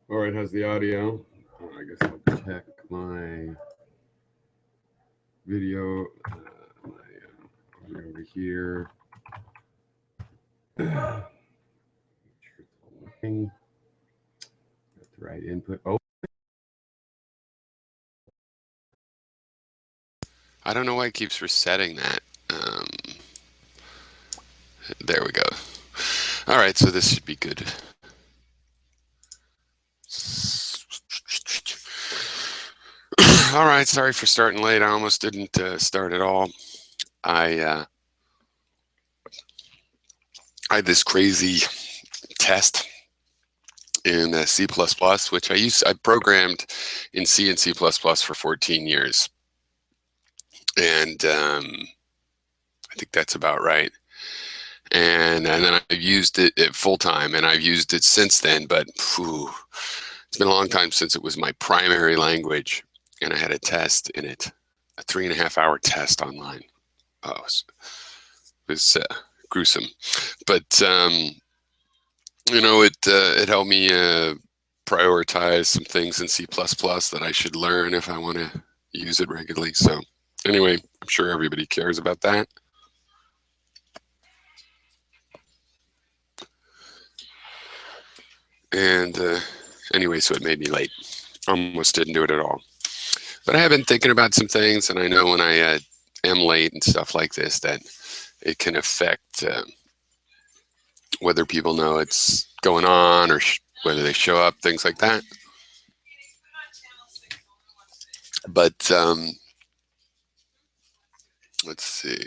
All right, how's the audio? I guess I'll check my video. My audio over here. Make sure it's all working. Got the right input. Oh, I don't know why it keeps resetting that. There we go. All right, so this should be good. All right, sorry for starting late. I almost didn't start at all. I I had this crazy test in C++, which I programmed in C and C++ for 14 years, and I think that's about right. And then I've used it full time, and I've used it since then. But it's been a long time since it was my primary language, and I had a test in it, a 3.5 hour test online. Oh, it was gruesome, but it helped me prioritize some things in C++ that I should learn if I want to use it regularly. So anyway, I'm sure everybody cares about that. And anyway, so it made me late. Almost didn't do it at all. But I have been thinking about some things, and I know when I am late and stuff like this that it can affect whether people know it's going on or whether they show up, things like that. But let's see.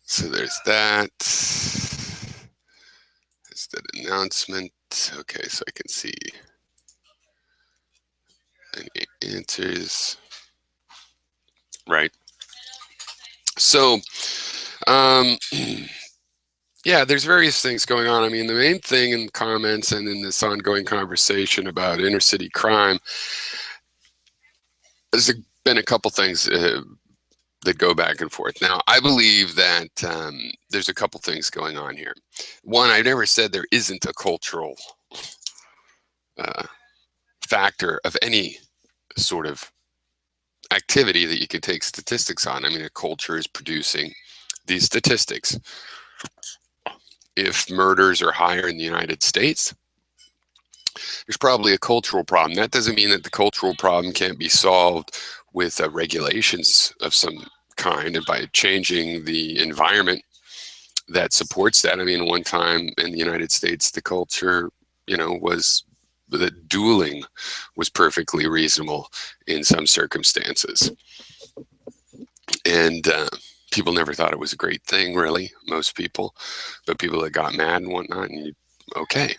So there's that. There's that announcement. Okay, so I can see any answers. Right. So, yeah, there's various things going on. I mean, the main thing in the comments and in this ongoing conversation about inner city crime, there's been a couple things that go back and forth. Now, I believe that there's a couple things going on here. One, I never said there isn't a cultural factor of any sort of activity that you can take statistics on. I mean, a culture is producing these statistics. If murders are higher in the United States, there's probably a cultural problem. That doesn't mean that the cultural problem can't be solved with regulations of some kind and by changing the environment that supports that. I mean, one time in the United States, the culture, was that dueling was perfectly reasonable in some circumstances. And people never thought it was a great thing, really, most people. But people that got mad and whatnot, and okay.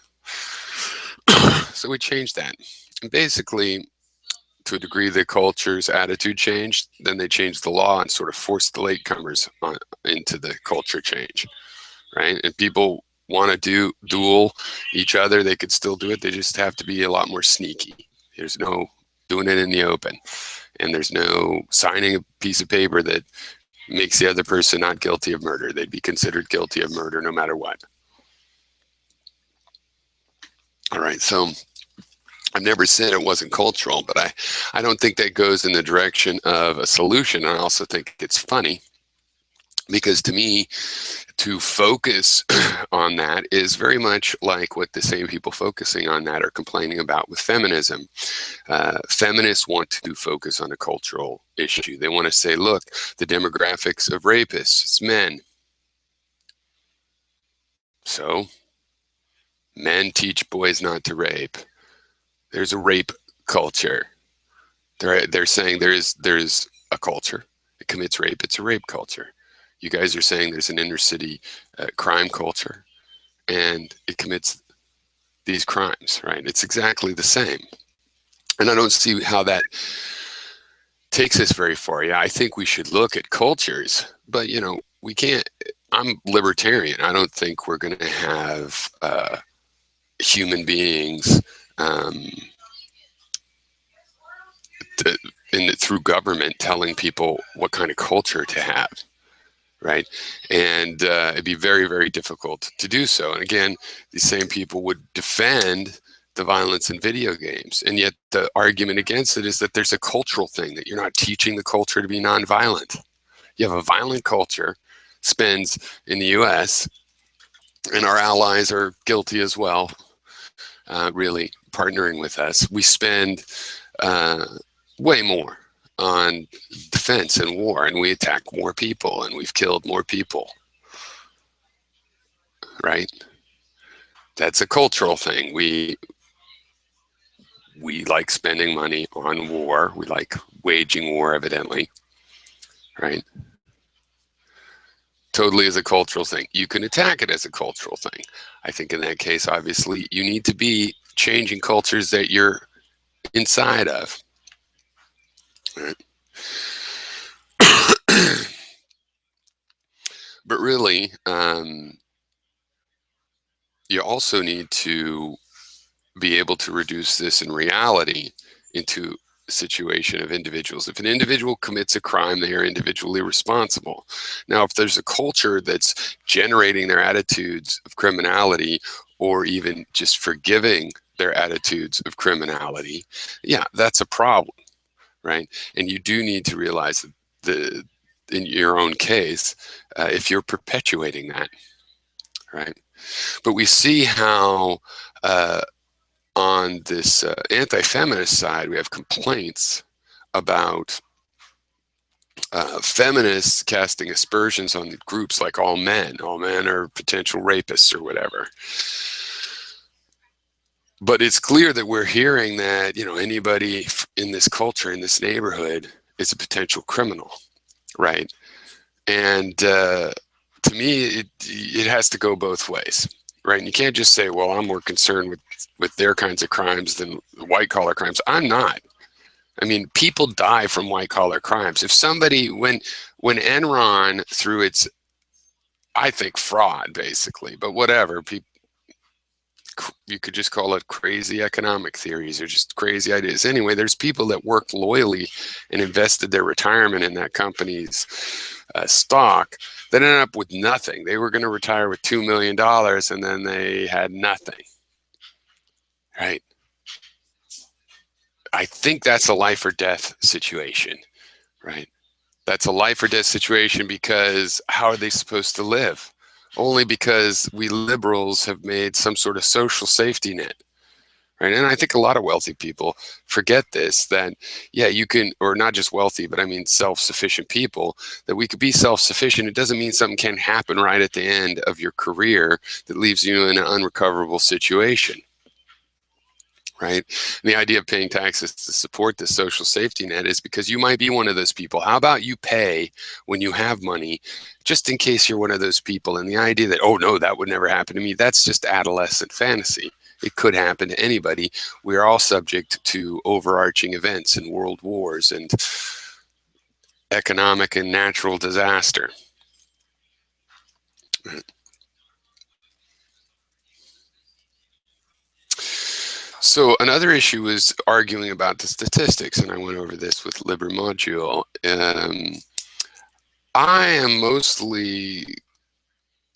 So we changed that. And basically, to a degree, the culture's attitude changed. Then they changed the law and sort of forced the latecomers into the culture change, right? And people want to duel each other. They could still do it. They just have to be a lot more sneaky. There's no doing it in the open, and there's no signing a piece of paper that makes the other person not guilty of murder. They'd be considered guilty of murder no matter what. All right, so I've never said it wasn't cultural, but I don't think that goes in the direction of a solution. I also think it's funny because to me, to focus on that is very much like what the same people focusing on that are complaining about with feminism. Feminists want to focus on a cultural issue. They want to say, look, the demographics of rapists, it's men. So men teach boys not to rape. There's a rape culture. They're saying there's a culture that commits rape. It's a rape culture. You guys are saying there's an inner city crime culture, and it commits these crimes, right? It's exactly the same. And I don't see how that takes us very far. Yeah, I think we should look at cultures, but we can't. I'm libertarian. I don't think we're going to have human beings through government telling people what kind of culture to have, right? And it'd be very, very difficult to do so. And again, these same people would defend the violence in video games. And yet the argument against it is that there's a cultural thing, that you're not teaching the culture to be nonviolent. You have a violent culture, spends in the US, and our allies are guilty as well, really partnering with us. We spend way more on defense and war, and we attack more people, and we've killed more people, right? That's a cultural thing. We like spending money on war. We like waging war, evidently, right? Totally is a cultural thing. You can attack it as a cultural thing. I think in that case, obviously, you need to be changing cultures that you're inside of. Right? But really, you also need to be able to reduce this in reality into a situation of individuals. If an individual commits a crime, they are individually responsible. Now, if there's a culture that's generating their attitudes of criminality, or even just forgiving their attitudes of criminality, yeah, that's a problem, right? And you do need to realize that in your own case, if you're perpetuating that, right? But we see how on this anti-feminist side, we have complaints about feminists casting aspersions on groups like all men are potential rapists or whatever. But it's clear that we're hearing that, you know, anybody in this culture, in this neighborhood, is a potential criminal, right? And to me, it has to go both ways, right? And you can't just say, well, I'm more concerned with their kinds of crimes than white collar crimes. I'm not. I mean, people die from white collar crimes. If somebody, when Enron, through its, I think, fraud, basically, but whatever, people, you could just call it crazy economic theories or just crazy ideas. Anyway, there's people that worked loyally and invested their retirement in that company's stock that ended up with nothing. They were going to retire with $2 million and then they had nothing, right? I think that's a life or death situation, right? That's a life or death situation, because how are they supposed to live? Only because we liberals have made some sort of social safety net, right? And I think a lot of wealthy people forget this, that, yeah, you can, or not just wealthy, but I mean self-sufficient people, that we could be self-sufficient. It doesn't mean something can happen right at the end of your career that leaves you in an unrecoverable situation. Right? And the idea of paying taxes to support the social safety net is because you might be one of those people. How about you pay when you have money, just in case you're one of those people? And the idea that, oh no, that would never happen to me, that's just adolescent fantasy. It could happen to anybody. We're all subject to overarching events and world wars and economic and natural disaster. So another issue is arguing about the statistics, and I went over this with Liber Module. I am mostly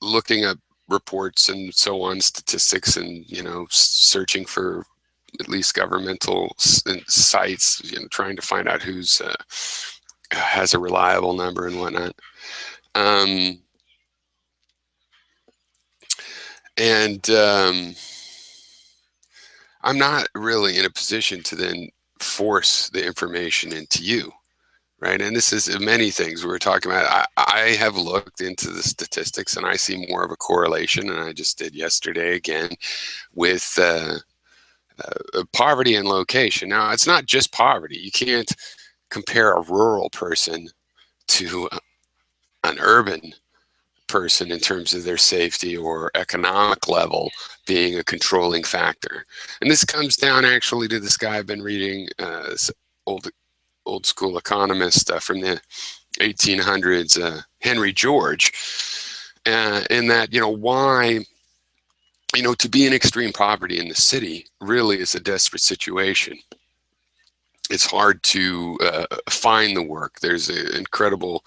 looking at reports and so on, statistics, and, you know, searching for at least governmental sites, you know, trying to find out who's has a reliable number and whatnot. I'm not really in a position to then force the information into you, right? And this is many things we were talking about. I have looked into the statistics and I see more of a correlation, and I just did yesterday again, with poverty and location. Now, it's not just poverty. You can't compare a rural person to an urban person in terms of their safety or economic level being a controlling factor. And this comes down actually to this guy I've been reading, old school economist from the 1800s, Henry George, in that, you know, why, you know, to be in extreme poverty in the city really is a desperate situation. it's hard to find the work. There's an incredible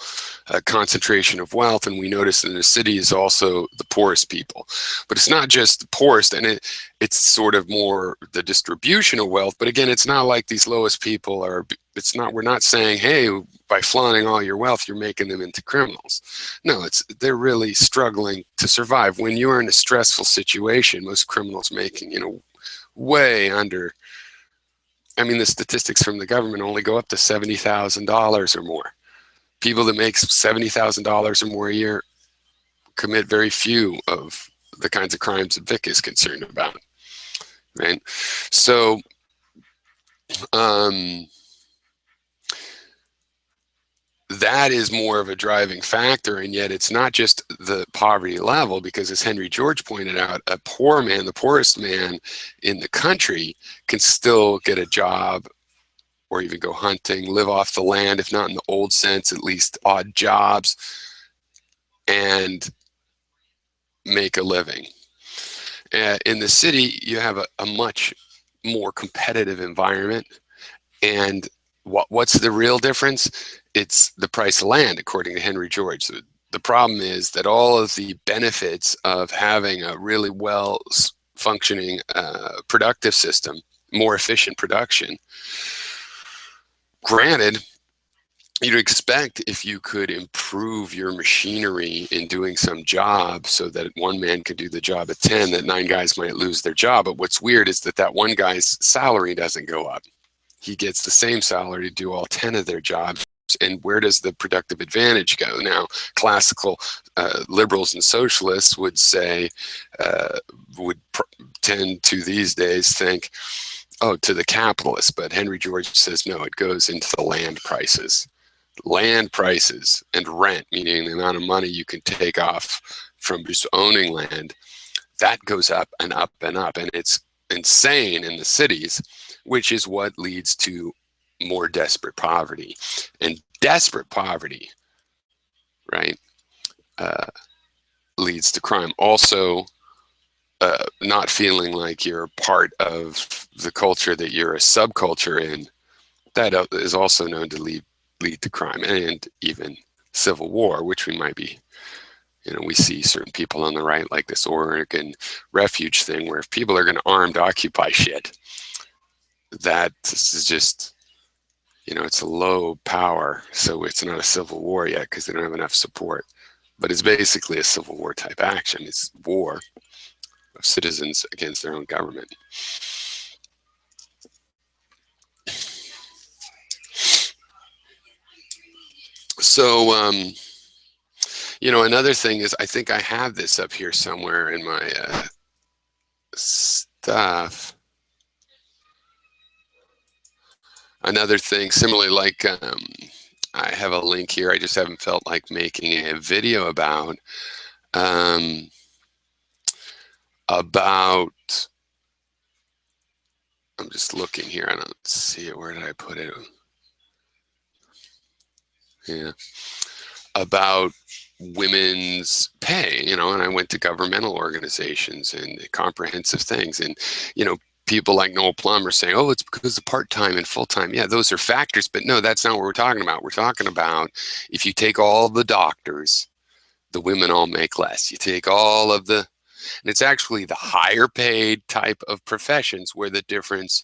concentration of wealth, and we notice in the city is also the poorest people. But it's not just the poorest, and it's sort of more the distribution of wealth. But again, it's not like these lowest people are. It's not. We're not saying, hey, by flaunting all your wealth, you're making them into criminals. No, they're really struggling to survive. When you're in a stressful situation, most criminals making, way under. I mean, the statistics from the government only go up to $70,000 or more. People that make $70,000 or more a year commit very few of the kinds of crimes that Vic is concerned about, right? So, that is more of a driving factor, and yet it's not just the poverty level, because as Henry George pointed out, a poor man, the poorest man in the country, can still get a job or even go hunting, live off the land, if not in the old sense, at least odd jobs, and make a living. In the city, you have a much more competitive environment, and what's the real difference? It's the price of land, according to Henry George. So the problem is that all of the benefits of having a really well functioning productive system, more efficient production, granted, you'd expect if you could improve your machinery in doing some job so that one man could do the job at 10, that 9 guys might lose their job. But what's weird is that one guy's salary doesn't go up. He gets the same salary to do all 10 of their jobs. And where does the productive advantage go? Now, classical liberals and socialists would say, tend to these days think, oh, to the capitalists. But Henry George says, no, it goes into the land prices. Land prices and rent, meaning the amount of money you can take off from just owning land, that goes up and up and up. And it's insane in the cities, which is what leads to more desperate poverty. And desperate poverty, right, leads to crime. Also, not feeling like you're part of the culture that you're a subculture in, that is also known to lead to crime and even civil war, which we might be, we see certain people on the right, like this Oregon refuge thing, where if people are going to armed occupy shit, that is just, it's a low power, so it's not a civil war yet because they don't have enough support. But it's basically a civil war type action. It's war of citizens against their own government. So, another thing is, I think I have this up here somewhere in my stuff. Another thing, similarly, like I have a link here. I just haven't felt like making a video about I'm just looking here. I don't see it. Where did I put it? Yeah, about women's pay, and I went to governmental organizations and comprehensive things, and people like Noel Plum are saying, oh, it's because of part-time and full-time. Yeah, those are factors, but no, that's not what we're talking about. We're talking about if you take all the doctors, the women all make less. You take all of and it's actually the higher paid type of professions where the difference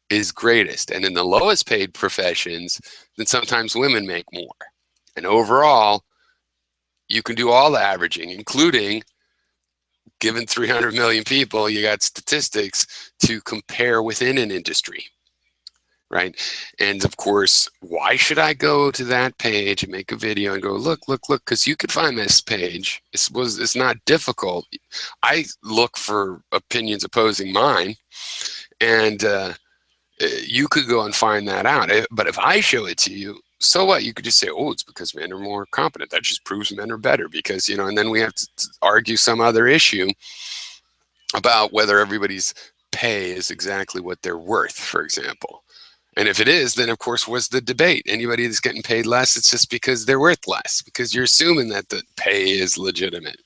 is greatest. And in the lowest paid professions, then sometimes women make more. And overall, you can do all the averaging, including, given 300 million people, you got statistics to compare within an industry, right? And of course, why should I go to that page and make a video and go, look, because you could find this page. It's not difficult. I look for opinions opposing mine, and you could go and find that out. But if I show it to you, so what? You could just say, oh, it's because men are more competent. That just proves men are better because, and then we have to argue some other issue about whether everybody's pay is exactly what they're worth, for example. And if it is, then of course, what's the debate? Anybody that's getting paid less, it's just because they're worth less, because you're assuming that the pay is legitimate.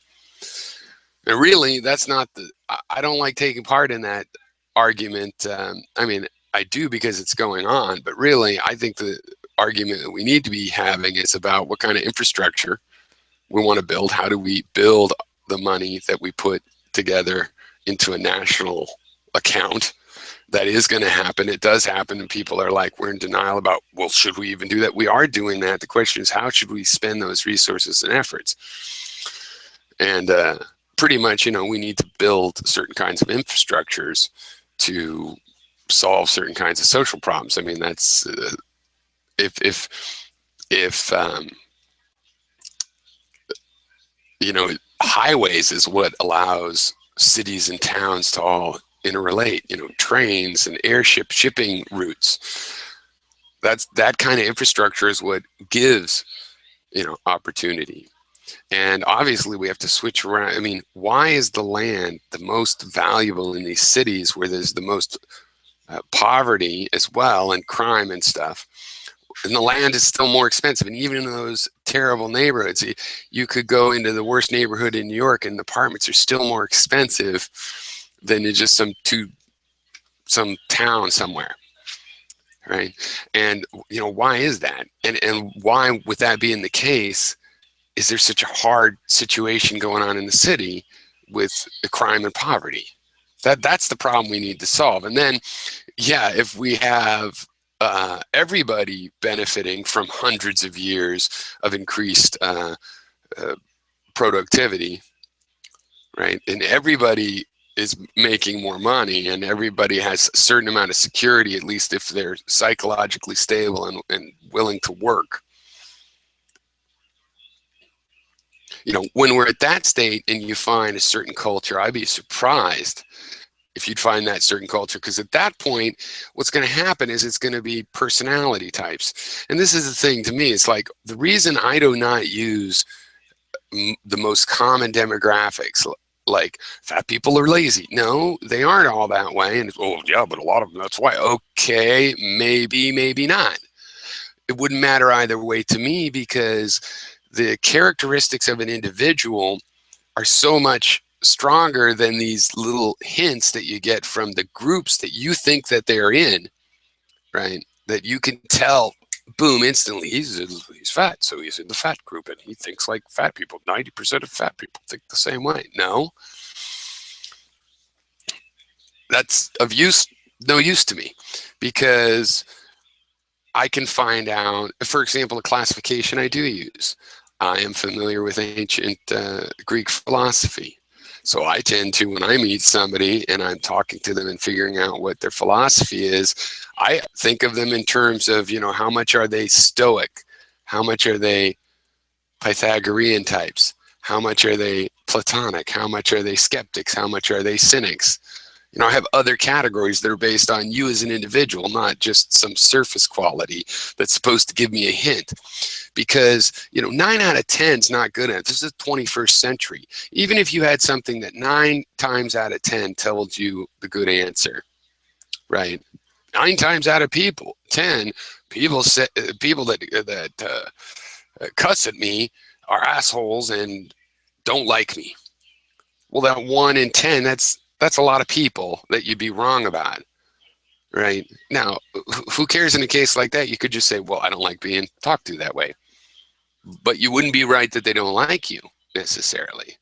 And really, that's not I don't like taking part in that argument. I mean, I do because it's going on. But really, I think the argument that we need to be having is about what kind of infrastructure we want to build. How do we build the money that we put together into a national account? That is going to happen. It does happen, and people are like, we're in denial about, well, should we even do that? We are doing that. The question is, how should we spend those resources and efforts? And pretty much, we need to build certain kinds of infrastructures to solve certain kinds of social problems. I mean, that's if highways is what allows cities and towns to all interrelate, trains and airship shipping routes. That kind of infrastructure is what gives, opportunity. And obviously we have to switch around. I mean, why is the land the most valuable in these cities where there's the most poverty as well and crime and stuff? And the land is still more expensive. And even in those terrible neighborhoods, you could go into the worst neighborhood in New York and the apartments are still more expensive than in just some town somewhere, right? And why is that? And why, with that being the case, is there such a hard situation going on in the city with the crime and poverty? That's the problem we need to solve. And then, yeah, if we have everybody benefiting from hundreds of years of increased productivity, right? And everybody is making more money and everybody has a certain amount of security, at least if they're psychologically stable and willing to work. When we're at that state and you find a certain culture, I'd be surprised if you'd find that certain culture, because at that point, what's going to happen is it's going to be personality types. And this is the thing to me, it's like the reason I do not use the most common demographics, like fat people are lazy. No, they aren't all that way. And yeah, but a lot of them, that's why. Okay, maybe not. It wouldn't matter either way to me, because the characteristics of an individual are so much stronger than these little hints that you get from the groups that you think that they're in, right? That you can tell, boom, instantly, he's fat, so he's in the fat group and he thinks like fat people. 90% of fat people think the same way. No, that's of no use to me, because I can find out, for example, a classification I do use. I am familiar with ancient Greek philosophy. So I tend to, when I meet somebody and I'm talking to them and figuring out what their philosophy is, I think of them in terms of, how much are they Stoic? How much are they Pythagorean types? How much are they Platonic? How much are they skeptics? How much are they cynics? I have other categories that are based on you as an individual, not just some surface quality that's supposed to give me a hint. Because, 9 out of 10 is not good enough. This is the 21st century. Even if you had something that 9 times out of 10 told you the good answer, right? 9 times out of 10, people that cuss at me are assholes and don't like me. Well, that 1 in 10, that's a lot of people that you'd be wrong about, right? Now, who cares in a case like that? You could just say, well, I don't like being talked to that way. But you wouldn't be right that they don't like you necessarily,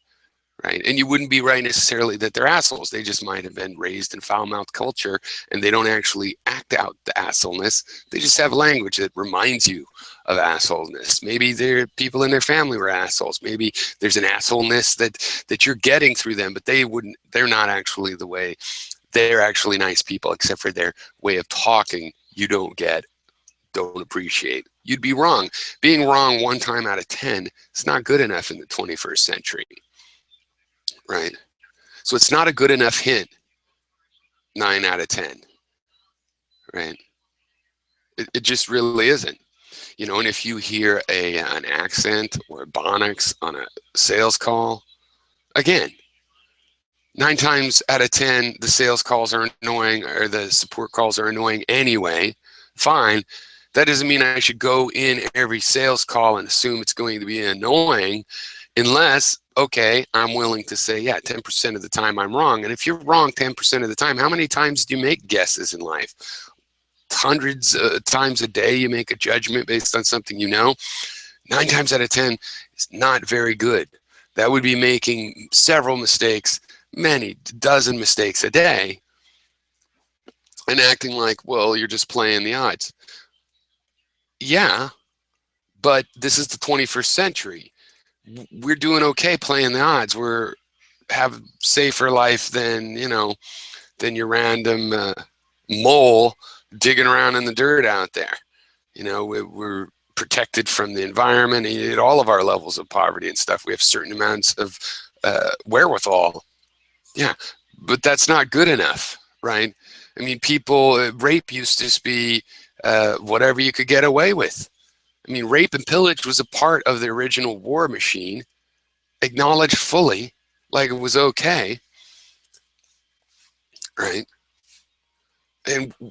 right? And you wouldn't be right necessarily that they're assholes. They just might have been raised in foul-mouthed culture and they don't actually act out the assholeness. They just have language that reminds you of assholeness. Maybe people in their family were assholes. Maybe there's an assholeness that you're getting through them, but they're not actually the way. They're actually nice people, except for their way of talking you don't appreciate. You'd be wrong. Being wrong 1 time out of 10 is not good enough in the 21st century, right? So it's not a good enough hint, 9 out of 10, right? It just really isn't. And if you hear an accent or phonics on a sales call, again, 9 times out of 10, the sales calls are annoying or the support calls are annoying anyway. Fine. That doesn't mean I should go in every sales call and assume it's going to be annoying unless, okay, I'm willing to say, yeah, 10% of the time I'm wrong. And if you're wrong 10% of the time, how many times do you make guesses in life? hundreds of times a day you make a judgment based on something you know, 9 times out of 10 is not very good. That would be making several mistakes, many dozen mistakes a day, and acting like, well, you're just playing the odds. Yeah, but this is the 21st century. We're doing okay playing the odds. We're have safer life than, you know, than your random mole digging around in the dirt out there. You know, we're protected from the environment at all of our levels of poverty and stuff. We have certain amounts of wherewithal. Yeah, but that's not good enough, right? I mean, rape used to just be whatever you could get away with. I mean, rape and pillage was a part of the original war machine, acknowledged fully, like it was okay, right?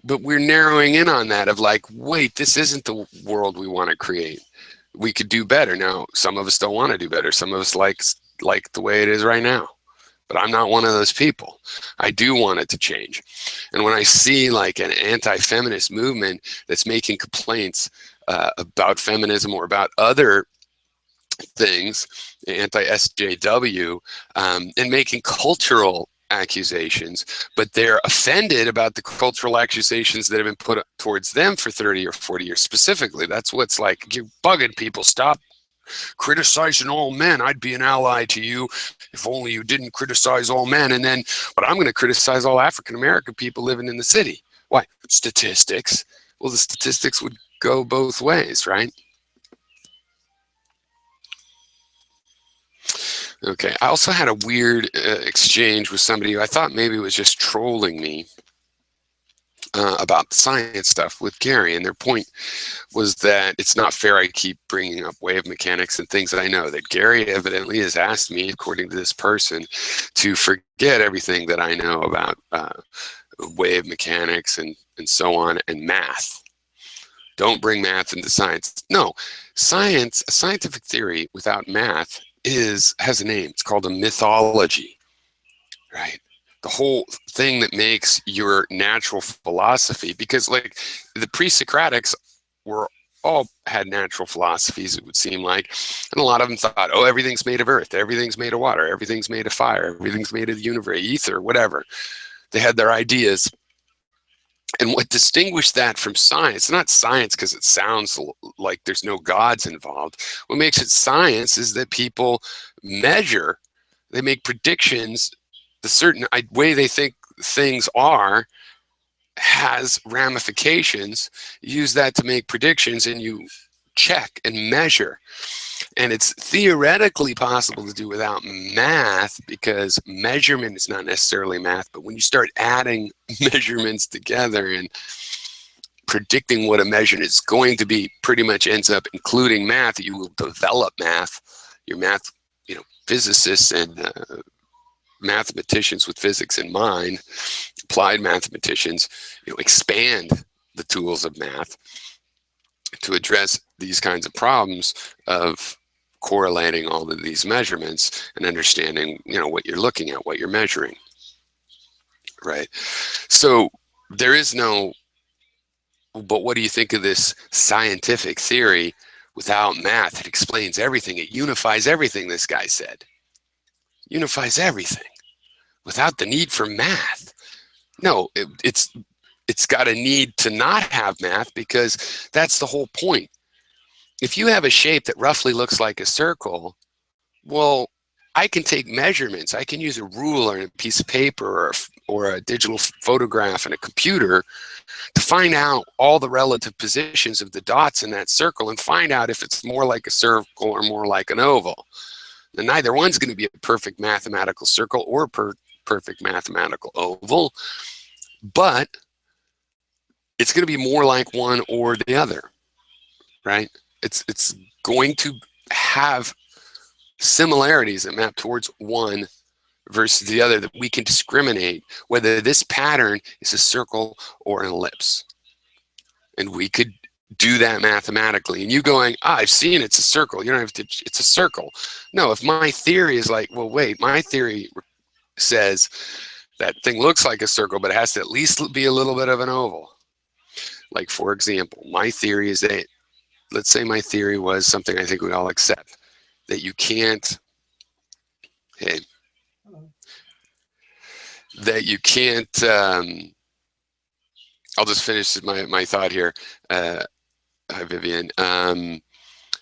But we're narrowing in on that of like, wait, this isn't the world we want to create. We could do better. Now, some of us don't want to do better. Some of us like the way it is right now. But I'm not one of those people. I do want it to change. And when I see like an anti-feminist movement that's making complaints about feminism or about other things, anti-SJW, and making cultural accusations, but they're offended about the cultural accusations that have been put towards them for 30 or 40 years specifically. That's what's like, you're bugging people. Stop criticizing all men. I'd be an ally to you if only you didn't criticize all men. And then, but I'm going to criticize all African-American people living in the city. Why? Statistics. Well, the statistics would go both ways, right? Okay, I also had a weird exchange with somebody who I thought maybe was just trolling me about the science stuff with Gary, and their point was that it's not fair I keep bringing up wave mechanics and things that I know, that Gary evidently has asked me, according to this person, to forget everything that I know about wave mechanics and so on, and math. Don't bring math into science. No, science, a scientific theory without math has a name. It's called a mythology, right? The whole thing that makes your natural philosophy, because like the pre-Socratics all had natural philosophies, it would seem like, and a lot of them thought, oh, everything's made of earth, everything's made of water, everything's made of fire, everything's made of the universe, ether, whatever. They had their ideas. And what distinguished that from science, not science because it sounds like there's no gods involved. What makes it science is that people measure, they make predictions. The certain way they think things are has ramifications. You use that to make predictions, and you check and measure. And it's theoretically possible to do without math, because measurement is not necessarily math. But when you start adding measurements together and predicting what a measurement is going to be, pretty much ends up including math. You will develop math. Your math, physicists and mathematicians with physics in mind, applied mathematicians, expand the tools of math to address these kinds of problems of correlating all of these measurements and understanding, what you're looking at, what you're measuring, right? So there is no, but what do you think of this scientific theory without math? It explains everything. It unifies everything, this guy said. Unifies everything without the need for math. No, it's got a need to not have math, because that's the whole point. If you have a shape that roughly looks like a circle, well, I can take measurements. I can use a ruler and a piece of paper or a digital photograph and a computer to find out all the relative positions of the dots in that circle and find out if it's more like a circle or more like an oval. And neither one's going to be a perfect mathematical circle or a perfect mathematical oval, but it's going to be more like one or the other, right? It's going to have similarities that map towards one versus the other, that we can discriminate whether this pattern is a circle or an ellipse. And we could do that mathematically. And you going, I've seen it's a circle. You don't have to, it's a circle. No, if my theory is like, well, wait, my theory says that thing looks like a circle, but it has to at least be a little bit of an oval. Like, for example, my theory is that, let's say my theory was something I think we all accept, that you can't, hey, that you can't, I'll just finish my thought here. Hi, Vivian.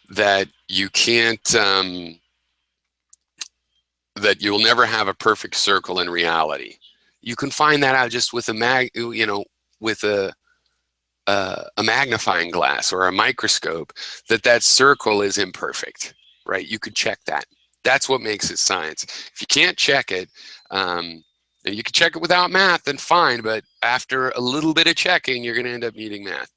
That you can't, that you'll never have a perfect circle in reality. You can find that out just with with a magnifying glass or a microscope, that circle is imperfect, right? You could check that. That's what makes it science. If you can't check it, and you can check it without math, then fine, but after a little bit of checking, you're going to end up needing math.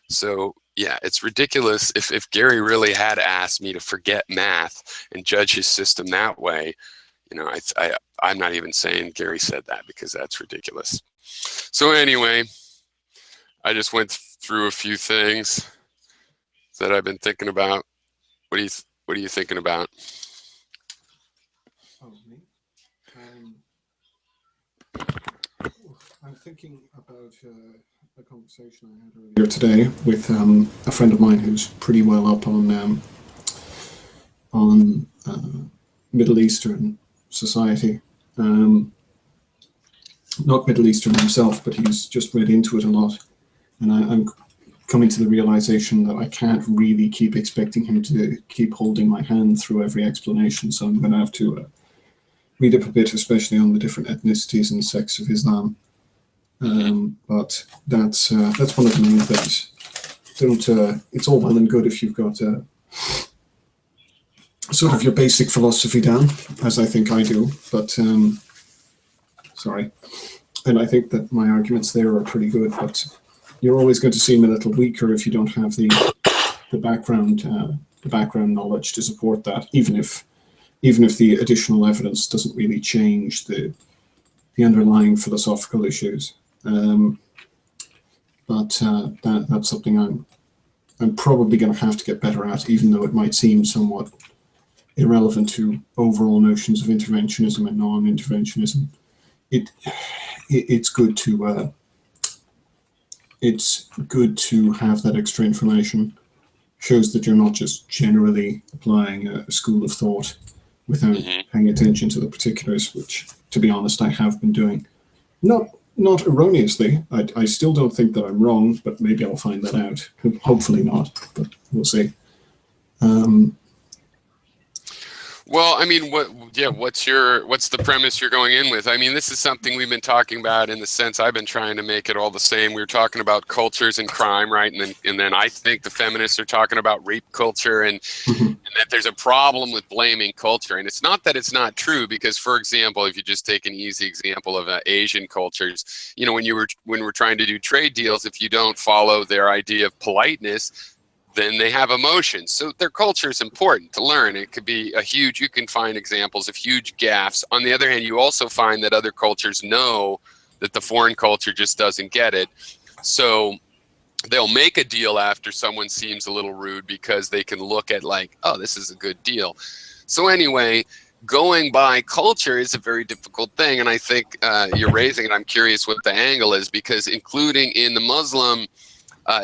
So yeah, it's ridiculous. If Gary really had asked me to forget math and judge his system that way, I'm not even saying Gary said that, because that's ridiculous. So anyway, I just went through a few things that I've been thinking about. What are you thinking about? Oh, me? I'm thinking about a conversation I had earlier today with a friend of mine who's pretty well up on Middle Eastern society. Not Middle Eastern himself, but he's just read into it a lot. And I'm coming to the realization that I can't really keep expecting him to keep holding my hand through every explanation. So I'm going to have to read up a bit, especially on the different ethnicities and sects of Islam. But that's one of the main things. It's all well and good if you've got sort of your basic philosophy down, as I think I do, but sorry. And I think that my arguments there are pretty good, but you're always going to seem a little weaker if you don't have the background knowledge to support that, even if the additional evidence doesn't really change the underlying philosophical issues. But that's something I'm probably going to have to get better at, even though it might seem somewhat irrelevant to overall notions of interventionism and non-interventionism. It's good to have that extra information. Shows that you're not just generally applying a school of thought without paying attention to the particulars, which, to be honest, I have been doing. Not erroneously. I still don't think that I'm wrong, but maybe I'll find that out. Hopefully not, but we'll see. Well, I mean, what's the premise you're going in with? I mean, this is something we've been talking about in the sense I've been trying to make it all the same. We were talking about cultures and crime, right? And then I think the feminists are talking about rape culture and that there's a problem with blaming culture. And it's not that it's not true, because, for example, if you just take an easy example of Asian cultures, when we're trying to do trade deals, if you don't follow their idea of politeness, then they have emotions. So their culture is important to learn. It could be you can find examples of huge gaffes. On the other hand, you also find that other cultures know that the foreign culture just doesn't get it. So they'll make a deal after someone seems a little rude, because they can look at like, oh, this is a good deal. So anyway, going by culture is a very difficult thing. And I think you're raising it. I'm curious what the angle is, because including in the Muslim,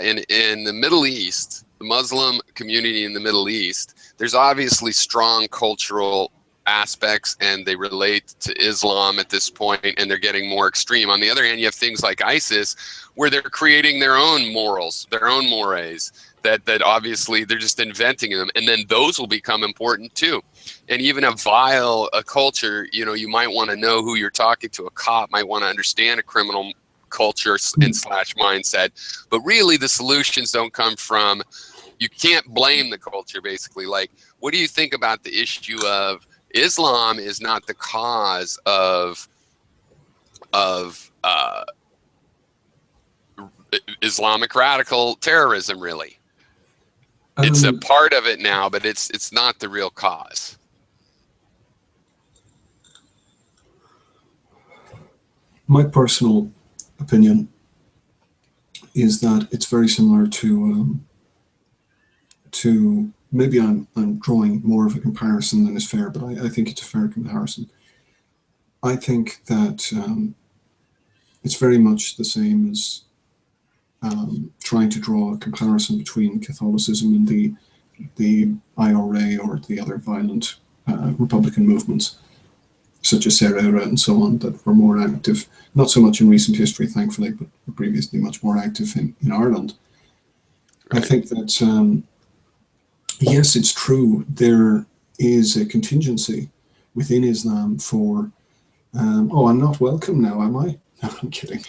in the Middle East, the Muslim community in the Middle East, there's obviously strong cultural aspects, and they relate to Islam at this point, and they're getting more extreme. On the other hand, you have things like ISIS, where they're creating their own morals, their own mores, that obviously they're just inventing them, and then those will become important too. And even a culture, you might want to know who you're talking to. A cop might want to understand a criminal culture and / mindset, but really the solutions don't come from, you can't blame the culture, basically. Like, what do you think about the issue of Islam is not the cause of Islamic radical terrorism, really? It's a part of it now, but it's not the real cause. My personal opinion is that it's very similar to maybe I'm drawing more of a comparison than is fair, but I think it's a fair comparison. I think that it's very much the same as trying to draw a comparison between Catholicism and the IRA or the other violent Republican movements, such as Serra and so on, that were more active, not so much in recent history, thankfully, but were previously much more active in Ireland. Right. I think that, yes, it's true, there is a contingency within Islam for, oh, I'm not welcome now, am I? No, I'm kidding.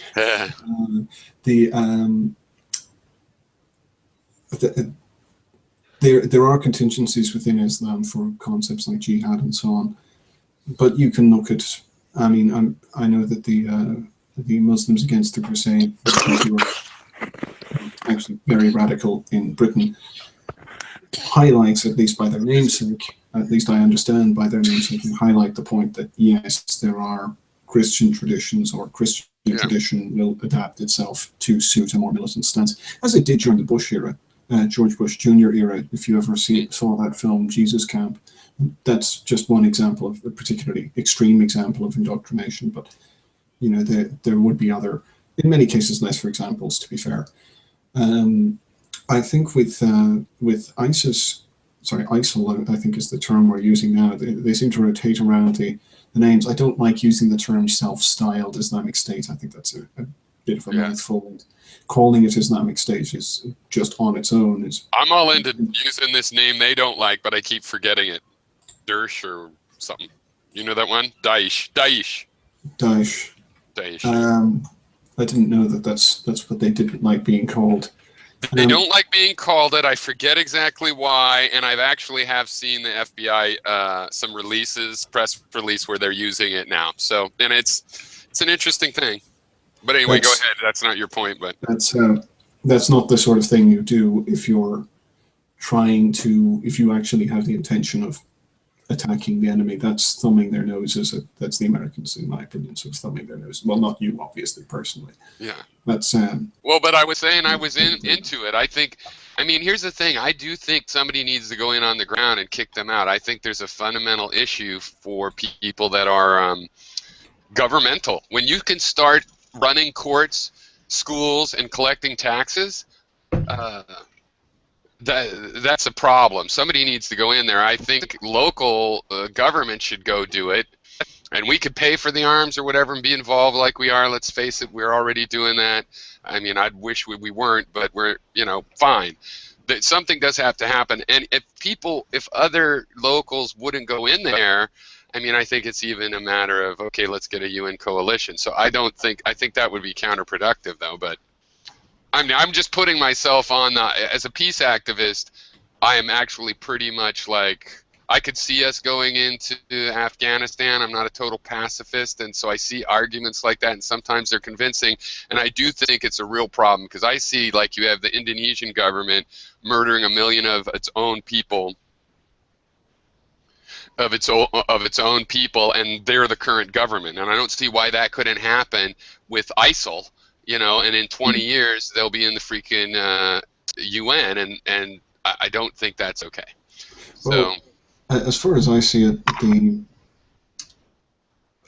There are contingencies within Islam for concepts like jihad and so on, but you can look at. I mean, I know that the Muslims Against the Crusade, who were actually very radical in Britain, highlights, at least by their namesake, at least I understand by their namesake, they highlight the point that yes, there are Christian traditions, or Christian tradition will adapt itself to suit a more militant stance, as it did during the Bush era, George Bush Jr. era. If you ever saw that film, Jesus Camp, that's just one example of a particularly extreme example of indoctrination. But you know, there would be other, in many cases, lesser examples. To be fair, I think with ISIS, sorry, ISIL, I think is the term we're using now. They seem to rotate around the names. I don't like using the term self-styled Islamic State. I think that's a bit of a mouthful. And calling it Islamic State is just on its own. I'm all into using this name they don't like, but I keep forgetting it. Daesh or something. You know that one? Daesh. I didn't know that's what they didn't like being called. They don't like being called it. I forget exactly why, and I've actually have seen the FBI some releases, press release where they're using it now. So, and it's an interesting thing. But anyway, go ahead. That's not your point, but that's not the sort of thing you do if you're trying to, if you actually have the intention of attacking the enemy. That's thumbing their noses at, that's the Americans, in my opinion, sort of thumbing their nose. Well, not you, obviously, personally. Yeah. That's well, but I was saying I was into it. I mean, here's the thing. I do think somebody needs to go in on the ground and kick them out. I think there's a fundamental issue for people that are governmental. When you can start running courts, schools, and collecting taxes, that's a problem. Somebody needs to go in there. I think local government should go do it, and we could pay for the arms or whatever and be involved like we are. Let's face it, we're already doing that. I mean, I'd wish we weren't, but we're, you know, fine. That something does have to happen, and if other locals wouldn't go in there, I mean, I think it's even a matter of, okay, let's get a UN coalition. So I think that would be counterproductive, though. But I'm just putting myself on as a peace activist. I am actually pretty much like, I could see us going into Afghanistan. I'm not a total pacifist, and so I see arguments like that, and sometimes they're convincing, and I do think it's a real problem, because I see, like, you have the Indonesian government murdering 1 million of its own people, of its own people, and they're the current government, and I don't see why that couldn't happen with ISIL, you know, and in 20 years they'll be in the freaking UN, and I don't think that's okay. So. Well, as far as I see it,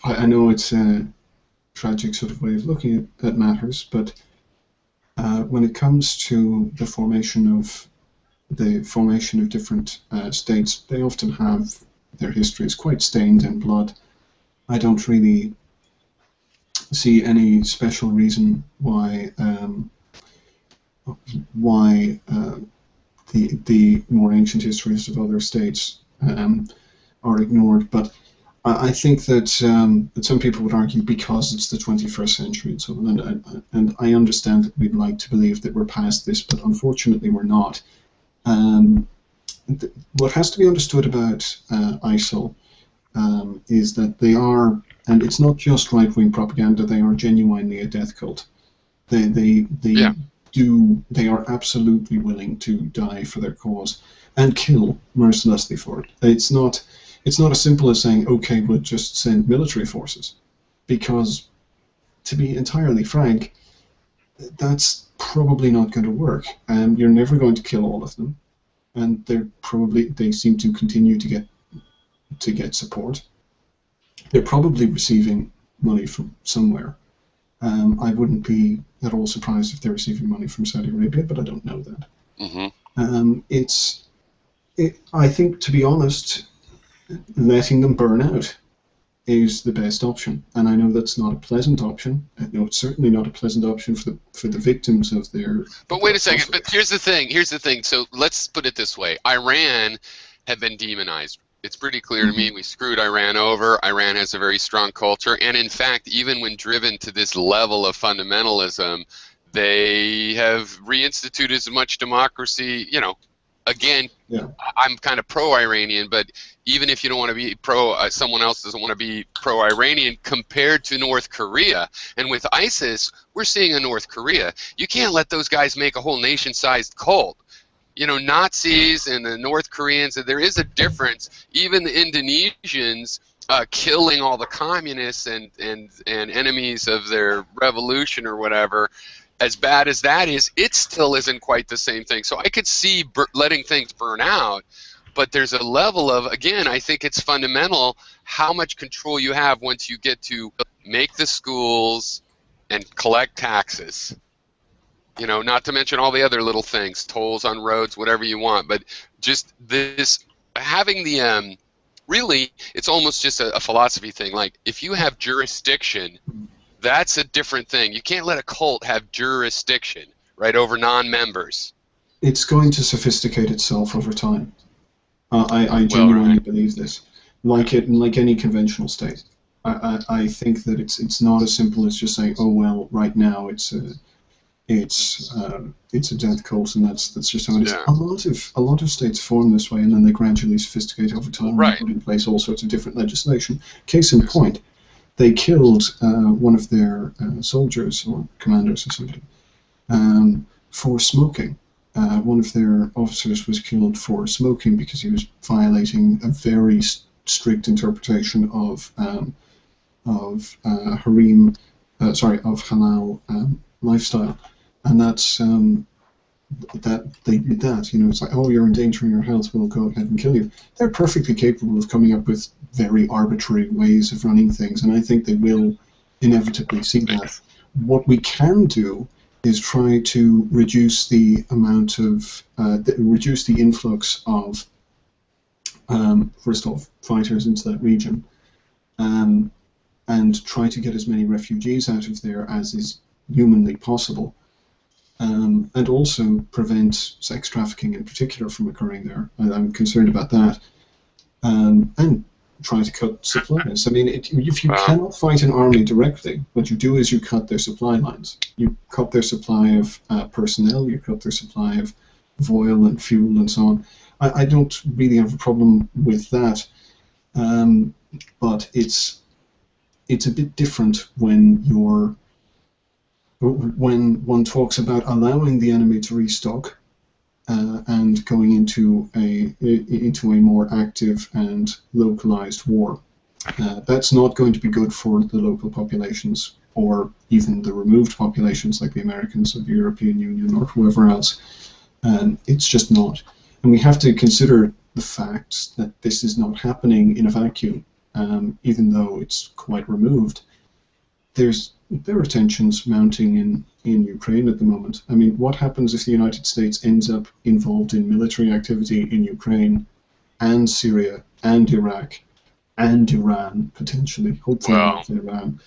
I know it's a tragic sort of way of looking at matters, but when it comes to the formation of different states, they often have their histories quite stained in blood. I don't really see any special reason why the more ancient histories of other states are ignored, but I think that some people would argue because it's the 21st century and so on, and I understand that we'd like to believe that we're past this, but unfortunately we're not. What has to be understood about ISIL is that they are, and it's not just right-wing propaganda, they are genuinely a death cult. They are absolutely willing to die for their cause and kill mercilessly for it. It's not as simple as saying, okay, we'll just send military forces, because, to be entirely frank, that's probably not going to work. You're never going to kill all of them, and they seem to continue to get support. They're probably receiving money from somewhere. I wouldn't be at all surprised if they're receiving money from Saudi Arabia, but I don't know that. I think, to be honest, letting them burn out is the best option, and I know that's not a pleasant option. I know it's certainly not a pleasant option for the victims of their. But wait a second. But here's the thing. Here's the thing. So let's put it this way: Iran had been demonized. It's pretty clear to me we screwed Iran over. Iran has a very strong culture, and in fact, even when driven to this level of fundamentalism, they have reinstituted as much democracy. You know, again, Yeah. I'm kind of pro-Iranian, but even if you don't want to be someone else doesn't want to be pro-Iranian compared to North Korea. And with ISIS, we're seeing a North Korea. You can't let those guys make a whole nation-sized cult. You know, Nazis and the North Koreans, there is a difference. Even the Indonesians killing all the communists and enemies of their revolution or whatever, as bad as that is, it still isn't quite the same thing. So I could see letting things burn out, but there's a level of, again, I think it's fundamental how much control you have once you get to make the schools and collect taxes. You know, not to mention all the other little things, tolls on roads, whatever you want, but just this, having the, really, it's almost just a philosophy thing. Like, if you have jurisdiction, that's a different thing. You can't let a cult have jurisdiction, right, over non-members. It's going to sophisticate itself over time. I genuinely believe this. Like any conventional state, I think that it's not as simple as just saying, oh well, right now it's a death cult, and that's just how it is. Yeah. A lot of states form this way, and then they gradually sophisticate over time. Right. And put in place all sorts of different legislation. Case in point, they killed one of their soldiers or commanders or something for smoking. One of their officers was killed for smoking because he was violating a very strict interpretation of halal lifestyle, and that's that they did that. You know, it's like, oh, you're endangering your health, we'll go ahead and kill you. They're perfectly capable of coming up with very arbitrary ways of running things, and I think they will inevitably see that. What we can do is try to reduce the amount of, reduce the influx of, first off, fighters into that region, and try to get as many refugees out of there as is humanly possible, and also prevent sex trafficking in particular from occurring there. I'm concerned about that, and try to cut supplies. I mean, if you cannot fight an army directly, what you do is you cut their supply lines. You cut their supply of personnel, you cut their supply of oil and fuel and so on. I don't really have a problem with that, but it's a bit different when one talks about allowing the enemy to restock and going into a more active and localized war. That's not going to be good for the local populations or even the removed populations like the Americans of the European Union or whoever else. It's just not. And we have to consider the fact that this is not happening in a vacuum, even though it's quite removed. There are tensions mounting in Ukraine at the moment. I mean, what happens if the United States ends up involved in military activity in Ukraine and Syria and Iraq and Iran, potentially, hopefully not Iran?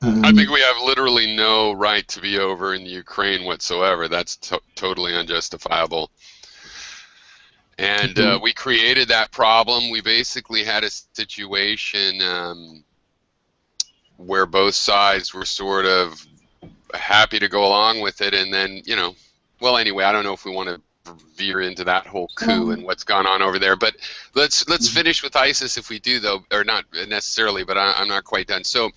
I think we have literally no right to be over in the Ukraine whatsoever. That's totally unjustifiable. And we created that problem. We basically had a situation where both sides were sort of happy to go along with it, and then, you know, well, anyway, I don't know if we want to veer into that whole coup and what's gone on over there, but let's finish with ISIS if we do, though, or not necessarily, but I'm not quite done. So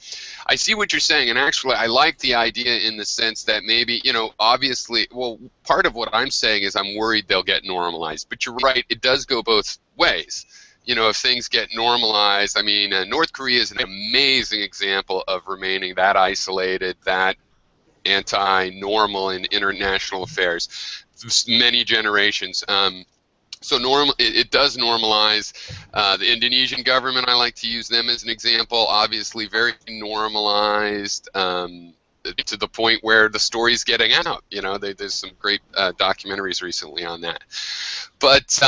I see what you're saying, and actually I like the idea in the sense that maybe, you know, obviously, well, part of what I'm saying is I'm worried they'll get normalized, but you're right, it does go both ways. You know, if things get normalized, I mean, North Korea is an amazing example of remaining that isolated, that anti-normal in international affairs, many generations. So it does normalize. The Indonesian government, I like to use them as an example, obviously very normalized to the point where the story's getting out. You know, there's some great documentaries recently on that. But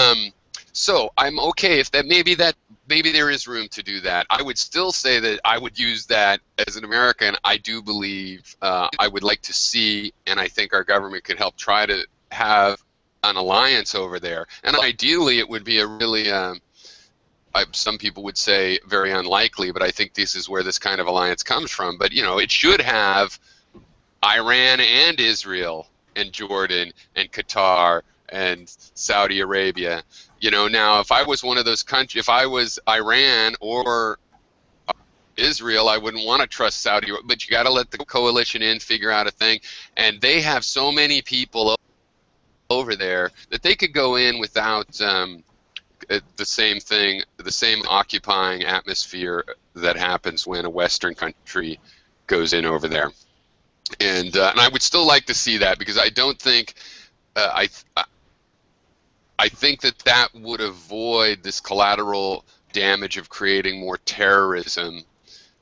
so I'm okay if maybe there is room to do that. I would still say that I would use that as an American. I do believe I would like to see, and I think our government could help try to have an alliance over there. And ideally, it would be a really some people would say very unlikely, but I think this is where this kind of alliance comes from. But, you know, it should have Iran and Israel and Jordan and Qatar and Saudi Arabia. You know, now if I was one of those countries, if I was Iran or Israel, I wouldn't want to trust Saudi, but you got to let the coalition in, figure out a thing. And they have so many people over there that they could go in without the same thing, the same occupying atmosphere that happens when a Western country goes in over there. And I would still like to see that, because I don't think I think that would avoid this collateral damage of creating more terrorism.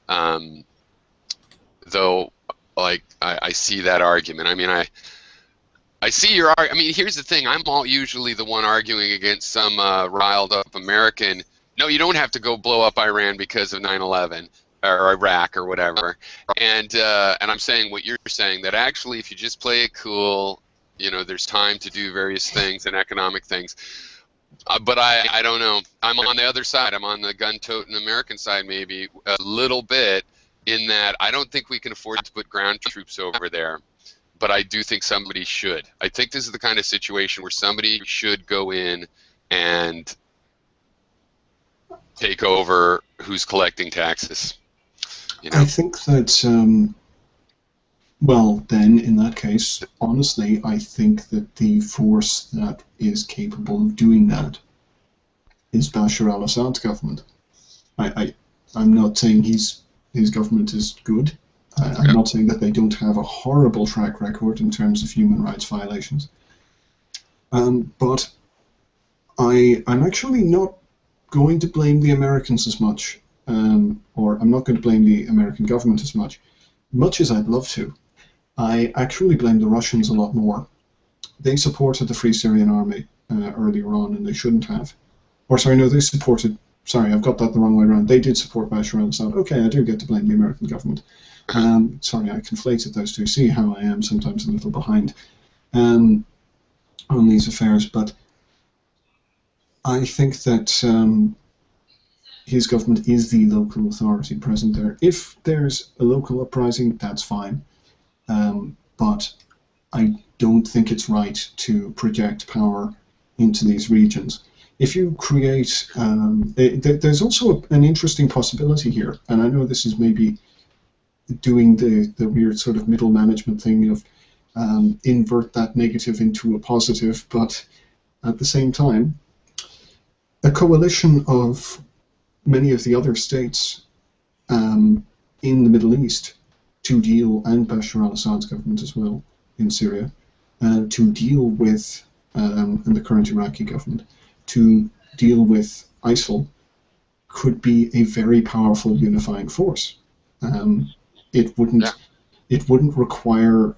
Though, like, I see that argument. I mean, I see your argument. I mean, here's the thing. I'm usually the one arguing against some riled up American. No, you don't have to go blow up Iran because of 9/11 or Iraq or whatever. And I'm saying what you're saying, that actually if you just play it cool, you know, there's time to do various things and economic things. But I don't know. I'm on the other side. I'm on the gun-toting American side maybe a little bit, in that I don't think we can afford to put ground troops over there. But I do think somebody should. I think this is the kind of situation where somebody should go in and take over who's collecting taxes. You know? I think that, well, then, in that case, honestly, I think that the force that is capable of doing that is Bashar al-Assad's government. I'm not saying his government is good. I'm not saying that they don't have a horrible track record in terms of human rights violations. But I'm actually not going to blame the Americans as much, or I'm not going to blame the American government as much as I'd love to. I actually blame the Russians a lot more. They supported the Free Syrian Army earlier on, and they shouldn't have. Or sorry, no, they supported, sorry, I've got that the wrong way around. They did support Bashar al-Assad. Okay, I do get to blame the American government. Sorry, I conflated those two. See how I am sometimes a little behind on these affairs, but I think that his government is the local authority present there. If there's a local uprising, that's fine, but I don't think it's right to project power into these regions. If you create, there's also an interesting possibility here, and I know this is maybe doing the weird sort of middle management thing of invert that negative into a positive, but at the same time, a coalition of many of the other states in the Middle East to deal, and Bashar al-Assad's government as well in Syria, to deal with, and the current Iraqi government, to deal with ISIL could be a very powerful unifying force. It wouldn't require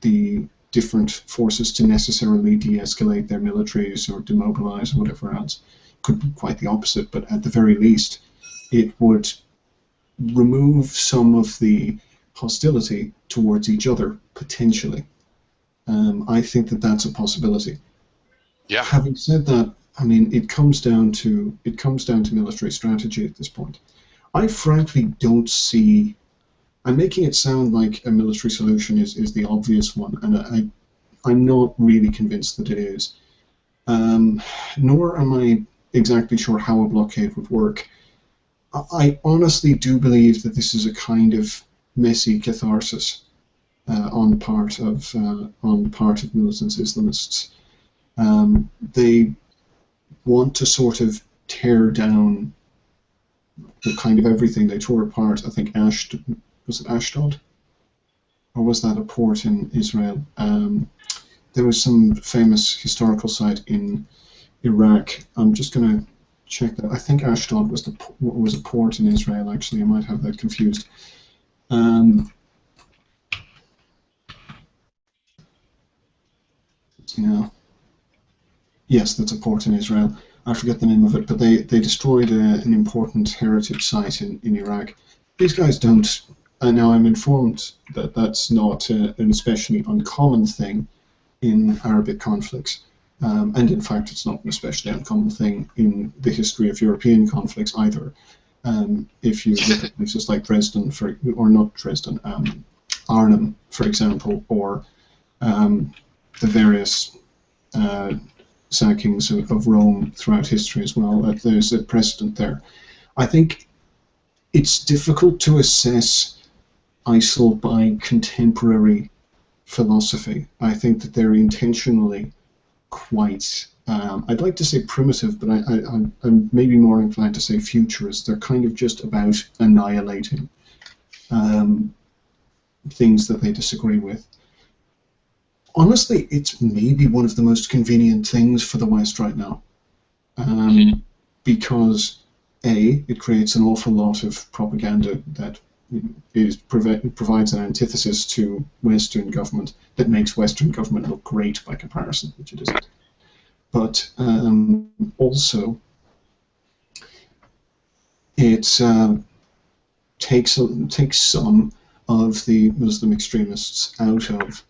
the different forces to necessarily de-escalate their militaries or demobilize or whatever else. Could be quite the opposite, but at the very least, it would remove some of the hostility towards each other, potentially. I think that that's a possibility. Yeah. Having said that, I mean, it comes down to military strategy at this point. I frankly don't see. I'm making it sound like a military solution is the obvious one, and I'm not really convinced that it is. Nor am I exactly sure how a blockade would work. I honestly do believe that this is a kind of messy catharsis on the part of militant Islamists. They want to sort of tear down the kind of everything they tore apart. I think was it Ashdod? Or was that a port in Israel? There was some famous historical site in Iraq. I'm just going to check that. I think Ashdod was a port in Israel, actually. I might have that confused. Yes, that's a port in Israel. I forget the name of it, but they destroyed an important heritage site in Iraq. These guys don't. And now I'm informed that that's not an especially uncommon thing in Arabic conflicts. And in fact, it's not an especially uncommon thing in the history of European conflicts either. If you look at places like Dresden, or not Dresden, Arnhem, for example, or the various sackings of Rome throughout history as well, that there's a precedent there. I think it's difficult to assess ISIL by contemporary philosophy. I think that they're intentionally quite, I'd like to say primitive, but I'm maybe more inclined to say futurist. They're kind of just about annihilating things that they disagree with. Honestly, it's maybe one of the most convenient things for the West right now, because A, it creates an awful lot of propaganda that provides an antithesis to Western government that makes Western government look great by comparison, which it isn't. But also, it takes some of the Muslim extremists out of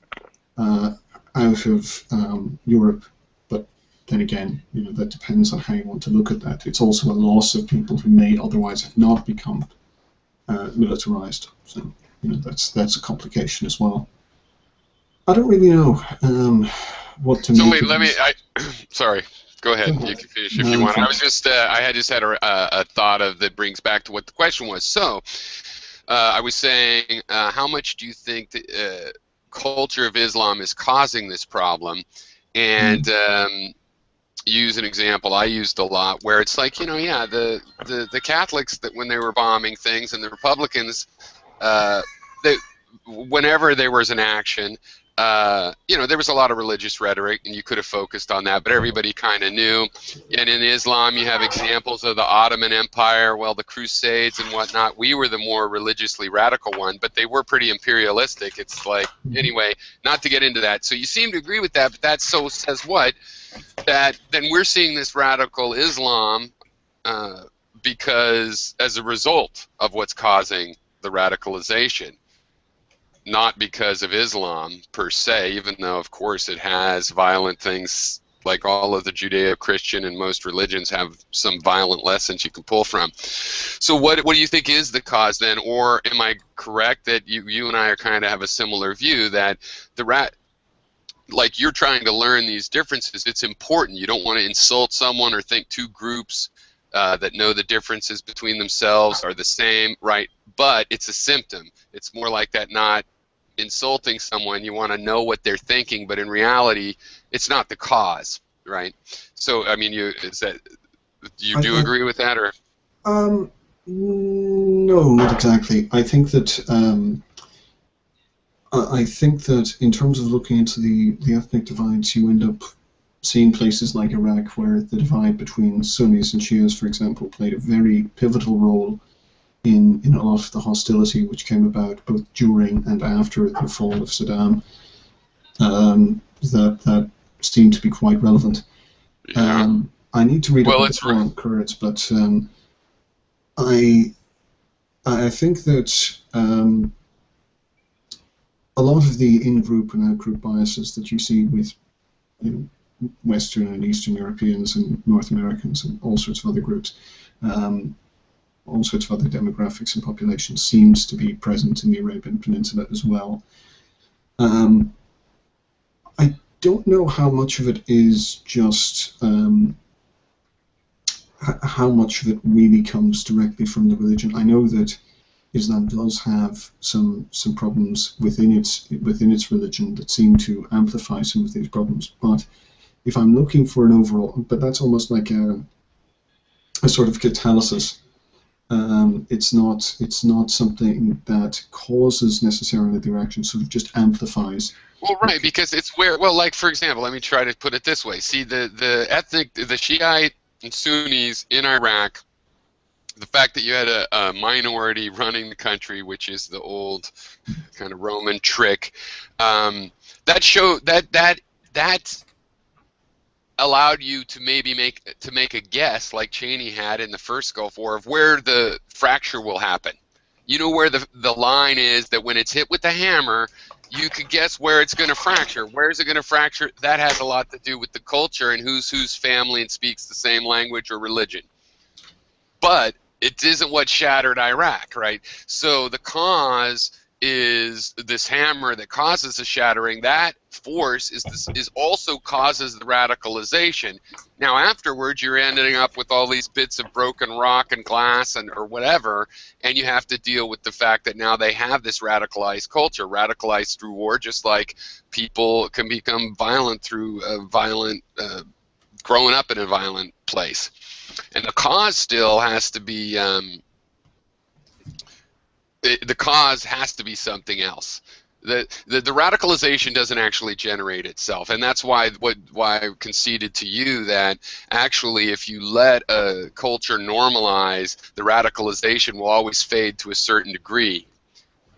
Europe. But then again, that depends on how you want to look at that. It's also a loss of people who may otherwise have not become militarized. So that's a complication as well. I don't really know what to make. So sorry. Go ahead. You can finish if you want. I was just I just had a thought that brings back to what the question was. So I was saying, how much do you think the culture of Islam is causing this problem? And use an example I used a lot, where it's like, the Catholics, that when they were bombing things, and the Republicans, whenever there was an action, there was a lot of religious rhetoric, and you could have focused on that, but everybody kind of knew. And in Islam, you have examples of the Ottoman Empire, the Crusades and whatnot. We were the more religiously radical one, but they were pretty imperialistic. It's like, anyway, not to get into that. So you seem to agree with that, but that says what? That then we're seeing this radical Islam because as a result of what's causing the radicalization, not because of Islam per se, even though of course it has violent things, like all of the Judeo-Christian and most religions have some violent lessons you can pull from. So what do you think is the cause then? Or am I correct that you and I are kind of have a similar view that like you're trying to learn these differences? It's important. You don't want to insult someone or think two groups that know the differences between themselves are the same, right? But it's a symptom. It's more like that, not insulting someone. You want to know what they're thinking, but in reality, it's not the cause, right? So, I mean, you do agree with that, or? No, not exactly. I think that in terms of looking into the ethnic divides, you end up seeing places like Iraq where the divide between Sunnis and Shias, for example, played a very pivotal role in a lot of the hostility which came about both during and after the fall of Saddam. That seemed to be quite relevant. Yeah. I need to read up on Kurds, but I think that a lot of the in-group and out-group biases that you see with Western and Eastern Europeans and North Americans and all sorts of other groups, all sorts of other demographics and populations, seems to be present in the Arabian Peninsula as well. I don't know how much of it is just how much of it really comes directly from the religion. I know that Islam does have some problems within its religion that seem to amplify some of these problems. But if I'm looking for an overall, but that's almost like a sort of catalysis. It's not something that causes necessarily the reaction, sort of just amplifies. Well, right, because it's where, well, like for example, let me try to put it this way. See, the Shiite and Sunnis in Iraq, the fact that you had a minority running the country, which is the old kind of Roman trick, that allowed you to maybe make a guess, like Cheney had in the first Gulf War, of where the fracture will happen. You know where the line is, that when it's hit with the hammer, you could guess where it's going to fracture. Where is it going to fracture? That has a lot to do with the culture and who's whose family and speaks the same language or religion. But it isn't what shattered Iraq, right? So the cause is this hammer that causes the shattering. That force is also causes the radicalization. Now afterwards, you're ending up with all these bits of broken rock and glass or whatever, and you have to deal with the fact that now they have this radicalized culture, radicalized through war, just like people can become violent through growing up in a violent place. And the cause still has to be the cause has to be something else. The radicalization doesn't actually generate itself, and that's why I conceded to you that actually if you let a culture normalize, the radicalization will always fade to a certain degree,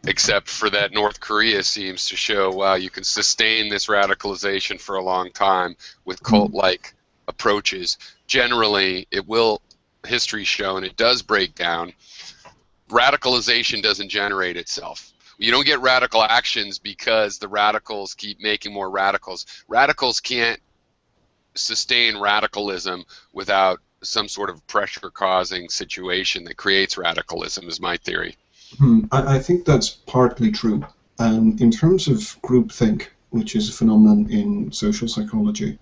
except for that North Korea seems to show, wow, you can sustain this radicalization for a long time with cult-like approaches. Generally, it will, history's shown, it does break down. Radicalization doesn't generate itself. You don't get radical actions because the radicals keep making more radicals. Radicals can't sustain radicalism without some sort of pressure-causing situation that creates radicalism, is my theory. I think that's partly true. In terms of groupthink, which is a phenomenon in social psychology,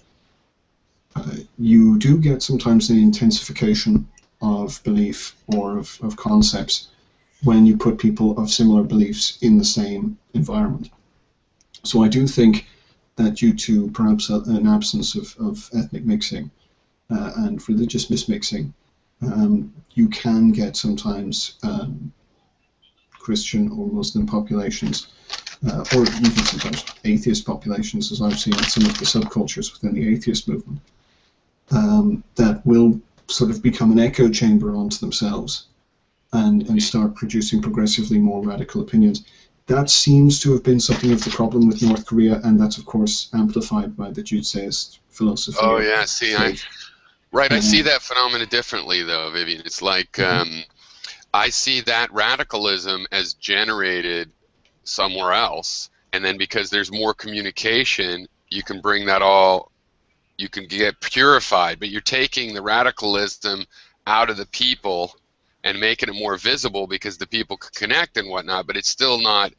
you do get sometimes an intensification of belief or of concepts when you put people of similar beliefs in the same environment. So I do think that due to perhaps an absence of ethnic mixing and religious mismixing, you can get sometimes Christian or Muslim populations, or even sometimes atheist populations, as I've seen in some of the subcultures within the atheist movement, that will sort of become an echo chamber onto themselves and start producing progressively more radical opinions. That seems to have been something of the problem with North Korea, and that's of course amplified by the Judeaist philosophy. Oh yeah, see, I see that phenomena differently though, Vivian. It's like I see that radicalism as generated somewhere else, and then because there's more communication, you can bring that all, you can get purified, but you're taking the radicalism out of the people and making it more visible because the people can connect and whatnot, but it's still not,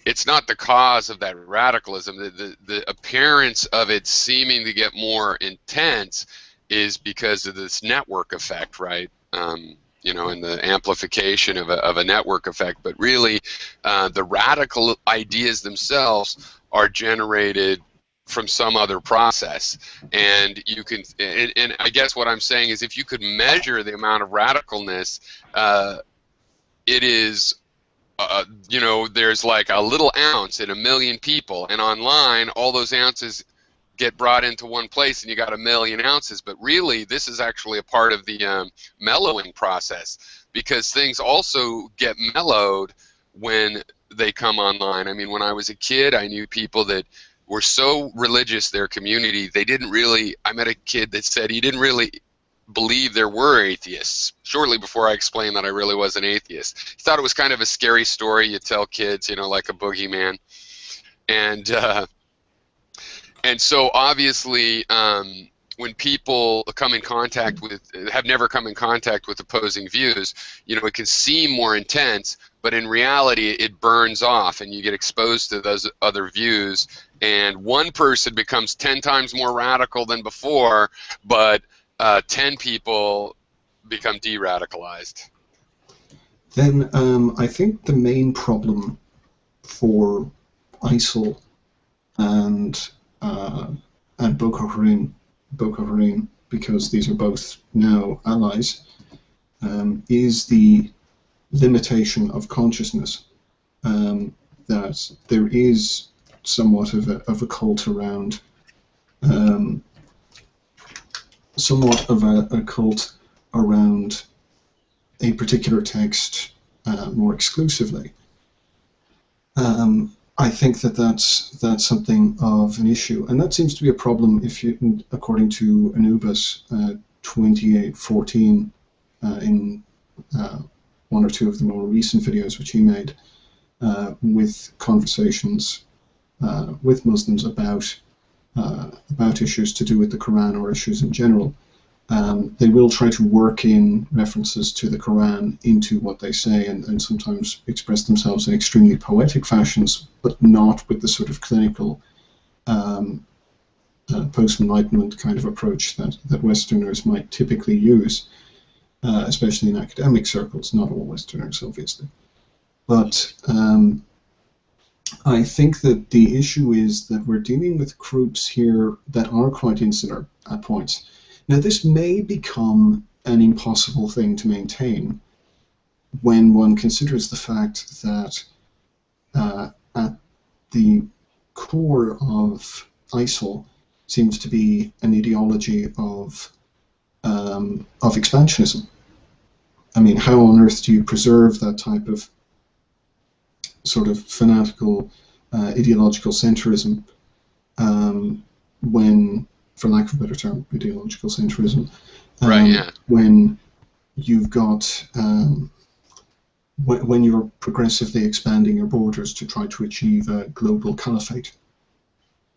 it's not the cause of that radicalism. The appearance of it seeming to get more intense is because of this network effect, right? You know, and the amplification of a network effect, but really the radical ideas themselves are generated from some other process, and you can, and I guess what I'm saying is if you could measure the amount of radicalness, it is, you know, there's like a little ounce in 1 million people, and online all those ounces get brought into one place and you got 1 million ounces, but really this is actually a part of the mellowing process, because things also get mellowed when they come online. I mean, when I was a kid, I knew people that were so religious, their community, they didn't really, I met a kid that said he didn't really believe there were atheists shortly before I explained that I really was an atheist. He thought it was kind of a scary story you tell kids, you know, like a boogeyman. And so obviously when people come in contact with, have never come in contact with opposing views, you know, it can seem more intense, but in reality it burns off and you get exposed to those other views, and one person becomes 10 times more radical than before, but 10 people become de-radicalized. Then I think the main problem for ISIL and Boko Haram, because these are both now allies, is the limitation of consciousness. That there is somewhat of a cult around, a particular text more exclusively. I think that that's something of an issue, and that seems to be a problem. If you, according to Anubis 2814, in one or two of the more recent videos which he made, with conversations with Muslims about issues to do with the Quran or issues in general. They will try to work in references to the Quran into what they say, and sometimes express themselves in extremely poetic fashions, but not with the sort of clinical post-enlightenment kind of approach that Westerners might typically use, especially in academic circles, not all Westerners, obviously. But I think that the issue is that we're dealing with groups here that are quite insular at points. Now, this may become an impossible thing to maintain when one considers the fact that at the core of ISIL seems to be an ideology of expansionism. I mean, how on earth do you preserve that type of sort of fanatical ideological centrism when, for lack of a better term, ideological centrism, Right, yeah. when you've got when you're progressively expanding your borders to try to achieve a global caliphate.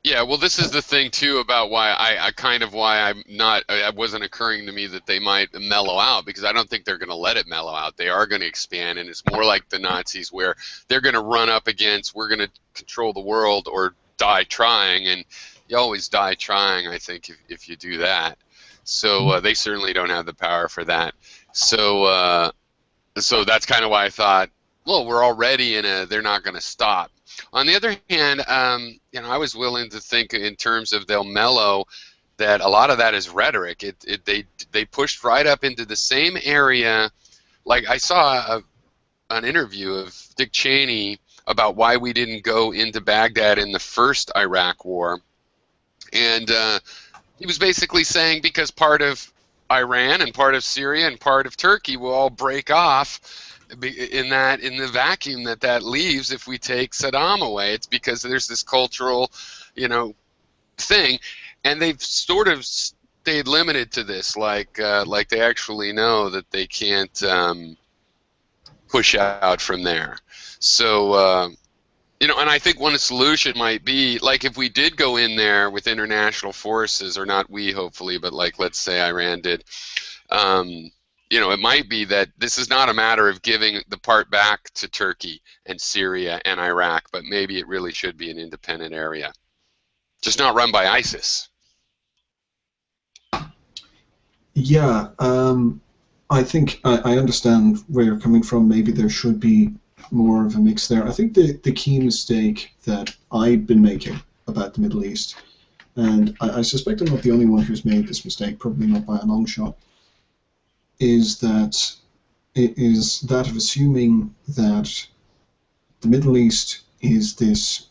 Yeah, well, this is the thing too about why it wasn't occurring to me that they might mellow out, because I don't think they're going to let it mellow out. They are going to expand, and it's more like the Nazis, where they're going to run up against, we're going to control the world or die trying, and you always die trying, I think, if you do that. So they certainly don't have the power for that. So so that's kind of why I thought, well, we're already in a, they're not going to stop. On the other hand, you know, I was willing to think in terms of they'll mellow, that a lot of that is rhetoric. They pushed right up into the same area. Like I saw an interview of Dick Cheney about why we didn't go into Baghdad in the first Iraq war, and he was basically saying because part of Iran and part of Syria and part of Turkey will all break off in the vacuum that leaves if we take Saddam away. It's because there's this cultural, you know, thing, and they've sort of stayed limited to this, like they actually know that they can't push out from there. So you know, and I think one solution might be, like, if we did go in there with international forces, or not we, hopefully, but like let's say Iran did, you know, it might be that this is not a matter of giving the part back to Turkey and Syria and Iraq, but maybe it really should be an independent area, just not run by ISIS. Yeah, I think I understand where you're coming from. Maybe there should be more of a mix there. I think the key mistake that I've been making about the Middle East, and I suspect I'm not the only one who's made this mistake, probably not by a long shot, is that of assuming that the Middle East is this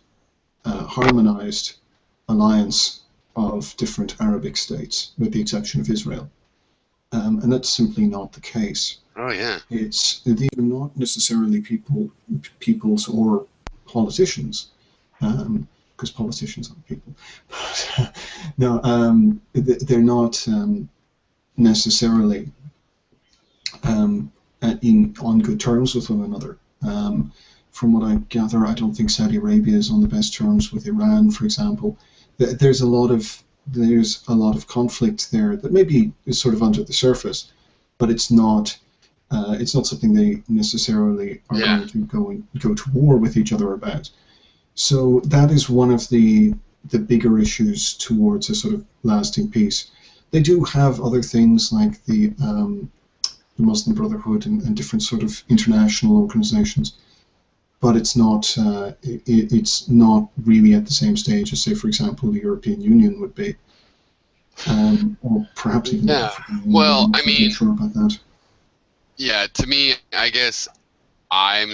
harmonized alliance of different Arabic states, with the exception of Israel. And that's simply not the case. Oh yeah. These are not necessarily peoples or politicians, because politicians aren't people. No, they're not necessarily on good terms with one another. From what I gather, I don't think Saudi Arabia is on the best terms with Iran, for example. There's a lot of conflict there that maybe is sort of under the surface, but it's not something they necessarily are going to go to war with each other about. So that is one of the bigger issues towards a sort of lasting peace. They do have other things like the Muslim Brotherhood and different sort of international organizations, but it's not really at the same stage as, say, for example, the European Union would be, or perhaps even. Yeah. Well, I mean, sure about that. Yeah, to me, I guess I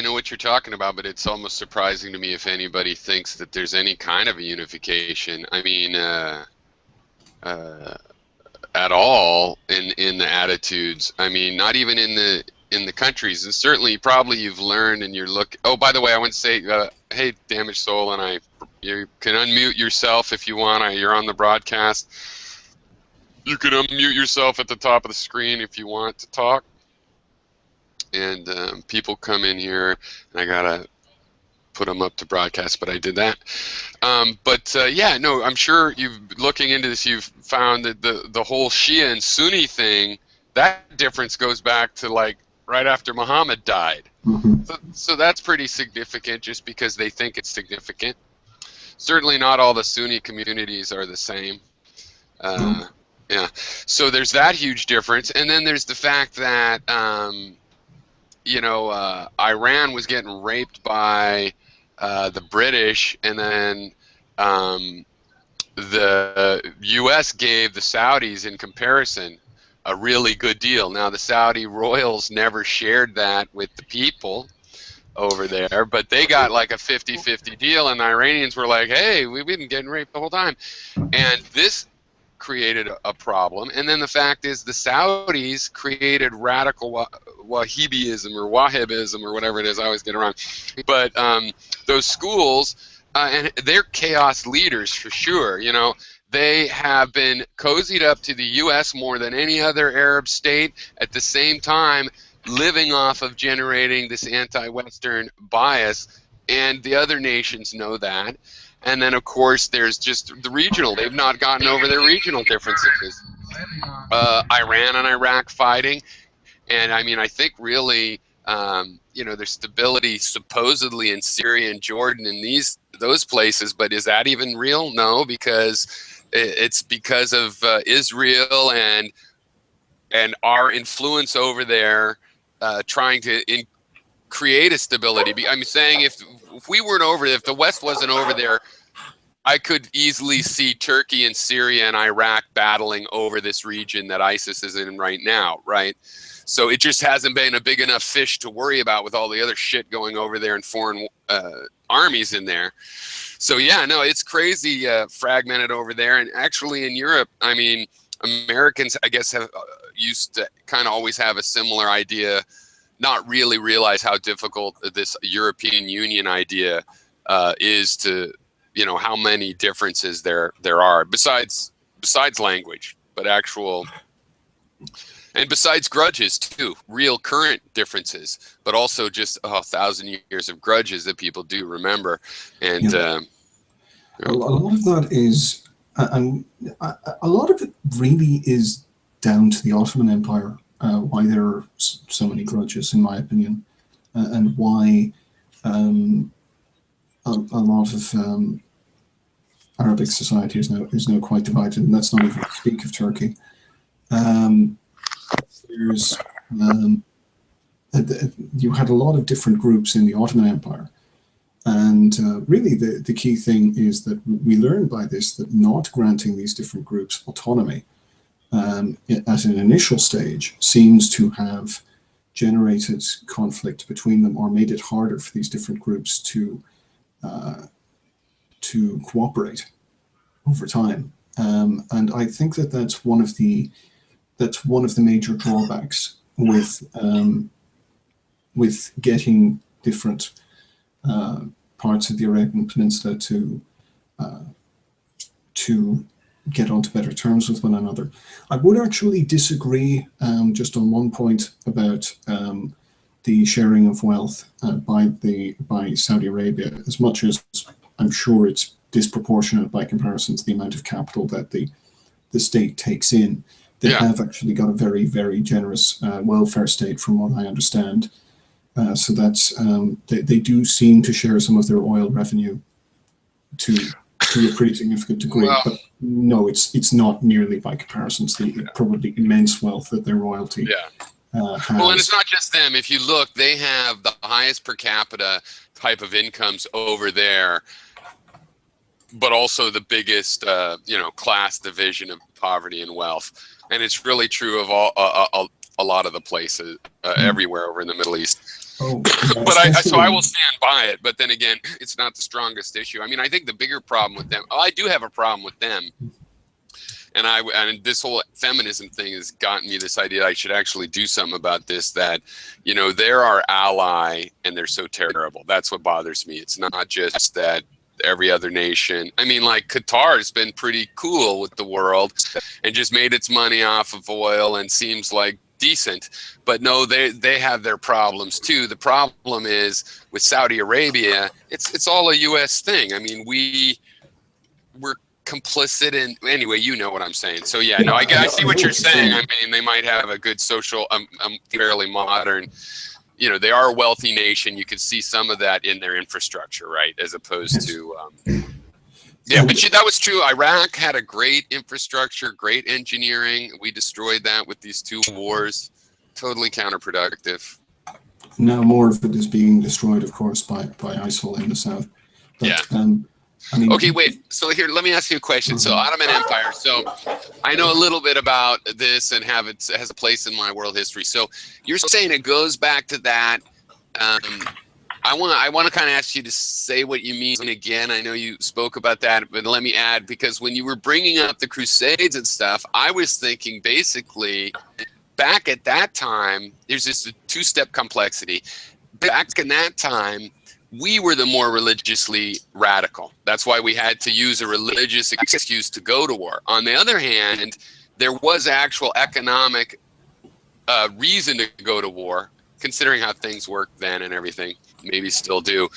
know what you're talking about, but it's almost surprising to me if anybody thinks that there's any kind of a unification. I mean, at all in the attitudes. I mean, not even in in the countries. And certainly, probably you've learned and you're oh, by the way, I want to say, hey, Damaged Soul, and you can unmute yourself if you want. You're on the broadcast. You can unmute yourself at the top of the screen if you want to talk. And people come in here, and I gotta put them up to broadcast, but I did that. Yeah, no, I'm sure you've looking into this. You've found that the whole Shia and Sunni thing, that difference goes back to like right after Muhammad died. So that's pretty significant, just because they think it's significant. Certainly, not all the Sunni communities are the same. Yeah, so there's that huge difference, and then there's the fact that Iran was getting raped by the British, and then the U.S. gave the Saudis, in comparison, a really good deal. Now, the Saudi royals never shared that with the people over there, but they got like a 50-50 deal, and the Iranians were like, hey, we've been getting raped the whole time. And this created a problem. And then the fact is, the Saudis created radical Wahhabism or Wahhabism or whatever it is. I always get it wrong. But those schools, and they're chaos leaders for sure. You know, they have been cozied up to the U.S. more than any other Arab state, at the same time living off of generating this anti-Western bias, and the other nations know that. And then, of course, there's just the regional. They've not gotten over their regional differences. Iran and Iraq fighting. And, I mean, I think really, there's stability supposedly in Syria and Jordan and those places. But is that even real? No, because it's because of Israel and our influence over there trying to create a stability. I'm saying if we weren't over, if the West wasn't over there, I could easily see Turkey and Syria and Iraq battling over this region that ISIS is in right now, right? So it just hasn't been a big enough fish to worry about with all the other shit going over there and foreign armies in there. So yeah, no, it's crazy fragmented over there. And actually in Europe, I mean, Americans, I guess, have used to kind of always have a similar idea, not really realize how difficult this European Union idea is to, how many differences there are besides language, but and besides grudges too, real current differences, but also just 1,000 years of grudges that people do remember. And a lot of that is, and a lot of it really is down to the Ottoman Empire. Why there are so many grudges, in my opinion, and why a lot of Arabic society is now quite divided, and that's not even to speak of Turkey. You had a lot of different groups in the Ottoman Empire, and really the key thing is that we learned by this that not granting these different groups autonomy at an initial stage seems to have generated conflict between them, or made it harder for these different groups to cooperate over time. And I think that that's one of the major drawbacks with getting different parts of the Arabian Peninsula to get onto better terms with one another. I would actually disagree just on one point about the sharing of wealth by Saudi Arabia, as much as I'm sure it's disproportionate by comparison to the amount of capital that the state takes in. They have actually got a very, very generous welfare state, from what I understand. So that's they do seem to share some of their oil revenue to a pretty significant degree. Well, but no, it's not nearly by comparison to the probably immense wealth that their royalty has. Well, and it's not just them. If you look, they have the highest per capita type of incomes over there, but also the biggest, class division of poverty and wealth. And it's really true of a lot of the places everywhere over in the Middle East. Oh, but I will stand by it. But then again, it's not the strongest issue. I mean, I think the bigger problem with them, I do have a problem with them. and this whole feminism thing has gotten me this idea I should actually do something about this, that, you know, they're our ally and they're so terrible. That's what bothers me. It's not just that every other nation, I mean, like Qatar has been pretty cool with the world and just made its money off of oil and seems like decent, but no, they have their problems too. The problem is with Saudi Arabia, it's all a US thing. I mean, we're complicit in, anyway, you know what I'm saying. So yeah, no, I see what you're saying. I mean, they might have a good social, fairly modern, you know, they are a wealthy nation. You can see some of that in their infrastructure, right? As opposed to, yeah, but that was true. Iraq had a great infrastructure, great engineering. We destroyed that with these 2 wars. Totally counterproductive. Now more of it is being destroyed, of course, by ISIL in the south. But, yeah. I mean, okay, wait. So here, let me ask you a question. So Ottoman Empire. So I know a little bit about this and it has a place in my world history. So you're saying it goes back to that. I want to kind of ask you to say what you mean again. I know you spoke about that, but let me add, because when you were bringing up the Crusades and stuff, I was thinking basically back at that time, there's just a 2-step complexity. Back in that time, we were the more religiously radical. That's why we had to use a religious excuse to go to war. On the other hand, there was actual economic reason to go to war, considering how things worked then and everything, maybe still do.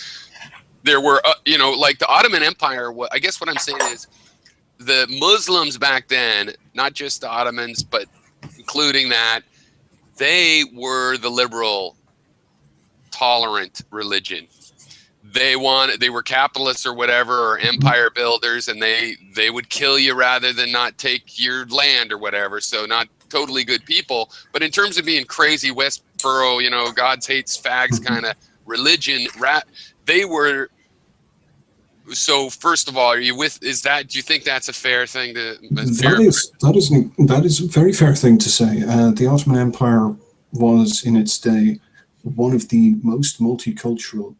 There were, you know, like the Ottoman Empire, I guess what I'm saying is the Muslims back then, not just the Ottomans, but including that, they were the liberal, tolerant religion. They were capitalists or whatever, or empire builders, and they would kill you rather than not take your land or whatever. So not totally good people. But in terms of being crazy Westboro, you know, God hates fags kind of religion, they were. So first of all, are you with? Do you think that's a fair thing to? That is a very fair thing to say. The Ottoman Empire was in its day one of the most multicultural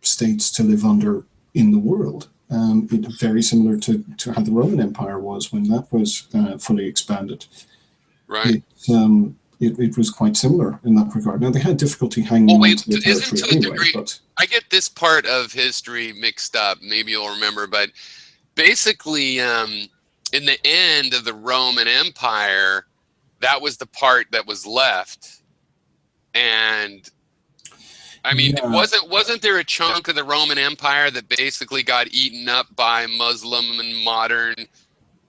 states to live under in the world. Very similar to how the Roman Empire was when that was fully expanded. Right. It was quite similar in that regard. Now they had difficulty hanging on to the territory anyway, but I get this part of history mixed up. Maybe you'll remember, but basically, in the end of the Roman Empire, that was the part that was left, and I mean, wasn't there a chunk of the Roman Empire that basically got eaten up by Muslim and modern?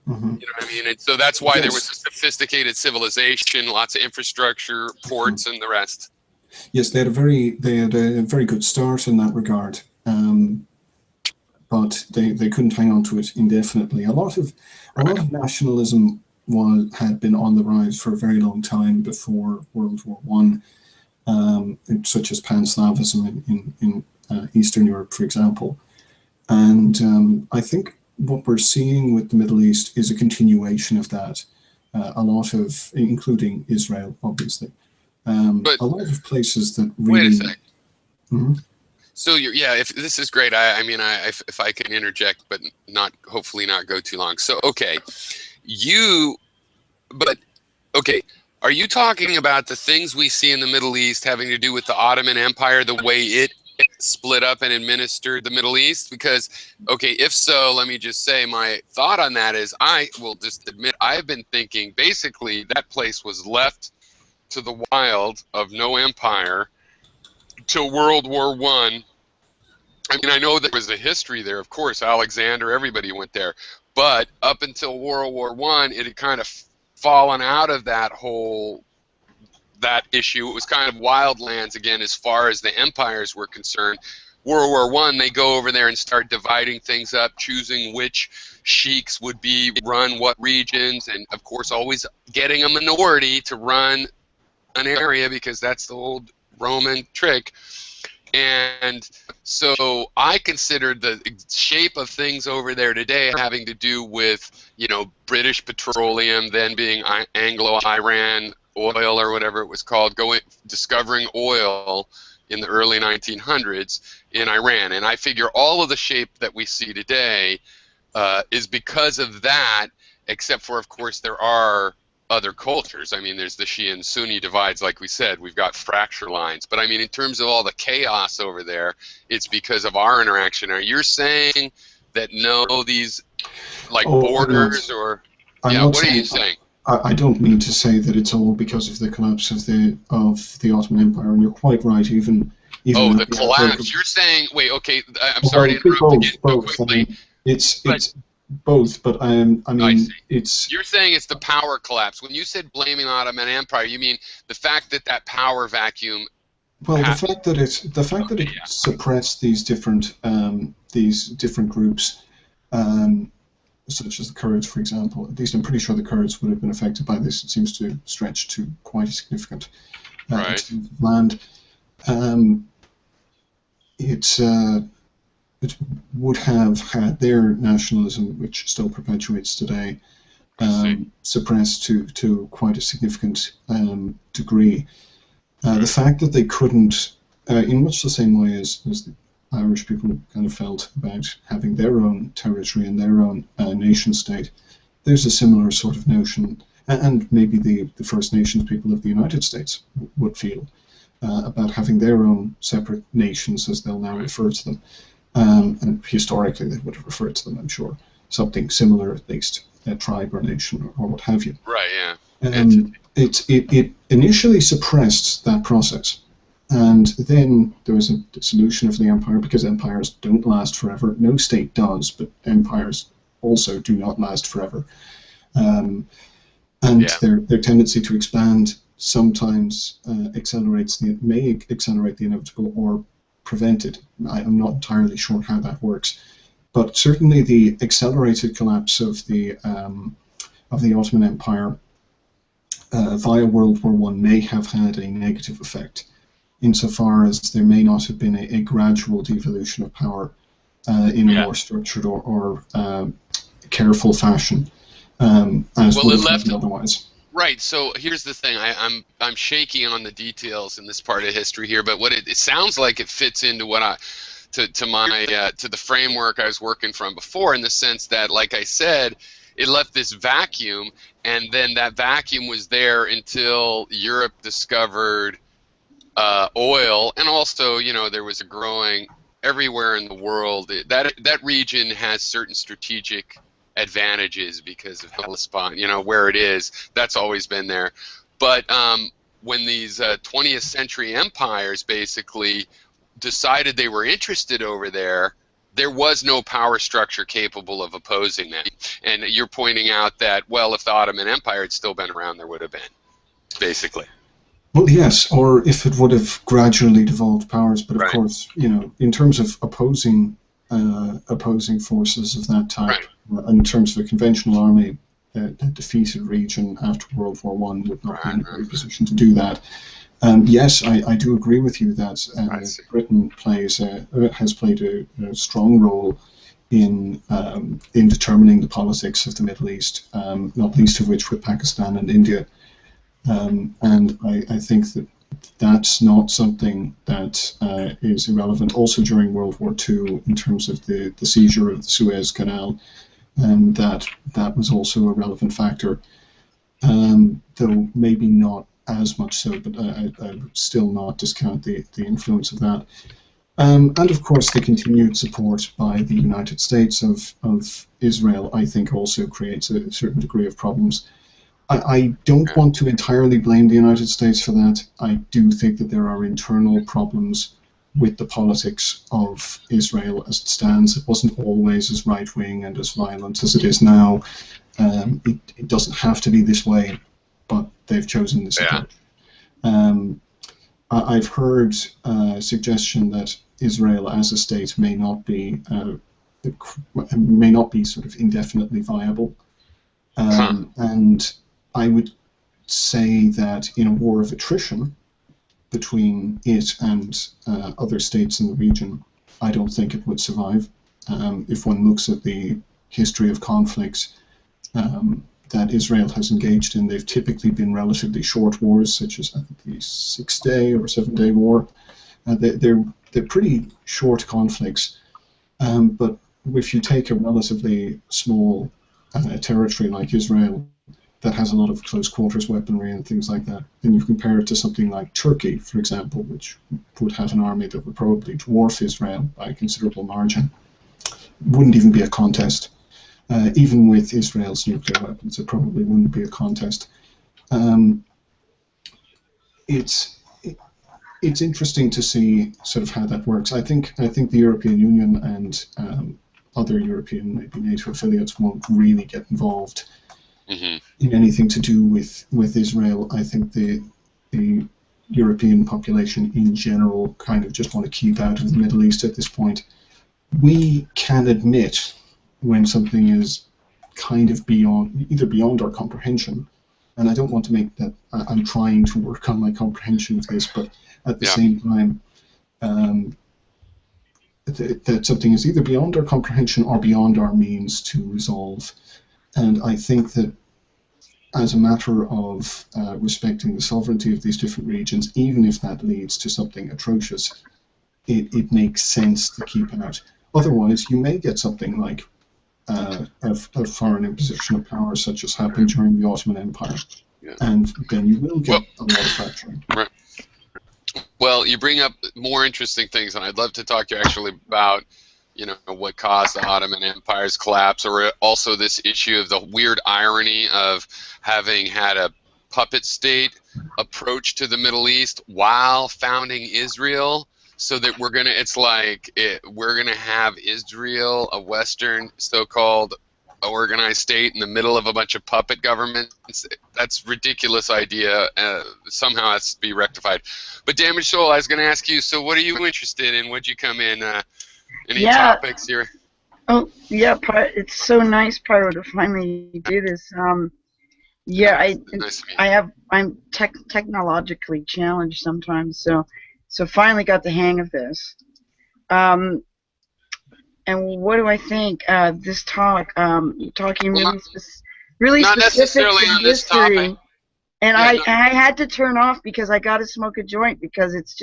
You know what I mean? And so that's why there was a sophisticated civilization, lots of infrastructure, ports, and the rest. Yes, they had a very good start in that regard, but they couldn't hang on to it indefinitely. A lot of nationalism had been on the rise for a very long time before World War One. Such as Pan-Slavism in Eastern Europe, for example. And I think what we're seeing with the Middle East is a continuation of that. A lot of, including Israel, obviously. But a lot of places that really... Wait a sec. So if this is great. I mean, if I can interject, but hopefully not go too long. So, okay. Are you talking about the things we see in the Middle East having to do with the Ottoman Empire, the way it split up and administered the Middle East? Because, okay, if so, let me just say my thought on that is I will just admit I've been thinking basically that place was left to the wild of no empire till World War I. I mean, I know there was a history there, of course, Alexander, everybody went there. But up until World War I, it had kind of fallen out of that issue. It was kind of wild lands again as far as the empires were concerned. World War I, they go over there and start dividing things up, choosing which sheiks would run what regions, and of course always getting a minority to run an area because that's the old Roman trick. And so I considered the shape of things over there today having to do with, you know, British Petroleum, then being Anglo-Iran oil or whatever it was called, discovering oil in the early 1900s in Iran. And I figure all of the shape that we see today is because of that. except for, of course, there are other cultures. I mean, there's the Shia and Sunni divides, like we said. We've got fracture lines. But I mean, in terms of all the chaos over there, it's because of our interaction. Are you saying that these like borders or what are you saying? I don't mean to say that it's all because of the collapse of the Ottoman Empire, and you're quite right. Even the collapse. You're saying, wait, okay. I'm sorry to interrupt again so quickly. I mean, it's both, but I mean, it's. You're saying it's the power collapse. When you said blaming the Ottoman Empire, you mean the fact that power vacuum. Well, the fact that it suppressed these different groups, such as the Kurds, for example. At least I'm pretty sure the Kurds would have been affected by this. It seems to stretch to quite a significant extent of land. It would have had their nationalism, which still perpetuates today, suppressed to quite a significant degree. The fact that they couldn't, in much the same way as the Irish people kind of felt about having their own territory and their own nation state, there's a similar sort of notion, and maybe the First Nations people of the United States would feel about having their own separate nations, as they'll now refer to them. And historically they would have referred to them, I'm sure, something similar, at least, a tribe or nation or what have you. Right, yeah. It initially suppressed that process, and then there was a dissolution of the empire, because empires don't last forever. No state does, but empires also do not last forever. Their tendency to expand sometimes may accelerate the inevitable or prevent it. I'm not entirely sure how that works, but certainly the accelerated collapse of the Ottoman Empire via World War I may have had a negative effect, insofar as there may not have been a gradual devolution of power in a more structured or careful fashion, as would have been otherwise. Right. So here's the thing. I'm shaky on the details in this part of history here, but what it sounds like it fits into what to the framework I was working from before, in the sense that, like I said, it left this vacuum, and then that vacuum was there until Europe discovered oil, and also, there was a growing everywhere in the world. That region has certain strategic advantages because of Hellespont, where it is. That's always been there. But when these 20th century empires basically decided they were interested over there, there was no power structure capable of opposing them. And you're pointing out that, well, if the Ottoman Empire had still been around, there would have been, basically. Well, yes, or if it would have gradually devolved powers. But of course, in terms of opposing forces of that type, in terms of a conventional army, a defeated region after World War I would not be in a great position to do that. Yes, I do agree with you that Britain has played a strong role in determining the politics of the Middle East, not least of which with Pakistan and India. And I think that that's not something that is irrelevant. Also during World War II, in terms of the seizure of the Suez Canal, that was also a relevant factor, though maybe not as much so, but I would still not discount the influence of that. And of course, the continued support by the United States of Israel, I think, also creates a certain degree of problems. I don't want to entirely blame the United States for that. I do think that there are internal problems with the politics of Israel as it stands. It wasn't always as right-wing and as violent as it is now. It doesn't have to be this way, but they've chosen this approach. I've heard a suggestion that Israel as a state may not be sort of indefinitely viable, and I would say that in a war of attrition between it and other states in the region, I don't think it would survive. If one looks at the history of conflicts that Israel has engaged in, they've typically been relatively short wars, such as the 6-day or 7-day war. They're pretty short conflicts, but if you take a relatively small a territory like Israel that has a lot of close quarters weaponry and things like that, and you compare it to something like Turkey, for example, which would have an army that would probably dwarf Israel by a considerable margin, wouldn't even be a contest. Even with Israel's nuclear weapons, it probably wouldn't be a contest. It's interesting to see sort of how that works. I think the European Union and other European, maybe NATO affiliates, won't really get involved in anything to do with Israel. I think the European population in general kind of just want to keep out of the Middle East at this point. We can admit when something is kind of either beyond our comprehension, and I don't want to make that I'm trying to work on my comprehension of this, but at the same time, that something is either beyond our comprehension or beyond our means to resolve. And I think that as a matter of respecting the sovereignty of these different regions, even if that leads to something atrocious, it makes sense to keep it out. Otherwise, you may get something like a foreign imposition of power, such as happened during the Ottoman Empire, and then you will get a lot of fracturing. Right. Well, you bring up more interesting things, and I'd love to talk to you actually about, you know, what caused the Ottoman Empire's collapse, or also this issue of the weird irony of having had a puppet state approach to the Middle East while founding Israel, so that we're gonna have Israel, a Western so-called organized state, in the middle of a bunch of puppet governments. That's a ridiculous idea. Somehow has to be rectified. But Damaged Soul, I was going to ask you, so what are you interested in? What'd you come in? Any topics here? Oh, yeah, it's so nice, Pyro, to finally do this. Yeah, Nice to meet you. I'm technologically challenged sometimes, so finally got the hang of this. And what do I think? This talk, talking really not specific necessarily to on this history, topic. and Yeah, I had to turn off because I got to smoke a joint because it's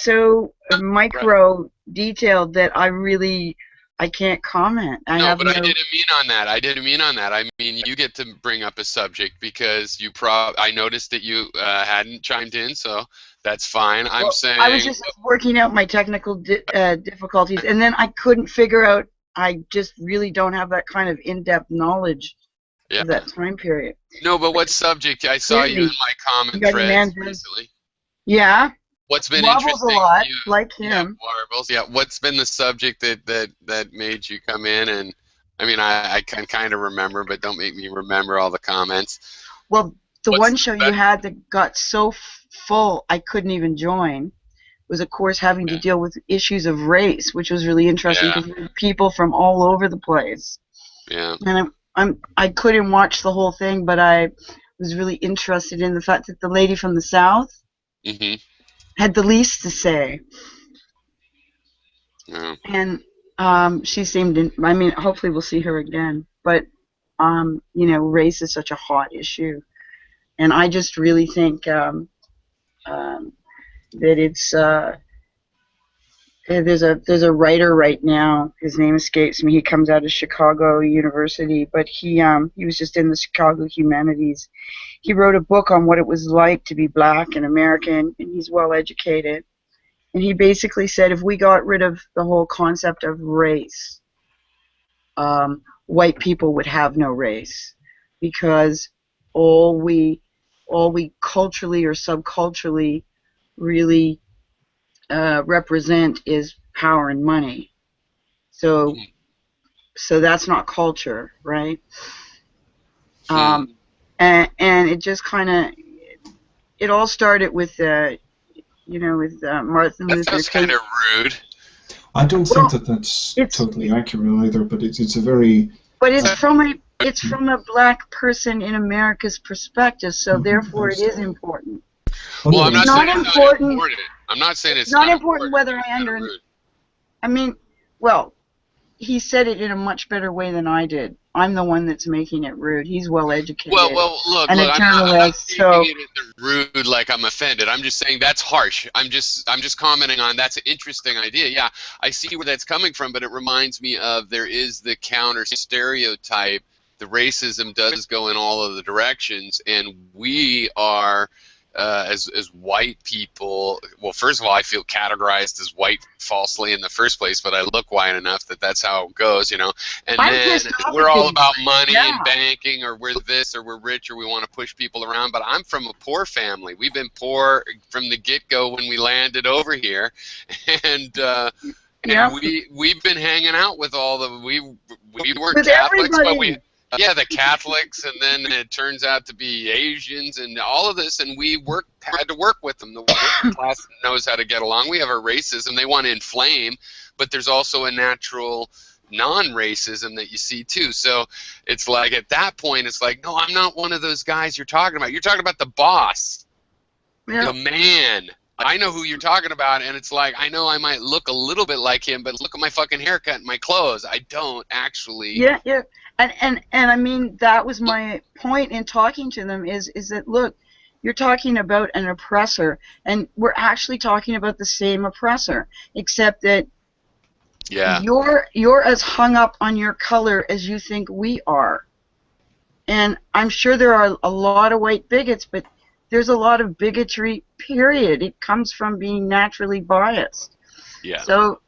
so micro detailed that I can't comment. I didn't mean on that. I mean, you get to bring up a saying because I noticed that you hadn't chimed in, so that's fine. I'm saying I was just working out my technical difficulties, and then I couldn't figure out. I just really don't have that kind of in-depth knowledge of that time period. No, but what subject? I saw you in my comment threads recently. Yeah. What's been Warbles interesting? A lot, like him. Yeah, Warbles. Yeah. What's been the subject that made you come in? And I mean, I can kind of remember, but don't make me remember all the comments. Well, one show you had that got so full I couldn't even join was, of course, having to deal with issues of race, which was really interesting because we had people from all over the place. Yeah. And I couldn't watch the whole thing, but I was really interested in the fact that the lady from the South had the least to say. Yeah. And she seemed, I mean, hopefully we'll see her again. But, you know, race is such a hot issue. And I just really think that it's there's a writer right now. His name escapes me. He comes out of Chicago University, but he was just in the Chicago Humanities. He wrote a book on what it was like to be black and American, and he's well educated. And he basically said if we got rid of the whole concept of race, white people would have no race, because all we culturally or subculturally really represent is power and money. So that's not culture, right? And it just kind of, it all started with with Martin Luther King. That's kind of rude. I don't think that's totally accurate either, but it's a very. But it's from a black person in America's perspective, so therefore it is important. Well, I'm not saying it's not important. I'm not saying it's not important whether I mean, well, he said it in a much better way than I did. I'm the one that's making it rude. He's well educated. Well, look, I'm not taking it as rude like I'm offended. I'm just saying that's harsh. I'm just commenting on that's an interesting idea. Yeah, I see where that's coming from, but it reminds me of there is the counter stereotype the racism does go in all of the directions, and we are as white people, well, first of all, I feel categorized as white falsely in the first place, but I look white enough that that's how it goes, you know. And I'm then pissed off we're at all things. about money Yeah. and banking, or we're this, or we're rich, or we want to push people around. But I'm from a poor family. We've been poor from the get-go when we landed over here, and Yeah. we've been hanging out with all the we were With Catholics, but everybody. the Catholics, and then it turns out to be Asians and all of this, and we had to work with them. The working class knows how to get along. We have our racism they want to inflame, but there's also a natural non-racism that you see too. So it's like at that point, it's like, no, I'm not one of those guys you're talking about. You're talking about the boss, Yeah. the man. I know who you're talking about, and it's like, I know I might look a little bit like him, but look at my fucking haircut and my clothes. I don't actually. Yeah, yeah. And I mean, that was my point in talking to them is that, look, you're talking about an oppressor, and we're actually talking about the same oppressor, except that Yeah. you're as hung up on your color as you think we are. And I'm sure there are a lot of white bigots, but there's a lot of bigotry, period. It comes from being naturally biased. Yeah. So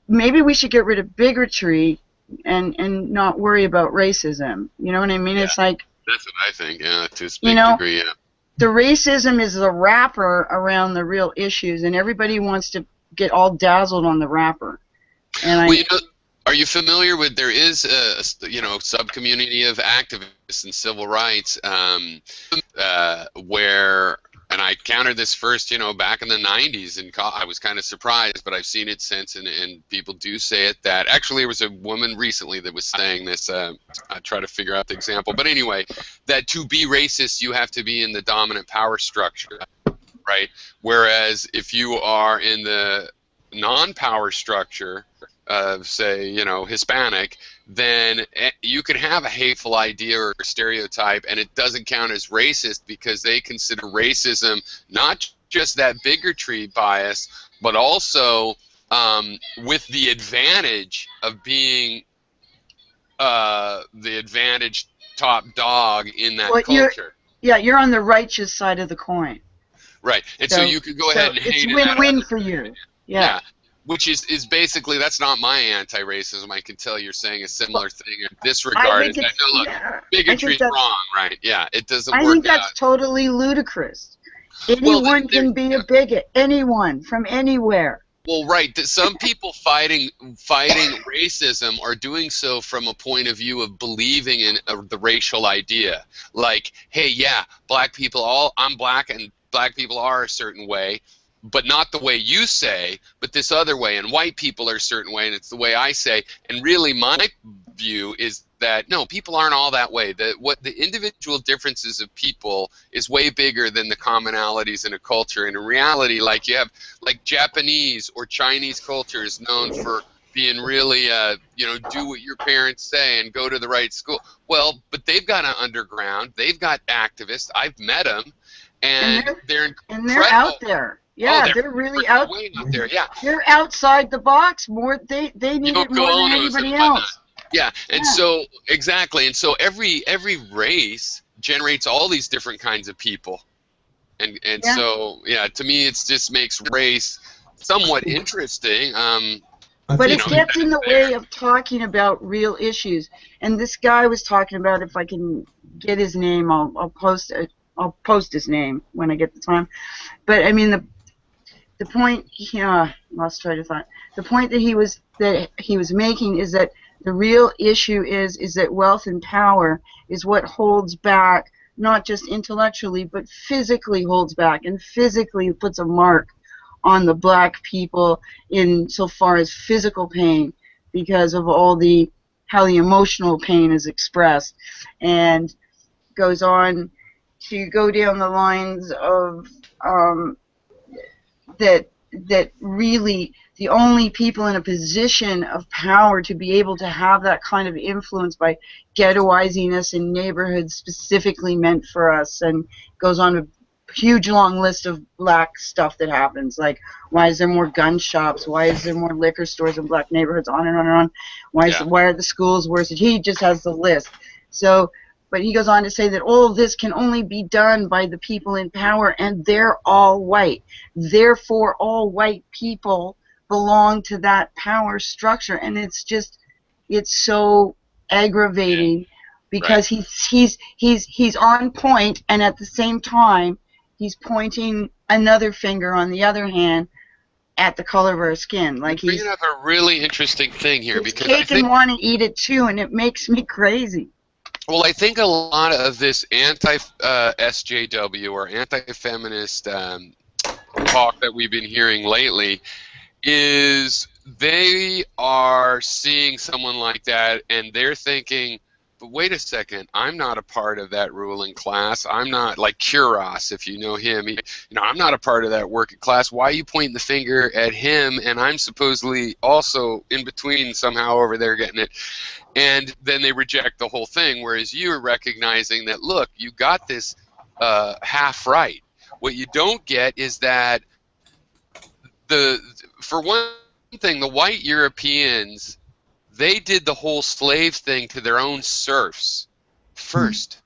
maybe we should get rid of bigotry and not worry about racism. You know what I mean? Yeah. It's like That's what I think, yeah, to a You big know, degree, yeah. the racism is the wrapper around the real issues, and everybody wants to get all dazzled on the wrapper. And Well, you know, are you familiar with, there is a sub-community of activists in civil rights where, and I countered this first, back in the 90s, and I was kind of surprised, but I've seen it since, and people do say it, that actually there was a woman recently that was saying this, I try to figure out the example, but anyway, that to be racist, you have to be in the dominant power structure, right? Whereas if you are in the non-power structure of, say, Hispanic, then you can have a hateful idea or stereotype, and it doesn't count as racist because they consider racism not just that bigotry bias, but also with the advantage of being the advantaged top dog in that culture. you're on the righteous side of the coin. Right, and so you could go ahead and hate it's it. win-win for you. Yeah. Which is basically, that's not my anti-racism. I can tell you're saying a similar thing in this I regard. think it's, No, look, yeah, bigotry is that's- wrong, right? Yeah, it doesn't I work think that's out. totally ludicrous. Anyone can be a bigot. Anyone from anywhere. Well, right. Some people fighting racism are doing so from a point of view of believing in the racial idea. Like, hey, yeah, I'm black and black people are a certain way, but not the way you say, but this other way, and white people are a certain way, and it's the way I say. And really, my view is that no, people aren't all that way. What the individual differences of people is way bigger than the commonalities in a culture. And in reality, like you have, like Japanese or Chinese culture is known for being really, do what your parents say and go to the right school. Well, but they've got an underground. They've got activists. I've met them, and they're incredible. And they're out there. Yeah, Oh, they're really out. Way out there. Yeah. They're outside the box more. They need it more than anybody else. Yeah, and so exactly, and so every race generates all these different kinds of people, and so to me, it just makes race somewhat interesting. But it gets in the way of talking about real issues. And this guy was talking about, if I can get his name, I'll post it. I'll post his name when I get the time. But I mean the point, lost track of thought. The point that he was making is that the real issue is that wealth and power is what holds back, not just intellectually, but physically holds back, and physically puts a mark on the black people in so far as physical pain, because of how the emotional pain is expressed, and goes on to go down the lines of that really the only people in a position of power to be able to have that kind of influence by ghettoizing us in neighborhoods specifically meant for us, and goes on to huge long list of black stuff that happens. Like, why is there more gun shops? Why is there more liquor stores in black neighborhoods? On and on and on. Why are the schools worse? He just has the list. So, but he goes on to say that all of this can only be done by the people in power, and they're all white. Therefore, all white people belong to that power structure, and it's so aggravating because he's on point, and at the same time he's pointing another finger on the other hand at the color of our skin. Like, he's bringing up a really interesting thing here, because I cake think, and want to eat it too, and it makes me crazy. well, I think a lot of this anti-SJW or anti-feminist talk that we've been hearing lately is they are seeing someone like that and they're thinking, but wait a second, I'm not a part of that ruling class. I'm not like Kuros, if you know him. I'm not a part of that working class. Why are you pointing the finger at him and I'm supposedly also in between somehow over there getting it? And then they reject the whole thing, whereas you are recognizing that, look, you got this half right. What you don't get is that for one thing, the white Europeans, they did the whole slave thing to their own serfs first.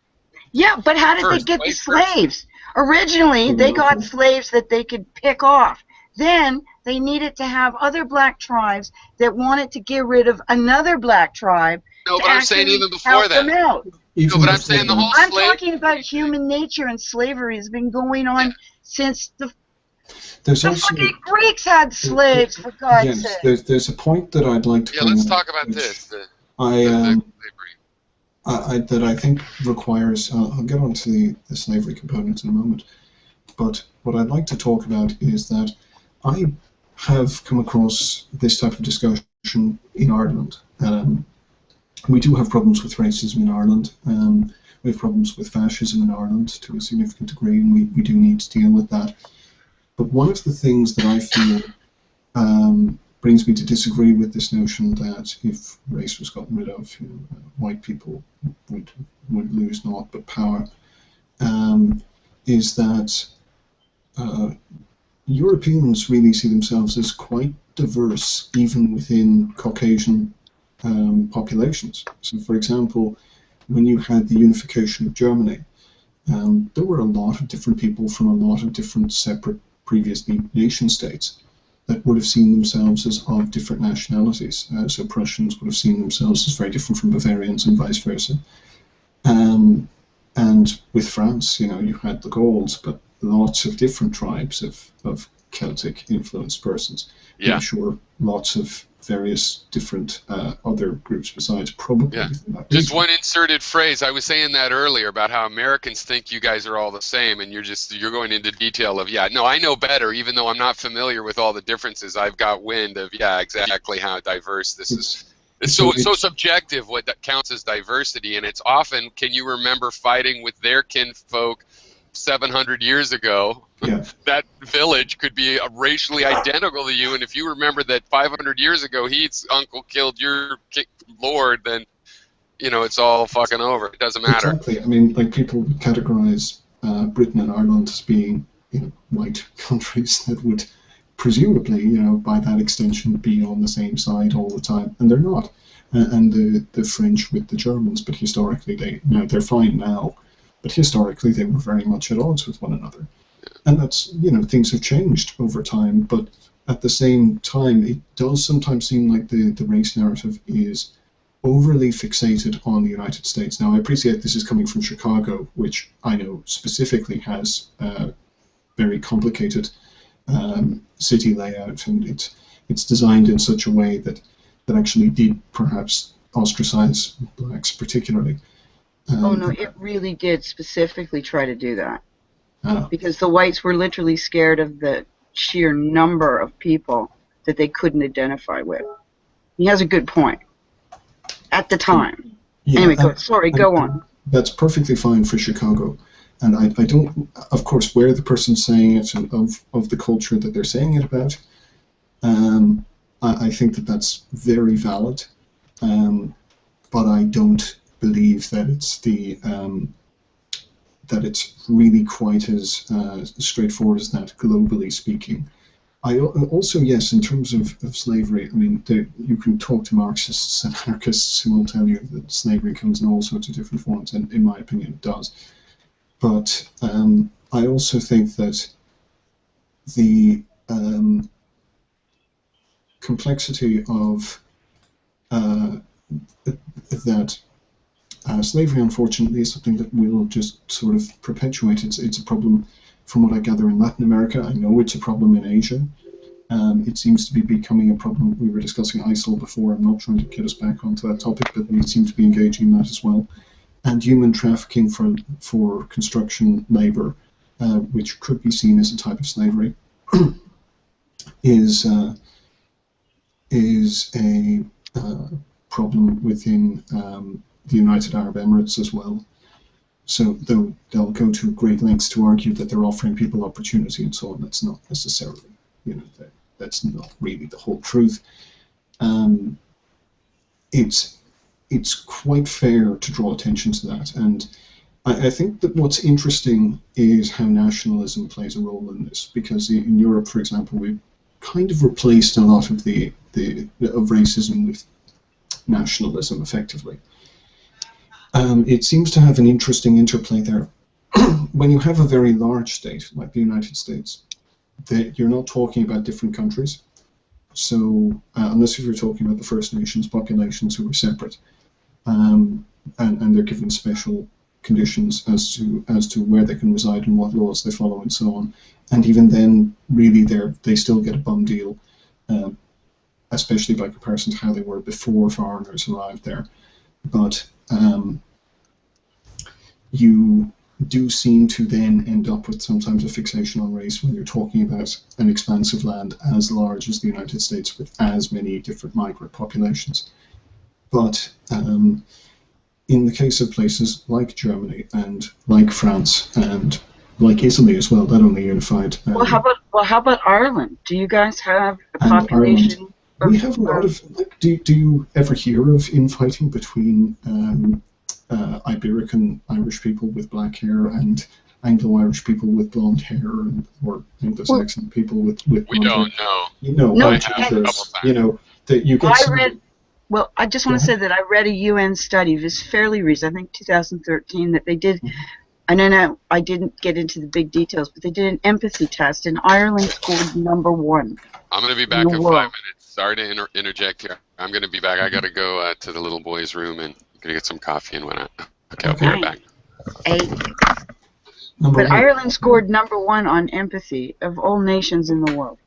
Yeah, but how did they get the slaves? Originally, they got slaves that they could pick off. Then they needed to have other black tribes that wanted to get rid of another black tribe. No, but I'm saying even before help that. them out. No, but I'm saying the whole I'm slave. talking about human nature, and slavery has been going on since the fucking Greeks had slaves, for God's sake. Yes, there's a point that I'd like to bring let's up, talk about which this. that I think requires. I'll get onto the slavery component in a moment. But what I'd like to talk about is that I have come across this type of discussion in Ireland. We do have problems with racism in Ireland. We have problems with fascism in Ireland to a significant degree, and we do need to deal with that. But one of the things that I feel brings me to disagree with this notion that if race was gotten rid of, white people would lose naught but power, is that Europeans really see themselves as quite diverse, even within Caucasian populations. So, for example, when you had the unification of Germany, there were a lot of different people from a lot of different separate previous nation states that would have seen themselves as of different nationalities. So Prussians would have seen themselves as very different from Bavarians and vice versa. And with France, you had the Gauls, but lots of different tribes of Celtic influenced persons. Yeah. I'm sure lots of various different other groups besides, probably. Yeah. Just one inserted phrase. I was saying that earlier about how Americans think you guys are all the same, and you're going into detail of, no, I know better, even though I'm not familiar with all the differences. I've got wind of, exactly how diverse this is. It's so subjective what that counts as diversity, and it's often, can you remember fighting with their kinfolk 700 years ago? Yeah. That village could be racially identical to you, and if you remember that 500 years ago his uncle killed your lord, then it's all fucking over. It doesn't matter. Exactly. I mean, like, people categorize Britain and Ireland as being white countries that would presumably, by that extension, be on the same side all the time, and they're not. And the French with the Germans, but historically they're fine now, but historically they were very much at odds with one another. And that's, things have changed over time, but at the same time, it does sometimes seem like the race narrative is overly fixated on the United States. Now, I appreciate this is coming from Chicago, which I know specifically has a very complicated city layout, and it's designed in such a way that actually did perhaps ostracize blacks particularly. Oh no, it really did specifically try to do that. Because the whites were literally scared of the sheer number of people that they couldn't identify with. He has a good point. At the time. Yeah, anyway, go on. That's perfectly fine for Chicago. And I don't, of course, where the person's saying it and of the culture that they're saying it about, I think that that's very valid. But I don't believe that it's the it's really quite as straightforward as that, globally speaking. I also, yes, in terms of slavery, I mean, you can talk to Marxists and anarchists who will tell you that slavery comes in all sorts of different forms, and in my opinion it does. But I also think that the complexity of that slavery, unfortunately, is something that will just sort of perpetuate. It's a problem, from what I gather, in Latin America. I know it's a problem in Asia. It seems to be becoming a problem. We were discussing ISIL before. I'm not trying to get us back onto that topic, but we seem to be engaging in that as well. And human trafficking for construction labor, which could be seen as a type of slavery, is a problem within the United Arab Emirates as well. So they'll go to great lengths to argue that they're offering people opportunity and so on. That's not necessarily, that's not really the whole truth. It's quite fair to draw attention to that, and I think that what's interesting is how nationalism plays a role in this, because in Europe, for example, we've kind of replaced a lot of of racism with nationalism, effectively. It seems to have an interesting interplay there. When you have a very large state, like the United States, you're not talking about different countries. So, unless if you're talking about the First Nations populations who are separate, and they're given special conditions as to where they can reside and what laws they follow and so on. And even then, really, they still get a bum deal, especially by comparison to how they were before foreigners arrived there. But you do seem to then end up with sometimes a fixation on race when you're talking about an expansive land as large as the United States with as many different migrant populations. But in the case of places like Germany and like France and like Italy as well, that only unified. Well, how about Ireland? Do you guys have a population? We have a lot of. Do you ever hear of infighting between Iberic and Irish people with black hair and Anglo-Irish people with blonde hair, or Anglo-Saxon people with blonde We don't hair? know. No, I I have think that you get. Well, I just want to say that I read a UN study, this is fairly recent, I think 2013, that they did, and then I didn't get into the big details, but they did an empathy test, and Ireland scored #1. I'm going to be back in 5 minutes. Sorry to interject here. I'm going to be back. I got to go to the little boy's room and going to get some coffee and whatnot. Okay, I'll be right back. But Ireland scored #1 on empathy of all nations in the world.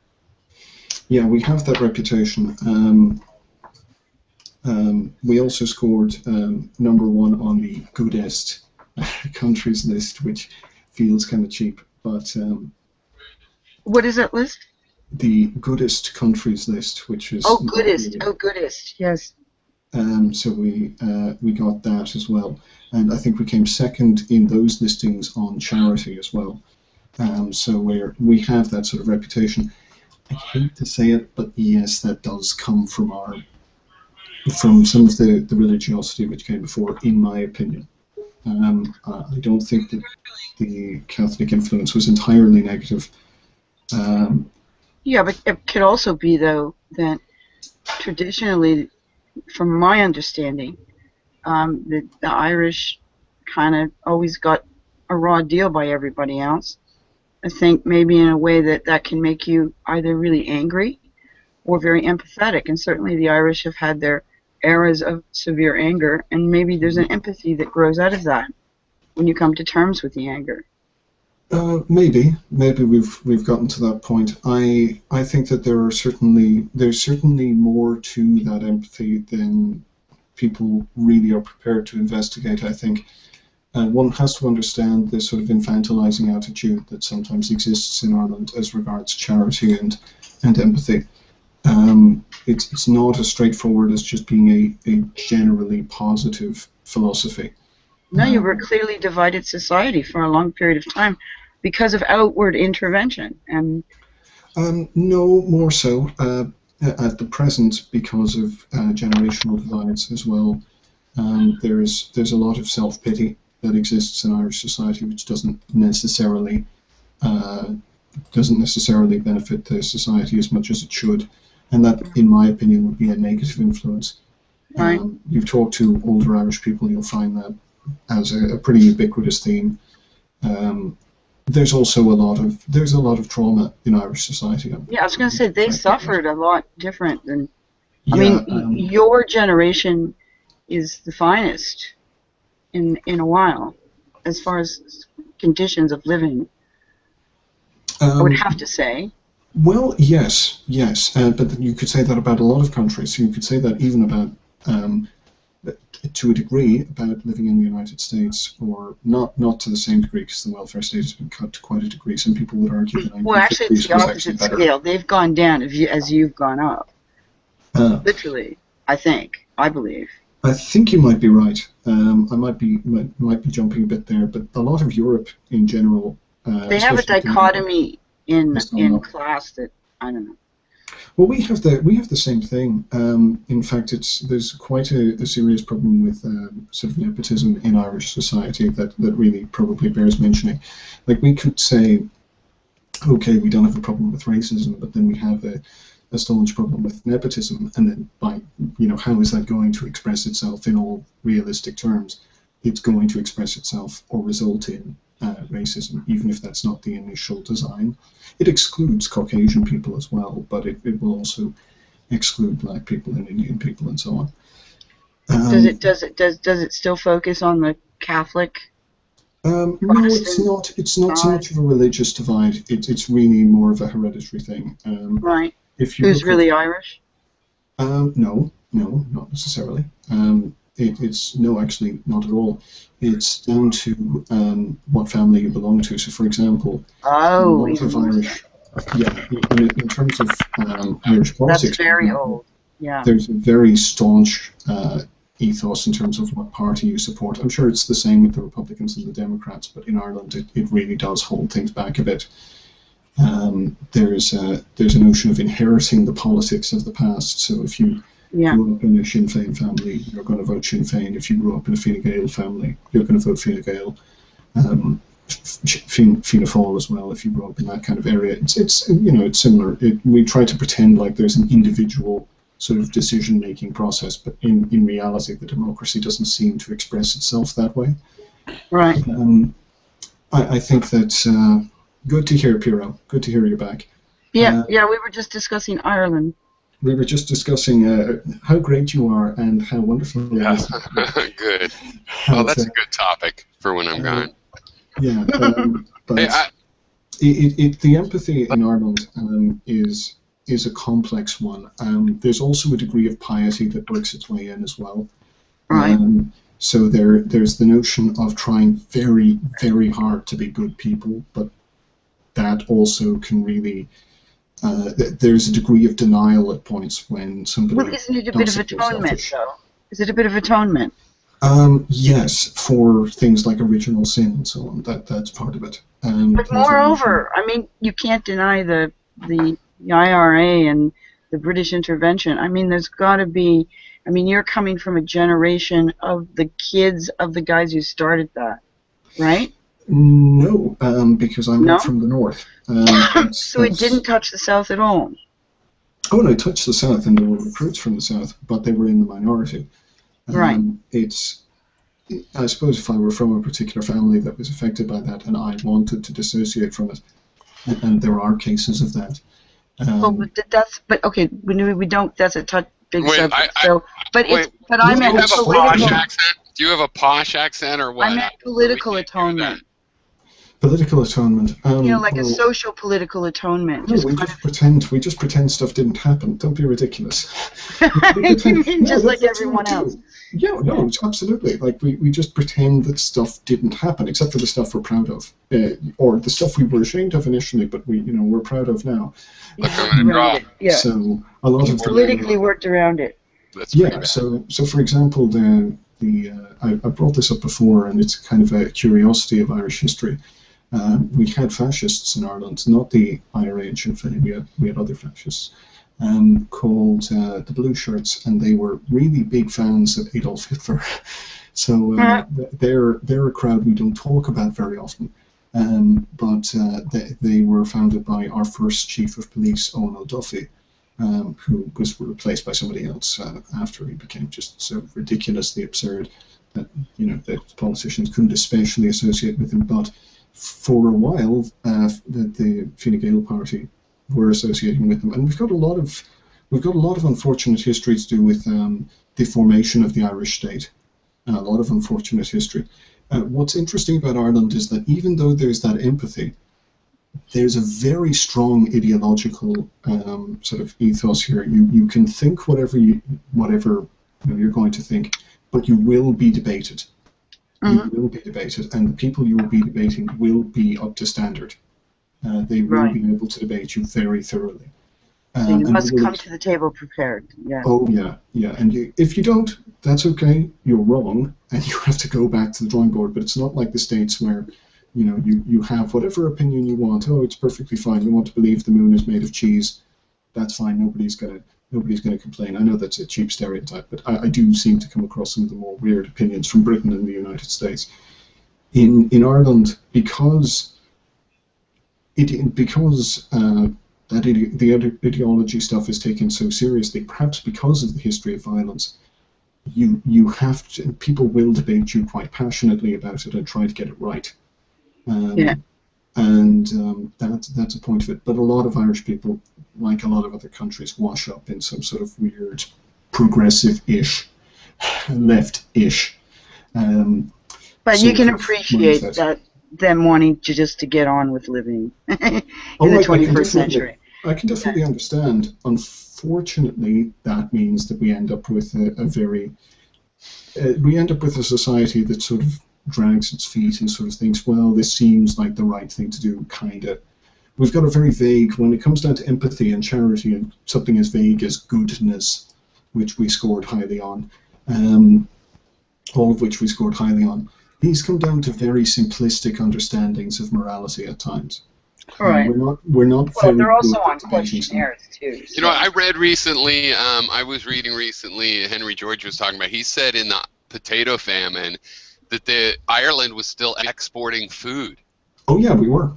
Yeah, we have that reputation. We also scored #1 on the goodest countries list, which feels kind of cheap. But what is that list? The goodest countries list, which is goodest, yes. So we got that as well, and I think we came second in those listings on charity as well. So we have that sort of reputation. I hate to say it, but yes, that does come from some of the religiosity which came before, in my opinion. I don't think that the Catholic influence was entirely negative. Yeah, but it could also be, though, that traditionally, from my understanding, the Irish kind of always got a raw deal by everybody else. I think maybe in a way that can make you either really angry or very empathetic, and certainly the Irish have had their eras of severe anger, and maybe there's an empathy that grows out of that when you come to terms with the anger. Maybe we've gotten to that point. I think that there's certainly more to that empathy than people really are prepared to investigate. I think one has to understand this sort of infantilizing attitude that sometimes exists in Ireland as regards charity and empathy. It's not as straightforward as just being a generally positive philosophy. No, you were clearly divided society for a long period of time because of outward intervention. And no, more so at the present because of generational divides as well. There's a lot of self-pity that exists in Irish society, which doesn't necessarily benefit the society as much as it should, and that, in my opinion, would be a negative influence. Right. You've talked to older Irish people, you'll find that as a pretty ubiquitous theme. There's also a lot of trauma in Irish society. Yeah, I was going to say they suffered a lot different than. I Yeah, mean, your generation is the finest in a while, as far as conditions of living. I would have to say. Well, yes, but you could say that about a lot of countries. You could say that even about, to a degree, about living in the United States, or not to the same degree, because the welfare state has been cut to quite a degree. Some people would argue that 1950s Well, actually, it's the was opposite better. scale. They've gone down as you've gone up. Literally, I believe. I think you might be right. I might be jumping a bit there, but a lot of Europe in general. They have a especially dichotomy in up. class that I don't know. Well, we have the same thing. In fact, there's quite a serious problem with sort of nepotism in Irish society that really probably bears mentioning. Like, we could say, okay, we don't have a problem with racism, but then we have a staunch problem with nepotism, and then how is that going to express itself in all realistic terms? It's going to express itself or result in racism, even if that's not the initial design. It excludes Caucasian people as well, but it will also exclude Black people and Indian people and so on. Does it still focus on the Catholic? No, it's not. It's not so much of a religious divide. It's really more of a hereditary thing. Right. If you Who's really Irish? No, not necessarily. It's no, actually, not at all. It's down to what family you belong to. So, for example, a lot of Irish, in terms of Irish politics, that's very old. Yeah. There's a very staunch ethos in terms of what party you support. I'm sure it's the same with the Republicans and the Democrats, but in Ireland, it really does hold things back a bit. There's a notion of inheriting the politics of the past. So if you grew up in a Sinn Féin family, you're going to vote Sinn Féin. If you grew up in a Fine Gael family, you're going to vote Fine Gael. Fianna Fáil as well. If you grew up in that kind of area, it's similar. We try to pretend like there's an individual sort of decision-making process, but in reality, the democracy doesn't seem to express itself that way. Right. I think that. Good to hear, Piero. Good to hear you back. Yeah, we were just discussing Ireland. We were just discussing how great you are and how wonderful it is. Good. Well, that's a good topic for when I'm gone. Yeah, but the empathy in Ireland is a complex one. There's also a degree of piety that works its way in as well. Right. So there's the notion of trying very, very hard to be good people, but that also can really, there's a degree of denial at points when somebody. Well, isn't it a bit of atonement, though? Is it a bit of atonement? Yes, for things like original sin and so on. That's part of it. But moreover, I mean, you can't deny the IRA and the British intervention. I mean, there's got to be. I mean, you're coming from a generation of the kids of the guys who started that, right? No, because I'm not from the north. So it didn't touch the South at all? Oh, no, it touched the South, and there were recruits from the South, but they were in the minority. Right. I suppose if I were from a particular family that was affected by that, and I wanted to dissociate from it, and there are cases of that. Okay, we don't. That's a big subject. But I meant political. Do you have a posh accent or what? I meant political atonement. Political atonement. Like a social political atonement. No, we just pretend stuff didn't happen. Don't be ridiculous. You mean just like everyone else? Yeah, no, absolutely. Like we just pretend that stuff didn't happen, except for the stuff we're proud of, or the stuff we were ashamed of initially, but we're proud of now. Yeah. So a lot of politically worked around it. So for example, I brought this up before, and it's kind of a curiosity of Irish history. We had fascists in Ireland, not the IRA and Sinn Féin. We had other fascists called the Blue Shirts, and they were really big fans of Adolf Hitler. So they're a crowd we don't talk about very often. But they were founded by our first chief of police, Owen O'Duffy, who was replaced by somebody else after he became just so ridiculously absurd that that politicians couldn't especially associate with him. But for a while, the Fine Gael party were associating with them, and we've got a lot of unfortunate history to do with the formation of the Irish state. A lot of unfortunate history. What's interesting about Ireland is that even though there's that empathy, there's a very strong ideological sort of ethos here. You can think whatever you're going to think, but you will be debated. You will be debated, and the people you will be debating will be up to standard. They will be able to debate you very thoroughly. So you must come to the table prepared. Yeah. Oh yeah. And if you don't, that's okay. You're wrong, and you have to go back to the drawing board. But it's not like the States where, you have whatever opinion you want. Oh, it's perfectly fine. You want to believe the moon is made of cheese. That's fine. Nobody's gonna complain. I know that's a cheap stereotype, but I do seem to come across some of the more weird opinions from Britain and the United States. In Ireland, because the ideology stuff is taken so seriously, perhaps because of the history of violence, you have to, people will debate you quite passionately about it and try to get it right. And that's a point of it. But a lot of Irish people, like a lot of other countries, wash up in some sort of weird progressive-ish, left-ish. But you can appreciate that them wanting to just to get on with living in the 21st century. I can definitely understand. Unfortunately, that means that we end up with a society that sort of drags its feet and sort of thinks, well, this seems like the right thing to do, kind of. We've got a very vague, when it comes down to empathy and charity, and something as vague as goodness, which we scored highly on, all of which we scored highly on. These come down to very simplistic understandings of morality at times. Right. We're not. Well, they're also on questionnaires too. So. I read recently. I was reading recently. Henry George was talking about. He said in the potato famine that Ireland was still exporting food. Oh yeah, we were.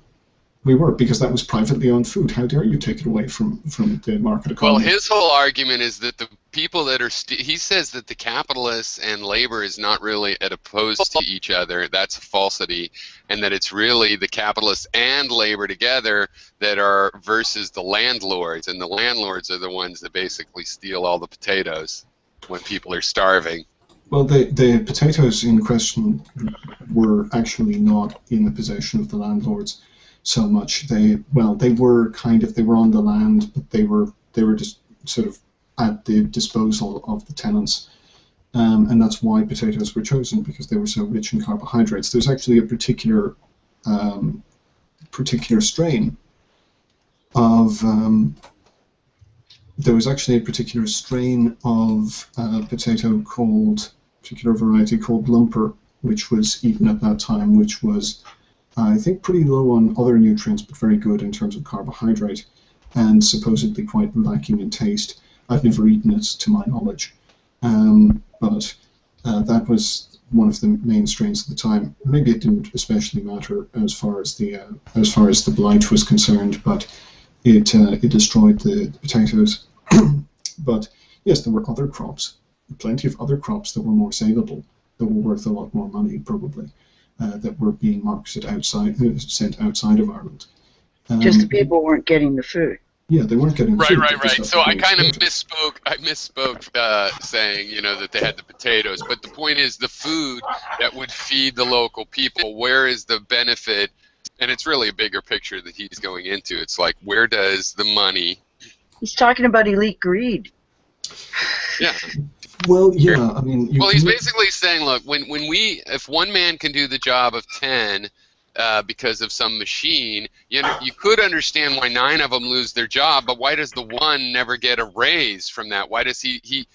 We were, because that was privately owned food. How dare you take it away from the market economy? Well, his whole argument is that the people that are he says that the capitalists and labor is not really opposed to each other. That's a falsity, and that it's really the capitalists and labor together that are versus the landlords, and the landlords are the ones that basically steal all the potatoes when people are starving. Well, the potatoes in question were actually not in the possession of the landlords so much. They were on the land, but they were just sort of at the disposal of the tenants, and that's why potatoes were chosen, because they were so rich in carbohydrates. There's actually a particular strain of potato particular variety called lumper, which was eaten at that time, which was I think pretty low on other nutrients, but very good in terms of carbohydrate, and supposedly quite lacking in taste. I've never eaten it, to my knowledge, but that was one of the main strains at the time. Maybe it didn't especially matter as far as the blight was concerned, but it destroyed the potatoes. But yes, there were other crops, plenty of other crops that were more saleable, that were worth a lot more money, probably. That were being marketed sent outside of Ireland. Just the people weren't getting the food. Yeah, they weren't getting the food. Right. So I kind of misspoke. I misspoke saying, that they had the potatoes. But the point is the food that would feed the local people, where is the benefit? And it's really a bigger picture that he's going into. It's like, where does the money... He's talking about elite greed. Yeah. Well, yeah, I mean... he's basically saying, look, if one man can do the job of 10 because of some machine, you could understand why 9 of them lose their job, but why does the one never get a raise from that? Why does he's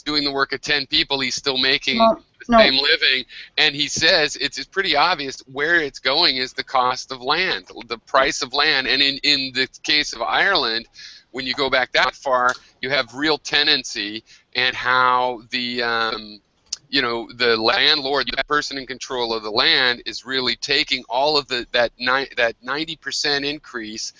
doing the work of 10 people, he's still making the same living, and he says it's pretty obvious where it's going is the cost of land, the price of land, and in the case of Ireland, when you go back that far, you have real tenancy, and how the you know, the landlord, that person in control of the land, is really taking all of that 90% increase.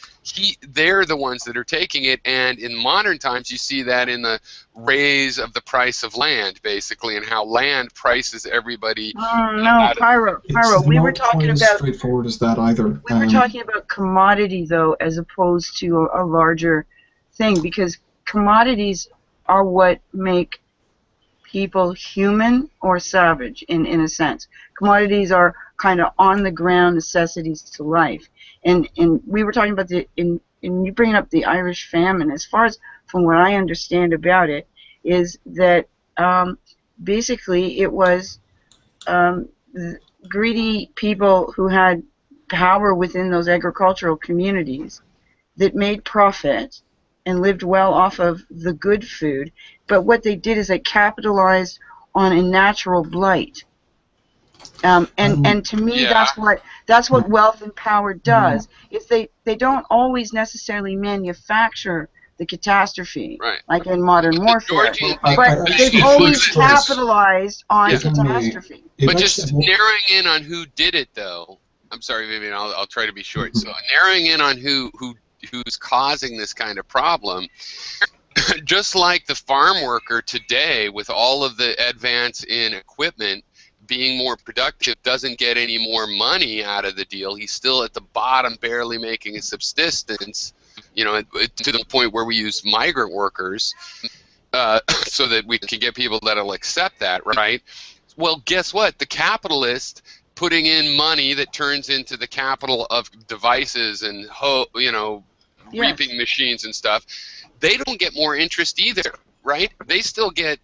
They're the ones that are taking it, and in modern times you see that in the raise of the price of land, basically, and how land prices everybody. No, Pyro, It's we were not talking quite as about straightforward as that either. we were talking about commodity though, as opposed to a larger thing, because commodities are what make people human or savage in a sense. Commodities are kind of on the ground necessities to life. And we were talking about and you bringing up the Irish famine. As far as from what I understand about it, is that basically it was greedy people who had power within those agricultural communities that made profit and lived well off of the good food. But what they did is they capitalized on a natural blight. And to me, Yeah. that's what wealth and power does. Is they don't always necessarily manufacture the catastrophe, Right. like in modern warfare, Well, but they've always capitalized on Yeah. catastrophe. But just narrowing in on who did it, though. I'm sorry, Vivian. I'll try to be short. So narrowing in on who's causing this kind of problem. Just like the farm worker today, with all of the advance in equipment, being more productive, doesn't get any more money out of the deal. He's still at the bottom, barely making a subsistence, you know, to the point where we use migrant workers so that we can get people that'll accept that, right? Well, guess what? The capitalist putting in money that turns into the capital of devices and, reaping machines and stuff, they don't get more interest either, right? They still get,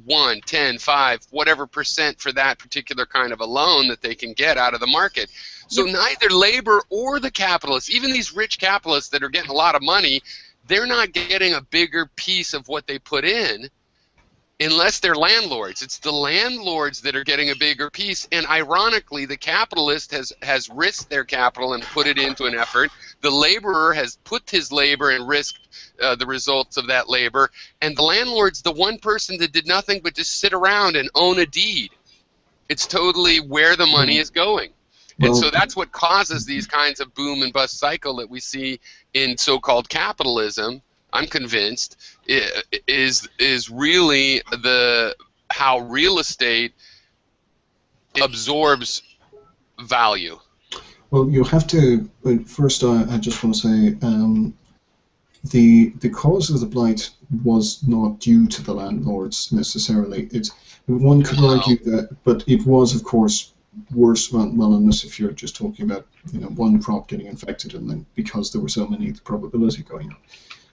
1, 10, 5, whatever percent for that particular kind of a loan that they can get out of the market. So neither labor or the capitalists, even these rich capitalists that are getting a lot of money, they're not getting a bigger piece of what they put in unless they're landlords. It's the landlords that are getting a bigger piece, and ironically, the capitalist has risked their capital and put it into an effort. The laborer has put his labor and risked the results of that labor, and the landlord's the one person that did nothing but just sit around and own a deed. It's totally where the money is going. And so that's what causes these kinds of boom and bust cycle that we see in so-called capitalism, I'm convinced, is really how real estate absorbs value. Well, you have to, first I just want to say, the cause of the blight was not due to the landlords necessarily. One could argue that, but it was, of course, worse. Well, unless if you're just talking about one crop getting infected, and then because there were so many, the probability going up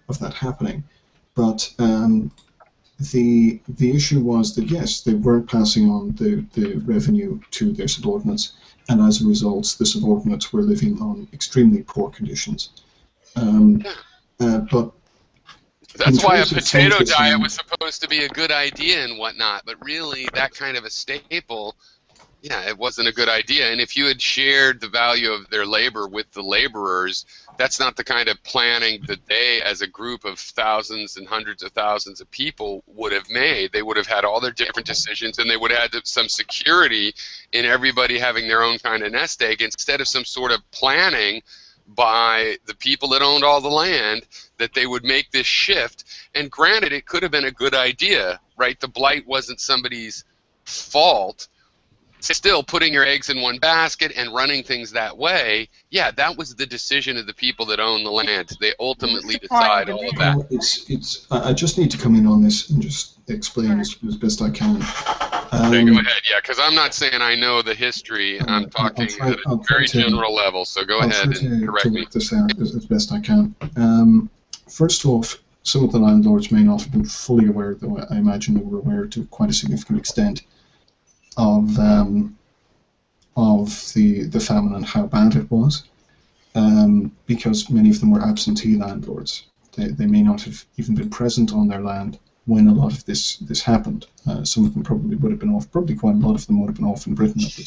of that happening. But the issue was that yes, they weren't passing on the revenue to their subordinates, and as a result, the subordinates were living on extremely poor conditions. But that's why a potato diet was supposed to be a good idea and whatnot, but really that kind of a staple, it wasn't a good idea. And if you had shared the value of their labor with the laborers, that's not the kind of planning that they, as a group of thousands and hundreds of thousands of people, would have made. They would have had all their different decisions, and they would have had some security in everybody having their own kind of nest egg, instead of some sort of planning by the people that owned all the land, that they would make this shift. And granted, it could have been a good idea, right? The blight wasn't somebody's fault. Still, putting your eggs in one basket and running things that way, that was the decision of the people that own the land. They ultimately decide all of that. Well, I just need to come in on this and just explain as best I can. Okay, go ahead, because I'm not saying I know the history. I'm talking at a very general level, so go ahead and correct me. I'll try to work this out as best I can. First off, some of the landlords may not have been fully aware, though I imagine they were aware to quite a significant extent, of the famine and how bad it was, because many of them were absentee landlords. They may not have even been present on their land when a lot of this happened. Some of them probably would have been off. Probably quite a lot of them would have been off in Britain at the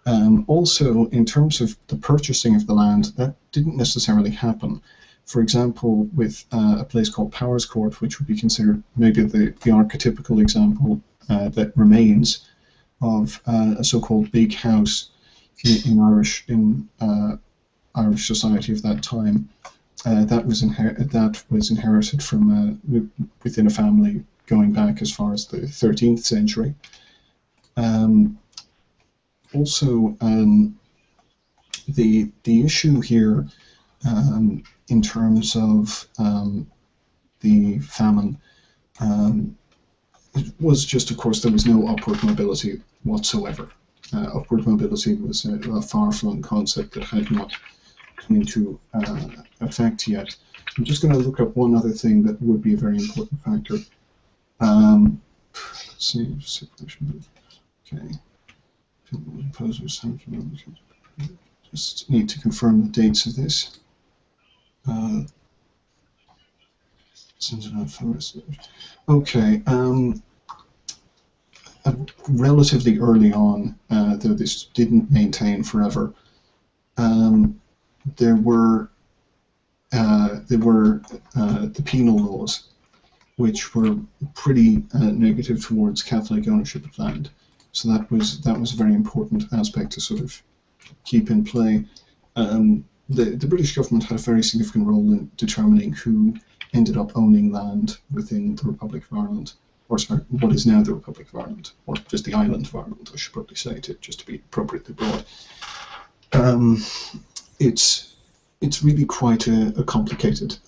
time. Also, in terms of the purchasing of the land, that didn't necessarily happen. For example, with a place called Powerscourt, which would be considered maybe the archetypical example that remains of a so-called big house in Irish society of that time. That was inherited from within a family going back as far as the 13th century. Also, the issue here in terms of the famine was just, of course, there was no upward mobility whatsoever. Upward mobility was a far-flung concept that had not come into effect yet. I'm just going to look up one other thing that would be a very important factor. Let's see, okay. Just need to confirm the dates of this. Okay. Relatively early on, though this didn't maintain forever, there were the penal laws, which were pretty negative towards Catholic ownership of land. So that was a very important aspect to sort of keep in play. The British government had a very significant role in determining who ended up owning land within the Republic of Ireland, or sorry, what is now the Republic of Ireland, or just the island of Ireland, I should probably say, just to be appropriately broad. It's really quite a complicated.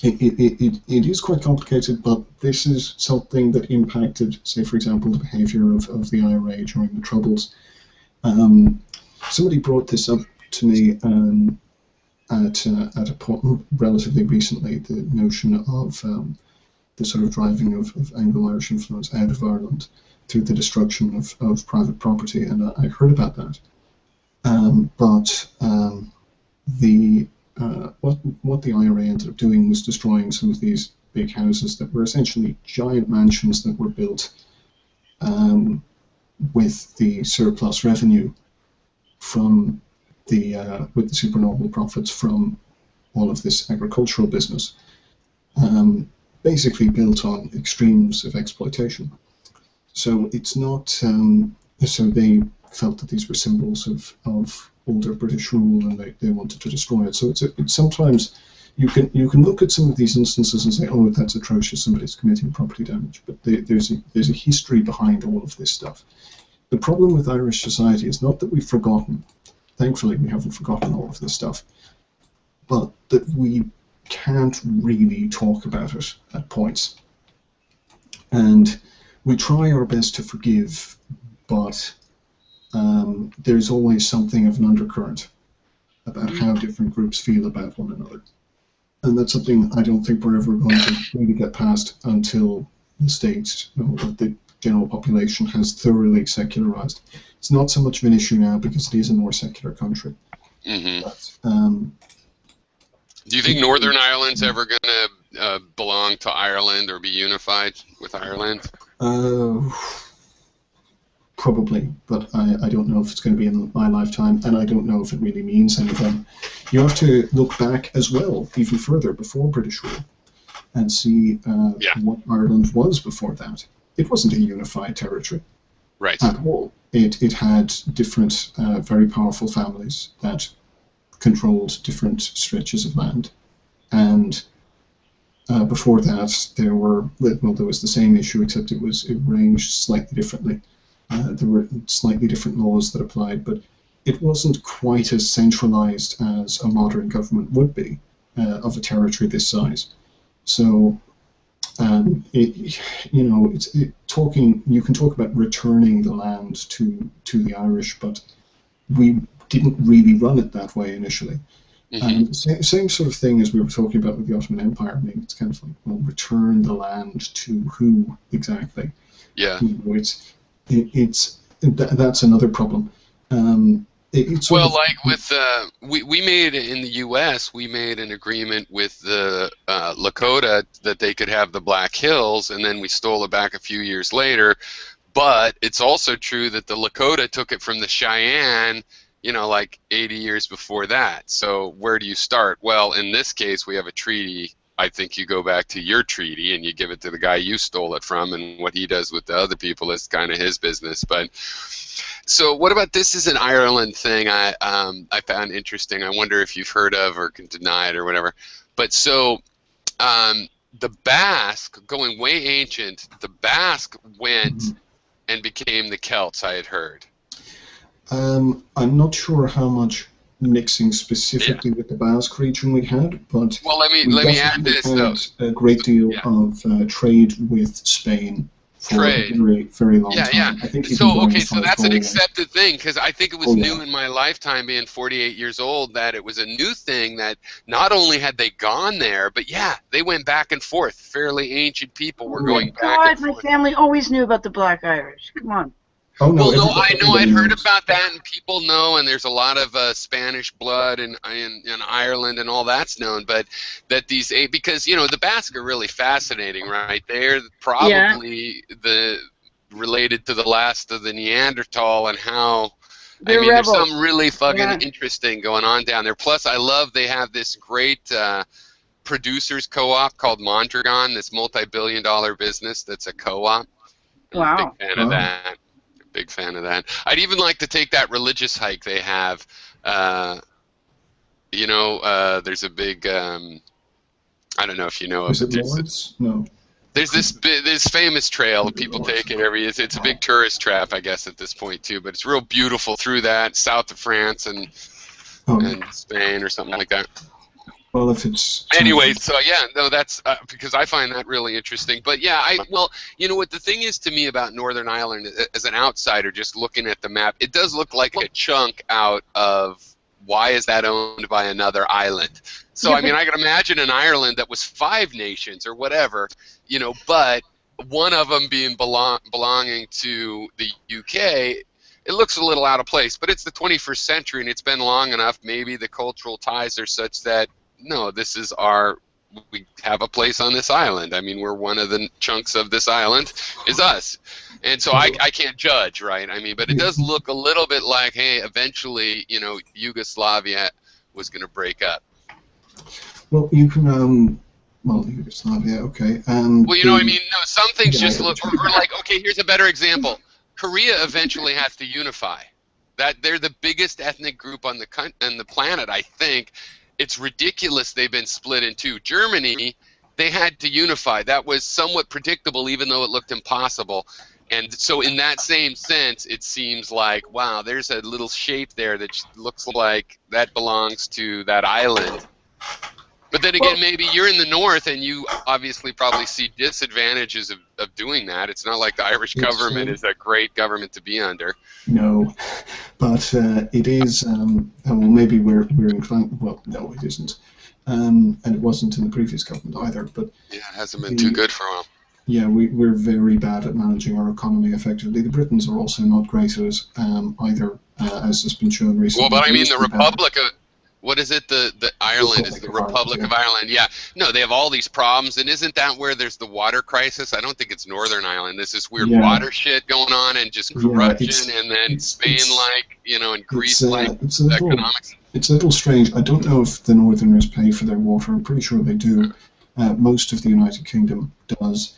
It is quite complicated, but this is something that impacted, say, for example, the behaviour of the IRA during the Troubles. Somebody brought this up to me at a point relatively recently, the notion of the sort of driving of Anglo-Irish influence out of Ireland through the destruction of private property, and I heard about that. But what the IRA ended up doing was destroying some of these big houses that were essentially giant mansions that were built with the surplus revenue from with the supernormal profits from all of this agricultural business, basically built on extremes of exploitation. So it's not. So they felt that these were symbols of older British rule, and they wanted to destroy it. So it's sometimes you can look at some of these instances and say, oh, that's atrocious, somebody's committing property damage. But there's a history behind all of this stuff. The problem with Irish society is not that we've forgotten. Thankfully, we haven't forgotten all of this stuff, but that we can't really talk about it at points. And we try our best to forgive, but there's always something of an undercurrent about how different groups feel about one another. And that's something I don't think we're ever going to really get past until the state, the general population, has thoroughly secularized. It's not so much of an issue now because it is a more secular country. Mm-hmm. But, do you think Northern Ireland's ever going to belong to Ireland or be unified with Ireland? Probably, but I don't know if it's going to be in my lifetime, and I don't know if it really means anything. You have to look back as well, even further, before British rule, and see what Ireland was before that. It wasn't a unified territory, right, at all. It had different, very powerful families that controlled different stretches of land, and before that there was the same issue, except it arranged slightly differently. There were slightly different laws that applied, but it wasn't quite as centralized as a modern government would be of a territory this size. So, you can talk about returning the land to the Irish, but we didn't really run it that way initially. Mm-hmm. Same sort of thing as we were talking about with the Ottoman Empire. I mean, it's kind of like, well, return the land to who exactly? Yeah. That's another problem. Like with we made in the U.S. we made an agreement with the Lakota that they could have the Black Hills, and then we stole it back a few years later. But it's also true that the Lakota took it from the Cheyenne like 80 years before that. So where do you start? Well, in this case, we have a treaty. I think you go back to your treaty and you give it to the guy you stole it from, and what he does with the other people is kind of his business. But so what about this is an Ireland thing I found interesting. I wonder if you've heard of or can deny it or whatever. But so the Basque, going way ancient, the Basque went and became the Celts, I had heard. I'm not sure how much mixing specifically with the Basque region we had, but well, let me add this though. A great deal of trade with Spain for a very, very long time. Yeah. I think So that's an accepted thing, because I think it was new in my lifetime, being 48 years old, that it was a new thing that not only had they gone there, but they went back and forth. Fairly ancient people were going back and forth. My family always knew about the Black Irish. Come on. Oh, no, well, no, I know. I'd heard about that, and people know, and there's a lot of Spanish blood in Ireland, and all that's known. But that because the Basque are really fascinating, right? They're probably related to the last of the Neanderthal, and how. There's some really fucking interesting going on down there. Plus, I love they have this great producers co-op called Mondragon, this multi-billion-dollar business that's a co-op. Wow. Big fan of that. Big fan of that. I'd even like to take that religious hike they have. There's a big. I don't know if you know of it. No. There's this famous trail people take it it's a big tourist trap, I guess, at this point too. But it's real beautiful through that south of France and Spain or something like that. Well, if it's anyway, so that's because I find that really interesting. But what the thing is to me about Northern Ireland as an outsider, just looking at the map, it does look like a chunk out of why is that owned by another island. So I can imagine an Ireland that was 5 nations or whatever, but one of them being belonging to the UK. It looks a little out of place, but it's the 21st century and it's been long enough. Maybe the cultural ties are such that. No, this is we have a place on this island. We're one of the chunks of this island is us. And so I can't judge, right? But it does look a little bit like, hey, eventually, Yugoslavia was going to break up. Well, you can, Yugoslavia, okay. Well, No, some things just look, or like, okay, here's a better example. Korea eventually has to unify. That they're the biggest ethnic group on the planet, I think. It's ridiculous they've been split in two. Germany, they had to unify. That was somewhat predictable, even though it looked impossible. And so in that same sense, it seems like, wow, there's a little shape there that looks like that belongs to that island. But then again, maybe you're in the north and you obviously probably see disadvantages of doing that. It's not like the Irish government is a great government to be under. No, but it is, maybe we're inclined, well, no, it isn't. And it wasn't in the previous government either. But it hasn't been too good for them. Yeah, we're very bad at managing our economy effectively. The Britons are also not great at it either, as has been shown recently. Well, but the Republic of... What is it? The Ireland is the Republic of Ireland. Yeah. No, they have all these problems, and isn't that where there's the water crisis? I don't think it's Northern Ireland. There's this weird water shit going on, and just corruption, and then Spain-like, and Greece-like economics. It's a little strange. I don't know if the Northerners pay for their water. I'm pretty sure they do. Most of the United Kingdom does.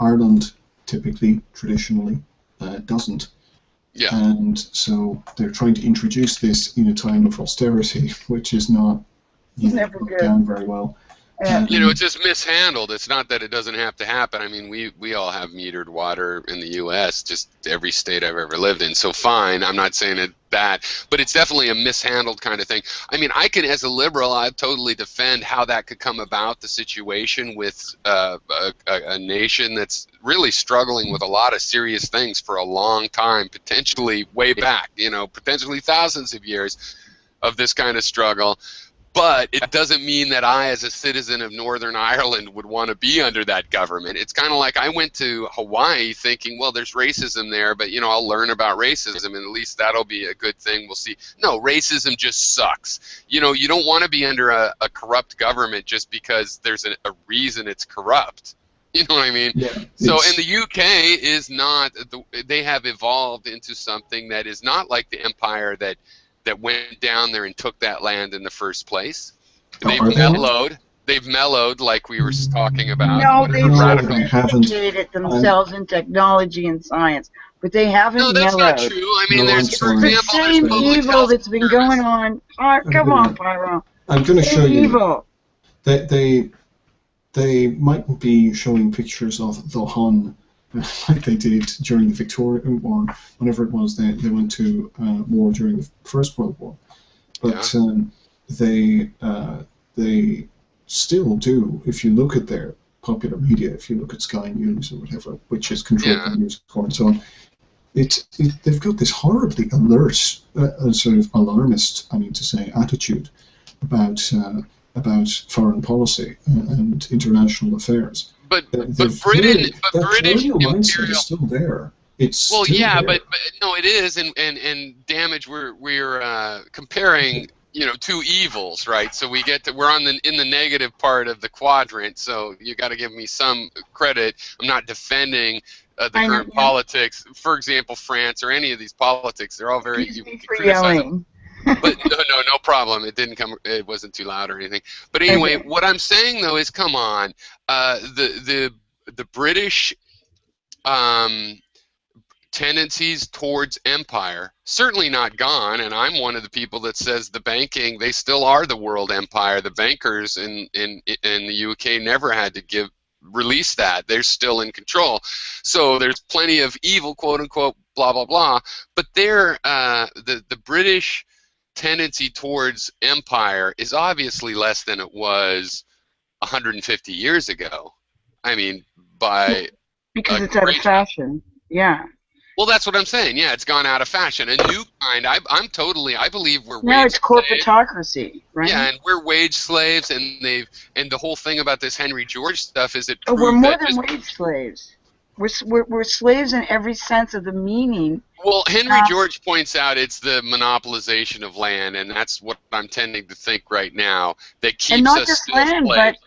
Ireland typically, traditionally, doesn't. Yeah. And so they're trying to introduce this in a time of austerity, which is not down very well. It's just mishandled. It's not that it doesn't have to happen. We all have metered water in the U.S., just every state I've ever lived in. So fine, I'm not saying it bad, but it's definitely a mishandled kind of thing. I can, as a liberal, I totally defend how that could come about, the situation with a nation that's really struggling with a lot of serious things for a long time, potentially way back, potentially thousands of years of this kind of struggle. But it doesn't mean that I, as a citizen of Northern Ireland, would want to be under that government. It's kind of like I went to Hawaii thinking, well, there's racism there, but, I'll learn about racism, and at least that'll be a good thing. We'll see. No, racism just sucks. You don't want to be under a corrupt government just because there's a reason it's corrupt. You know what I mean? Yeah. So, it's- and the UK is not. They have evolved into something that is not like the empire that went down there and took that land in the first place. They've Are they not? mellowed. They've mellowed, like we were talking about. No, whatever they've No, radical. they haven't. sophisticated themselves in technology and science, but they haven't No, that's not mellowed. true. I mean, No, I'm there's, for sorry. The example, there's same public evil health that's been service. going on. Oh, come on, Pyro. I'm going to show Same you. evil. They mightn't be showing pictures of the Hun like they did during the Victorian War, whenever it was they went to war during the First World War. But they still do, if you look at their popular media, if you look at Sky News or whatever, which is controlled by News Corps and so on, they've got this horribly alert, sort of alarmist, I mean to say, attitude about foreign policy and international affairs. But That Britain, colonial mindset imperial. is still there. It's Well, still yeah, there. but no, it is, and damage. We're comparing, two evils, right? So we're in the negative part of the quadrant. So you got to give me some credit. I'm not defending the I know, current yeah. politics. For example, France or any of these politics, they're all very. Excuse You me can for criticize them. yelling. But no problem. It didn't come. It wasn't too loud or anything. But anyway, Okay. what I'm saying though is, come on, the British tendencies towards empire certainly not gone, and I'm one of the people that says the banking, they still are the world empire. The bankers in the UK never had to release that. They're still in control. So there's plenty of evil, quote unquote, blah blah blah. But the British tendency towards empire is obviously less than it was 150 years ago. I mean, by Because it's out of great- fashion. Yeah. well, that's what I'm saying. Yeah, it's gone out of fashion. A new kind. I believe we're Now wage it's slaves. corporatocracy, right? Yeah, and we're wage slaves, and the whole thing about this Henry George stuff is it Oh, proved we're more that than just, wage slaves. We're slaves in every sense of the meaning. well, Henry Uh, George points out it's the monopolization of land, and that's what I'm tending to think right now that keeps And not us just still land, slaves.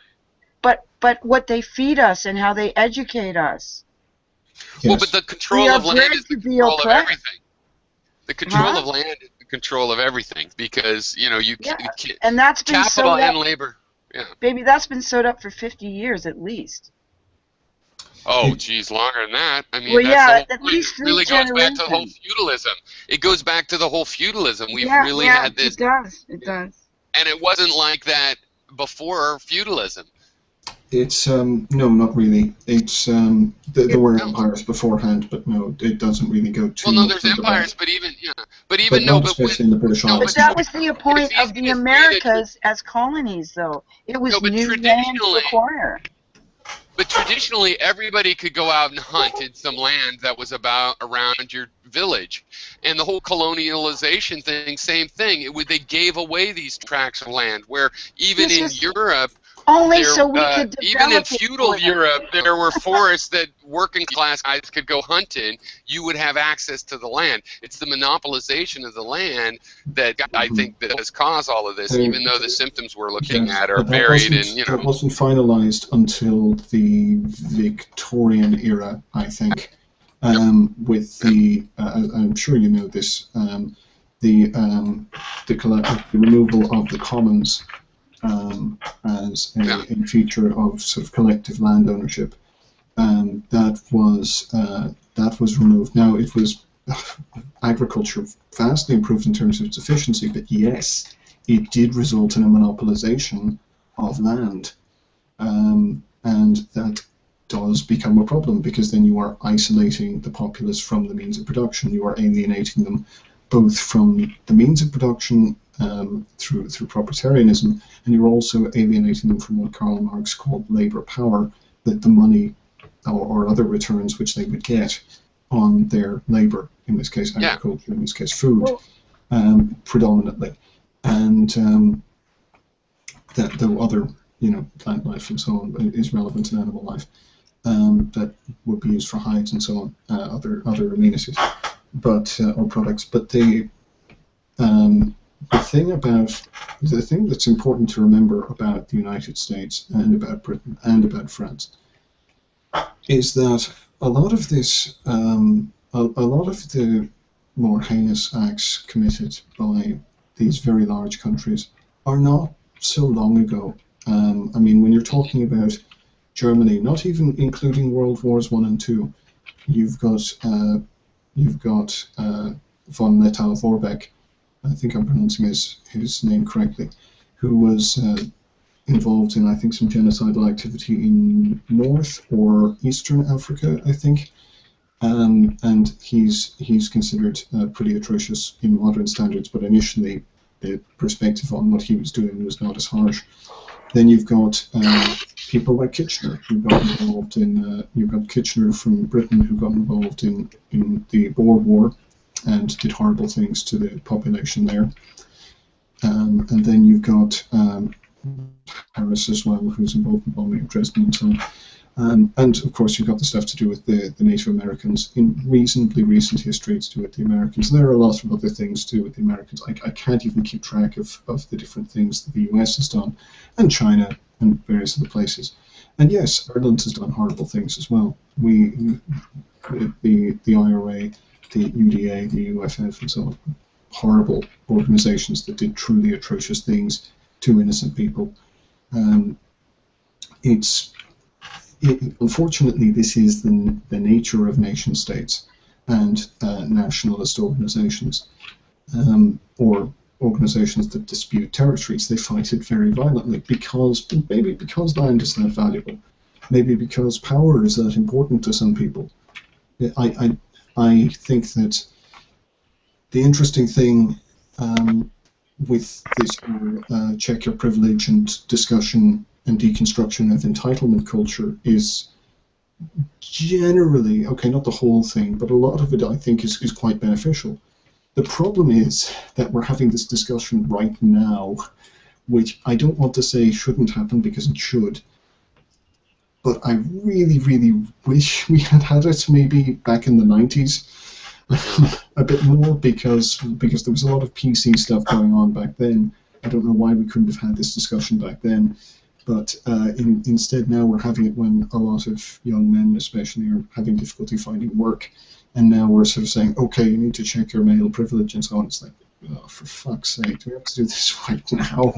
but what they feed us and how they educate us. Well, Yes. but the control We are of land bred is the to be control of oppressed. everything. The control Huh? of land is the control of everything, because you Yeah. can't, And that's been capital sewed and up, labor. baby, that's been sewed up for 50 years at least. Oh, geez, longer than that. I mean, Well, that's yeah, the whole at point. least It three really goes back to the whole generations. feudalism. It goes back to the whole feudalism. We've Yeah, really yeah, had this, it does. It does. and it wasn't like that before feudalism. It's no, not really. It's there were No. empires beforehand, but no, it doesn't really go too Well, no, much there's into empires, that. but even But no, not but especially in the British no, Isles. But that was the point it's of easy the to say that Americas as colonies, though. It was No, but new land to traditionally- acquire. But traditionally, everybody could go out and hunt in some land that was around your village, and the whole colonialization thing, same thing. They gave away these tracts of land where even This in is- Europe, Only there, so we could develop even in it feudal for them. Europe, there were forests that working class guys could go hunt in. You would have access to the land. It's the monopolization of the land that I think that has caused all of this, There- even though the symptoms we're looking Yes, at are but that buried wasn't- in, That wasn't finalised until the Victorian era, I think. With the, I'm sure you know this, the removal of the commons as a feature of sort of collective land ownership. That was removed. Now it was agriculture vastly improved in terms of its efficiency, but yes, it did result in a monopolization of land, and that does become a problem because then you are isolating the populace from the means of production. You are alienating them both from the means of production through proprietarianism, and you're also alienating them from what Karl Marx called labor power, that the money or other returns which they would get on their labor, in this case agriculture, in this case food, predominantly, and that the other, plant life and so on is relevant in animal life, that would be used for hides and so on, other amenities, but or products. But the thing that's important to remember about the United States and about Britain and about France is that a lot of this, a lot of the more heinous acts committed by these very large countries are not so long ago. I mean, when you're talking about Germany, not even including World Wars One and Two, you've got von Lettow-Vorbeck, I think I'm pronouncing his name correctly, who was involved in, I think, some genocidal activity in North or Eastern Africa, I think. And he's considered pretty atrocious in modern standards, but initially the perspective on what he was doing was not as harsh. Then you've got people like Kitchener who got involved in. You've got Kitchener from Britain who got involved in the Boer War and did horrible things to the population there. And then you've got Harris as well, who's involved in bombing of Dresden and so on. And of course, you've got the stuff to do with the Native Americans in reasonably recent history to do with the Americans. There are a lot of other things to do with the Americans. I can't even keep track of the different things that the US has done, and China, and various other places. And yes, Ireland has done horrible things as well. The IRA, the UDA, the UFF, and so on, horrible organizations that did truly atrocious things to innocent people. Unfortunately, this is the nature of nation states and nationalist organizations, or organizations that dispute territories. They fight it very violently maybe because land is that valuable, maybe because power is that important to some people. I think that the interesting thing with this whole check your privilege and discussion and deconstruction of entitlement culture is generally, okay, not the whole thing, but a lot of it I think is quite beneficial. The problem is that we're having this discussion right now, which I don't want to say shouldn't happen because it should, but I really, really wish we had it maybe back in the 90s a bit more, because there was a lot of PC stuff going on back then. I don't know why we couldn't have had this discussion back then. But instead now we're having it when a lot of young men especially are having difficulty finding work, and now we're sort of saying, okay, you need to check your male privilege and so on. It's like, oh, for fuck's sake, do we have to do this right now?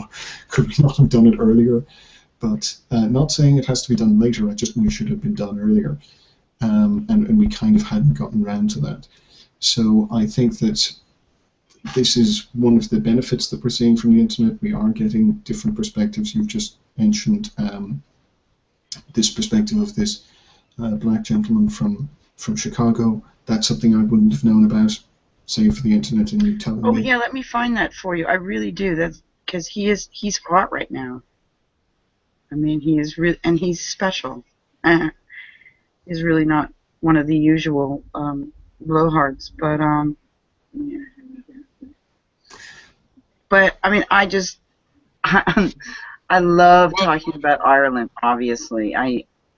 Could we not have done it earlier? But not saying it has to be done later, I just wish it had been done earlier. And we kind of hadn't gotten around to that. So I think that this is one of the benefits that we're seeing from the internet. We are getting different perspectives. You've just mentioned this perspective of this black gentleman from Chicago. That's something I wouldn't have known about, save for the internet and you telling me. Oh yeah, let me find that for you. I really do. That's because he's hot right now. I mean, he is really, and he's special. He's really not one of the usual blowhards, but yeah. But I mean, I love talking about Ireland, obviously.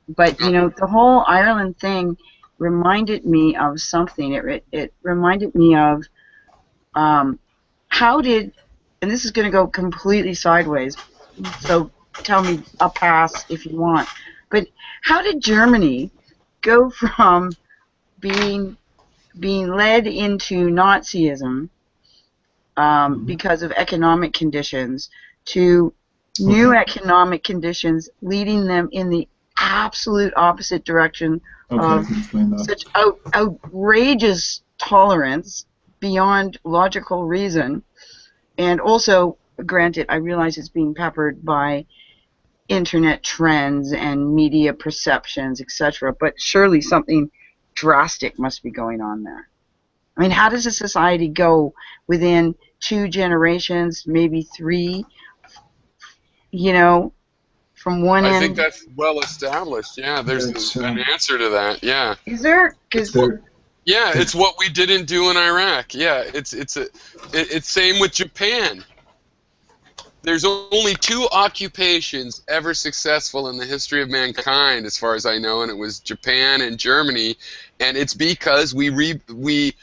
But you know, the whole Ireland thing reminded me of something. It reminded me of how did, and this is going to go completely sideways, so tell me I'll pass if you want. But how did Germany go from being led into Nazism because of economic conditions to new economic conditions leading them in the absolute opposite direction of such outrageous tolerance beyond logical reason? And also, granted, I realize it's being peppered by internet trends and media perceptions, etc., but surely something drastic must be going on there. I mean, how does a society go within 2 generations, maybe 3, you know, from one end? I think that's well established. Yeah, there's an answer to that. Yeah. Is there? Yeah, it's what we didn't do in Iraq. Yeah, it's same with Japan. There's only 2 occupations ever successful in the history of mankind, as far as I know, and it was Japan and Germany, and it's because we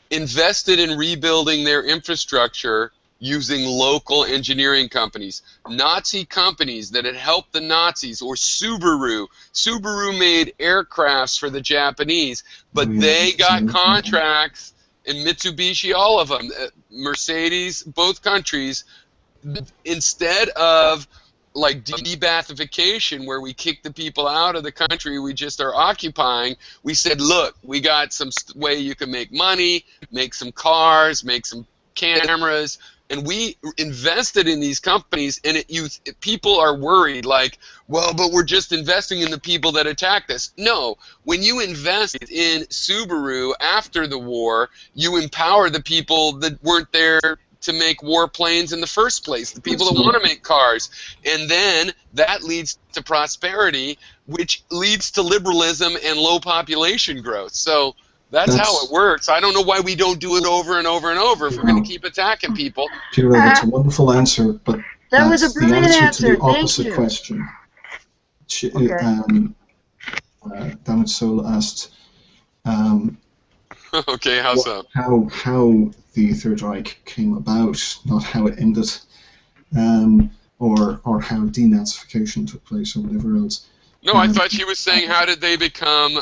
invested in rebuilding their infrastructure using local engineering companies. Nazi companies that had helped the Nazis, or Subaru. Subaru made aircrafts for the Japanese, but they got contracts, and Mitsubishi, all of them, Mercedes, both countries. Instead of like de-Bathification, where we kick the people out of the country we just are occupying, we said, look, we got some way you can make money, make some cars, make some cameras, and we invested in these companies. And people are worried, like, well, but we're just investing in the people that attacked us. No, when you invest in Subaru after the war, you empower the people that weren't there to make warplanes in the first place, the people that want to make cars. And then that leads to prosperity, which leads to liberalism and low population growth. So that's how it works. I don't know why we don't do it over and over and over if we're going to keep attacking people. Peter, that's a wonderful answer, but that was a that's the brilliant answer to the Thank opposite you. question. Okay. Damage Soul asked, Okay, how's that? how the Third Reich came about, not how it ended, or how denazification took place or whatever else. No, I thought she was saying, how did they become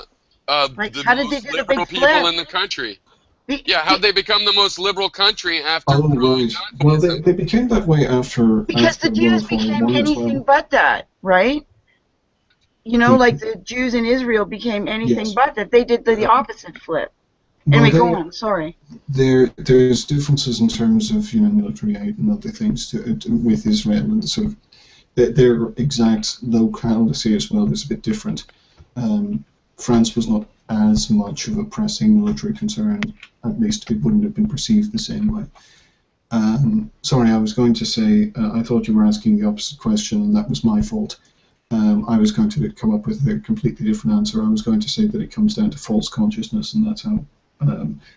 the how did they most do the liberal big people flip? in the country? Yeah, how they become the most liberal country after Oh, growing right. Well, communism. they became that way after Because the Jews World War became I as anything well. but that, right? You know, like the Jews in Israel became anything Yes. but that. They did the opposite flip. Well, Anyway, go on. Sorry. There's differences in terms of military aid and other things with Israel, and sort of their exact locality as well is a bit different. France was not as much of a pressing military concern, at least it wouldn't have been perceived the same way. Sorry, I was going to say, I thought you were asking the opposite question, and that was my fault. I was going to come up with a completely different answer. I was going to say that it comes down to false consciousness, and that's how,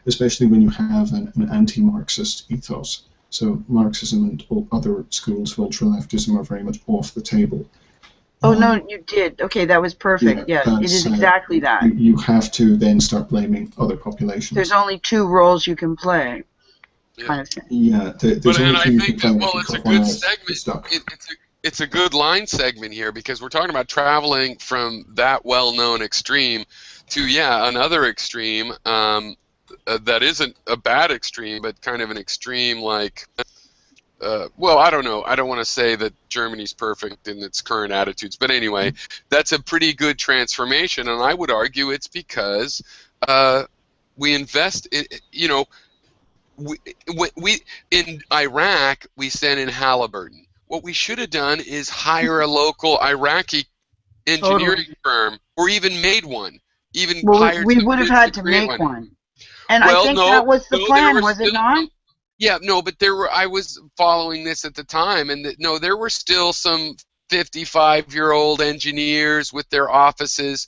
especially when you have an anti-Marxist ethos. So Marxism and all other schools of ultra-leftism are very much off the table. Oh, no, you did. Okay, that was perfect. Yeah, it is exactly that. You have to then start blaming other populations. There's only two roles you can play, kind of thing. Yeah, there's But only and I two you think can that, play. well, it's a good segment. It's a good line segment here, because we're talking about traveling from that well-known extreme to, another extreme that isn't a bad extreme, but kind of an extreme like, well, I don't know. I don't want to say that Germany's perfect in its current attitudes, but anyway, that's a pretty good transformation, and I would argue it's because we invest in, we in Iraq, we sent in Halliburton. What we should have done is hire a local Iraqi engineering firm, or even made one. We would have had to make one. And I think that was the plan, was it not? Yeah, no, but I was following this at the time, and there were still some 55-year-old engineers with their offices.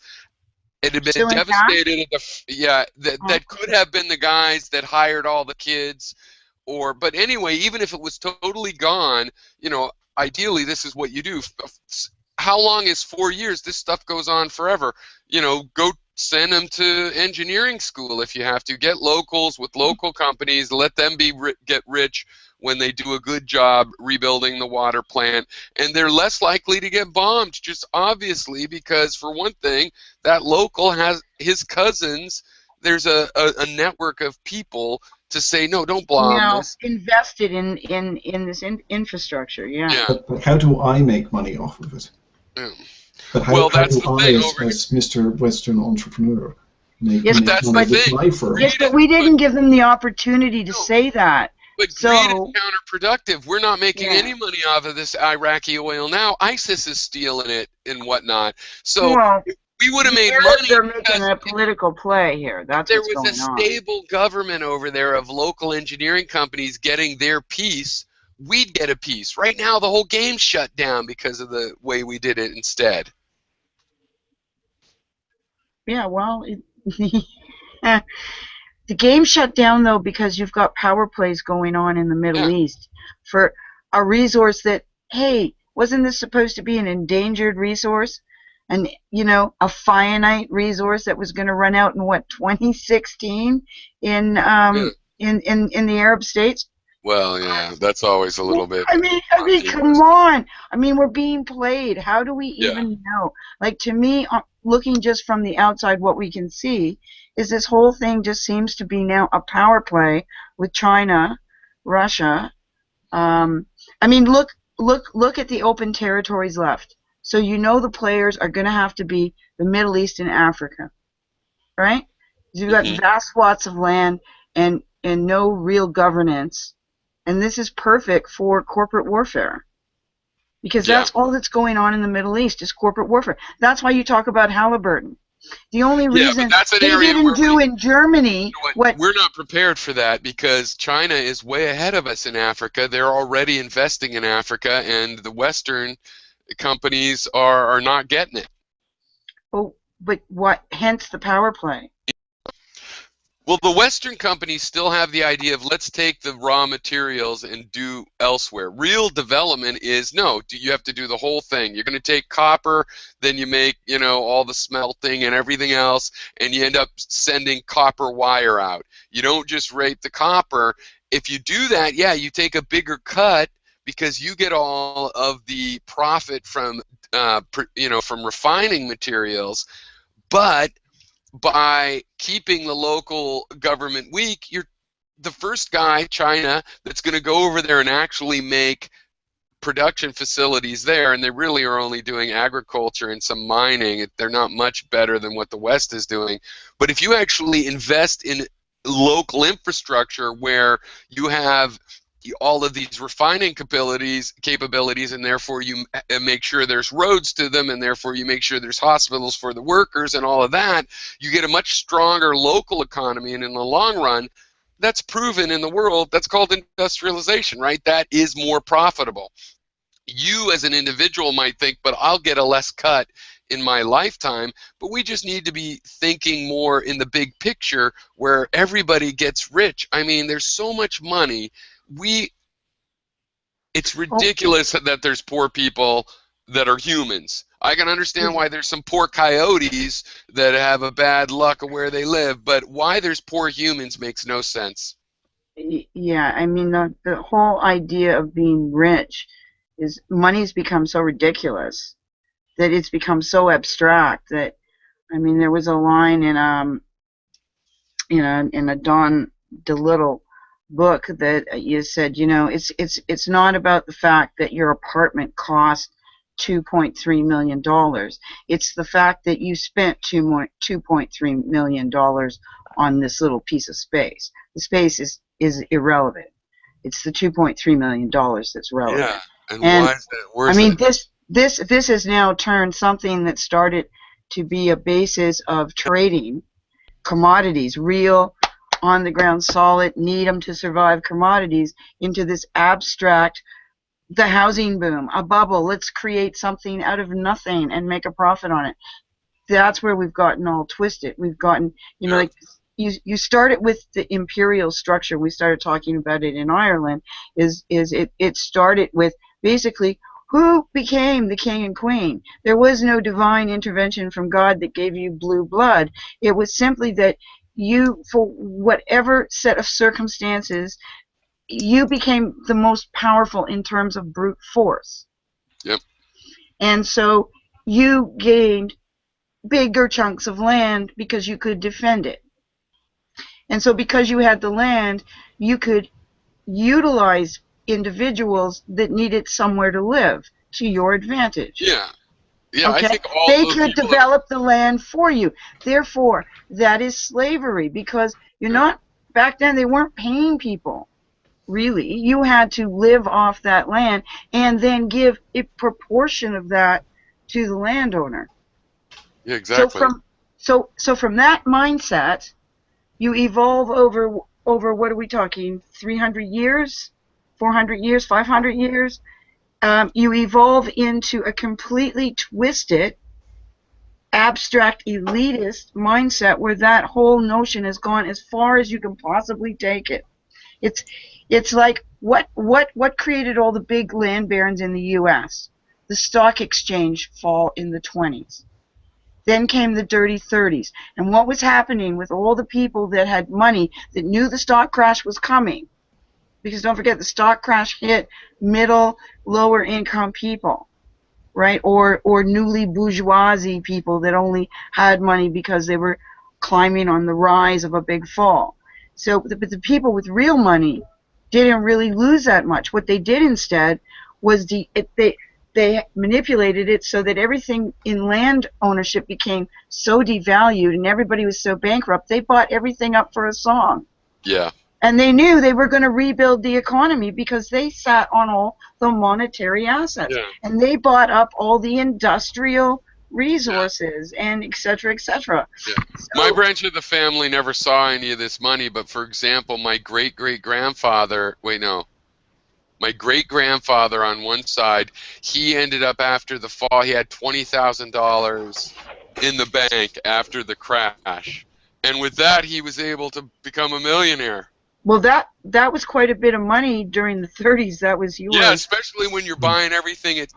It had been devastated. That could have been the guys that hired all the kids. But anyway, even if it was totally gone, ideally this is what you do. How long is 4 years? This stuff goes on forever. Go send them to engineering school if you have to. Get locals with local companies. Let them get rich when they do a good job rebuilding the water plant. And they're less likely to get bombed, just obviously, because for one thing, that local has his cousins. There's a network of people to say, no, don't bomb this. Invested in this infrastructure, But how do I make money off of it? But how do I, as Mr. Western entrepreneur, make money with my firm? Yes, but we didn't give them the opportunity to say that. But greed is counterproductive. We're not making any money off of this Iraqi oil now. ISIS is stealing it and whatnot. So we would have made money. They're making a political play here. That's what's going on. There was a stable government over there of local engineering companies getting their piece. We'd get a piece. Right now, the whole game's shut down because of the way we did it instead. Yeah, well, the game shut down, though, because you've got power plays going on in the Middle East for a resource that, hey, wasn't this supposed to be an endangered resource? And, a finite resource that was going to run out in, 2016 in the Arab states? Well, yeah, that's always a little bit. I mean, come on. I mean, we're being played. How do we Yeah. even know? Like, to me, looking just from the outside, what we can see is this whole thing just seems to be now a power play with China, Russia. I mean, look at the open territories left. So you know the players are going to have to be the Middle East and Africa, right? You've got Mhm. vast swaths of land and no real governance. And this is perfect for corporate warfare, because Yeah. that's all that's going on in the Middle East is corporate warfare. That's why you talk about Halliburton. The only Yeah, but reason that's an they area didn't where do in Germany what we're not prepared for that because China is way ahead of us in Africa. They're already investing in Africa, and the Western companies are not getting it. oh, but what hence the power play. Well, the Western companies still have the idea of let's take the raw materials and do elsewhere. Real development is no, you have to do the whole thing. You're going to take copper, then you make, all the smelting and everything else, and you end up sending copper wire out. You don't just rape the copper. If you do that, yeah, you take a bigger cut because you get all of the profit from, from refining materials, but by keeping the local government weak, you're the first guy, China, that's going to go over there and actually make production facilities there, and they really are only doing agriculture and some mining. They're not much better than what the West is doing. But if you actually invest in local infrastructure where you have all of these refining capabilities, and therefore you make sure there's roads to them, and therefore you make sure there's hospitals for the workers and all of that, you get a much stronger local economy, and in the long run, that's proven in the world, that's called industrialization, right? That is more profitable. You as an individual might think, but I'll get a less cut in my lifetime, but we just need to be thinking more in the big picture where everybody gets rich. I mean, there's so much money. It's ridiculous that there's poor people that are humans. I can understand why there's some poor coyotes that have a bad luck of where they live, but why there's poor humans makes no sense. Yeah, I mean, the whole idea of being rich is money's become so ridiculous that it's become so abstract that, I mean, there was a line in a Don DeLittle book that you said, it's not about the fact that your apartment cost $2.3 million. It's the fact that you spent $2.3 million on this little piece of space. The space is irrelevant. It's the $2.3 million that's relevant. Yeah, and why is that worth I mean, it? this has now turned something that started to be a basis of trading commodities, real, on the ground, solid, need them to survive commodities, into this abstract, the housing boom, a bubble. Let's create something out of nothing and make a profit on it. That's where we've gotten all twisted. We've gotten, like you started with the imperial structure. We started talking about it in Ireland. It started with basically who became the king and queen. There was no divine intervention from God that gave you blue blood. It was simply that you, for whatever set of circumstances, you became the most powerful in terms of brute force. Yep. And so you gained bigger chunks of land because you could defend it. And so because you had the land, you could utilize individuals that needed somewhere to live to your advantage. Yeah. Yeah, Okay? I think all they those could people develop the land for you. Therefore, that is slavery, because you're not, back then they weren't paying people. Really, you had to live off that land and then give a proportion of that to the landowner. Yeah, exactly. So from that mindset, you evolve over what are we talking? 300 years, 400 years, 500 years. You evolve into a completely twisted, abstract, elitist mindset where that whole notion has gone as far as you can possibly take it. It's like what created all the big land barons in the U.S.? The stock exchange fall in the 20s. Then came the dirty 30s. And what was happening with all the people that had money that knew the stock crash was coming? because don't forget the stock crash hit middle, lower income people, right? Or newly bourgeoisie people that only had money because they were climbing on the rise of a big fall. So, but the people with real money didn't really lose that much. What they did instead was they manipulated it so that everything in land ownership became so devalued and everybody was so bankrupt, they bought everything up for a song. Yeah. And they knew they were going to rebuild the economy because they sat on all the monetary assets. Yeah. And they bought up all the industrial resources and et cetera, et cetera. Yeah. So, My branch of the family never saw any of this money, but for example, my great-great-grandfather, my great-grandfather on one side, he ended up after the fall, he had $20,000 in the bank after the crash. And with that, he was able to become a millionaire. well, that was quite a bit of money during the 30s. That was yours. Yeah, especially when you're buying everything at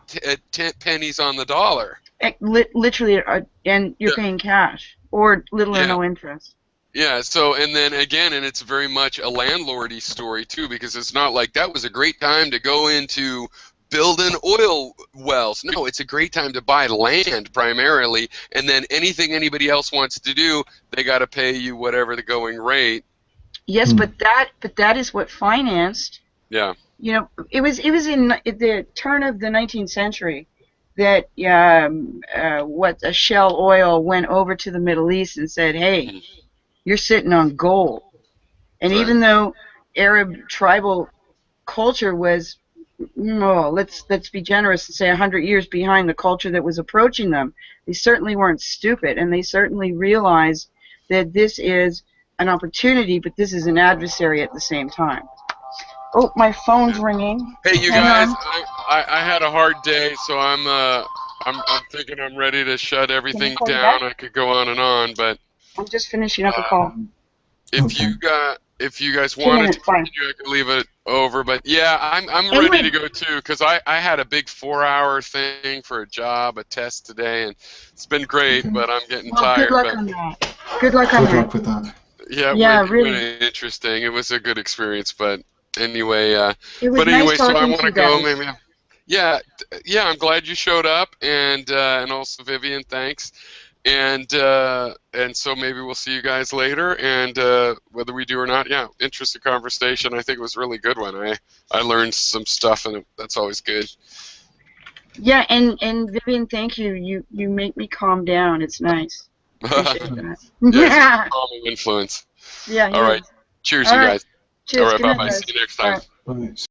10 pennies on the dollar. Literally, and you're Yeah. paying cash or little or Yeah. no interest. Yeah, so, and then again, and it's very much a landlordy story too, because it's not like that was a great time to go into building oil wells. No, it's a great time to buy land primarily, and then anything anybody else wants to do, they got to pay you whatever the going rate. Yes, but that is what financed. Yeah. You know, it was in the turn of the 19th century that Shell Oil went over to the Middle East and said, "Hey, you're sitting on gold." And Right. even though Arab tribal culture was, let's be generous and say 100 years behind the culture that was approaching them, they certainly weren't stupid, and they certainly realized that this is an opportunity, but this is an adversary at the same time. Oh, my phone's ringing. Hey, you Hang guys, on. I had a hard day, so I'm thinking I'm ready to shut everything call you down. back? I could go on, but I'm just finishing up a call. if Okay. you guys 2 wanted minutes, to fine. continue, I could leave it over. But yeah, I'm Anyway. ready to go too, because I had a big 4-hour thing for a test today, and it's been great, Okay. but I'm getting Well, tired. good luck But on that. Good luck on Good that. luck with that. yeah, Yeah, went really. interesting. It was a good experience, but anyway, It was nice so I talking want to to you go. guys. Maybe. Yeah, I'm glad you showed up, and also Vivian, thanks. And so maybe we'll see you guys later, and whether we do or not, yeah, interesting conversation. I think it was a really good one. I learned some stuff, and that's always good. Yeah, and Vivian, thank you. You make me calm down. It's nice. Appreciate that. Yeah, calming influence. Yeah. All right, cheers, All you right. guys. Cheers. All right, Good night, bye-bye. guys. See you next All time. right. Bye.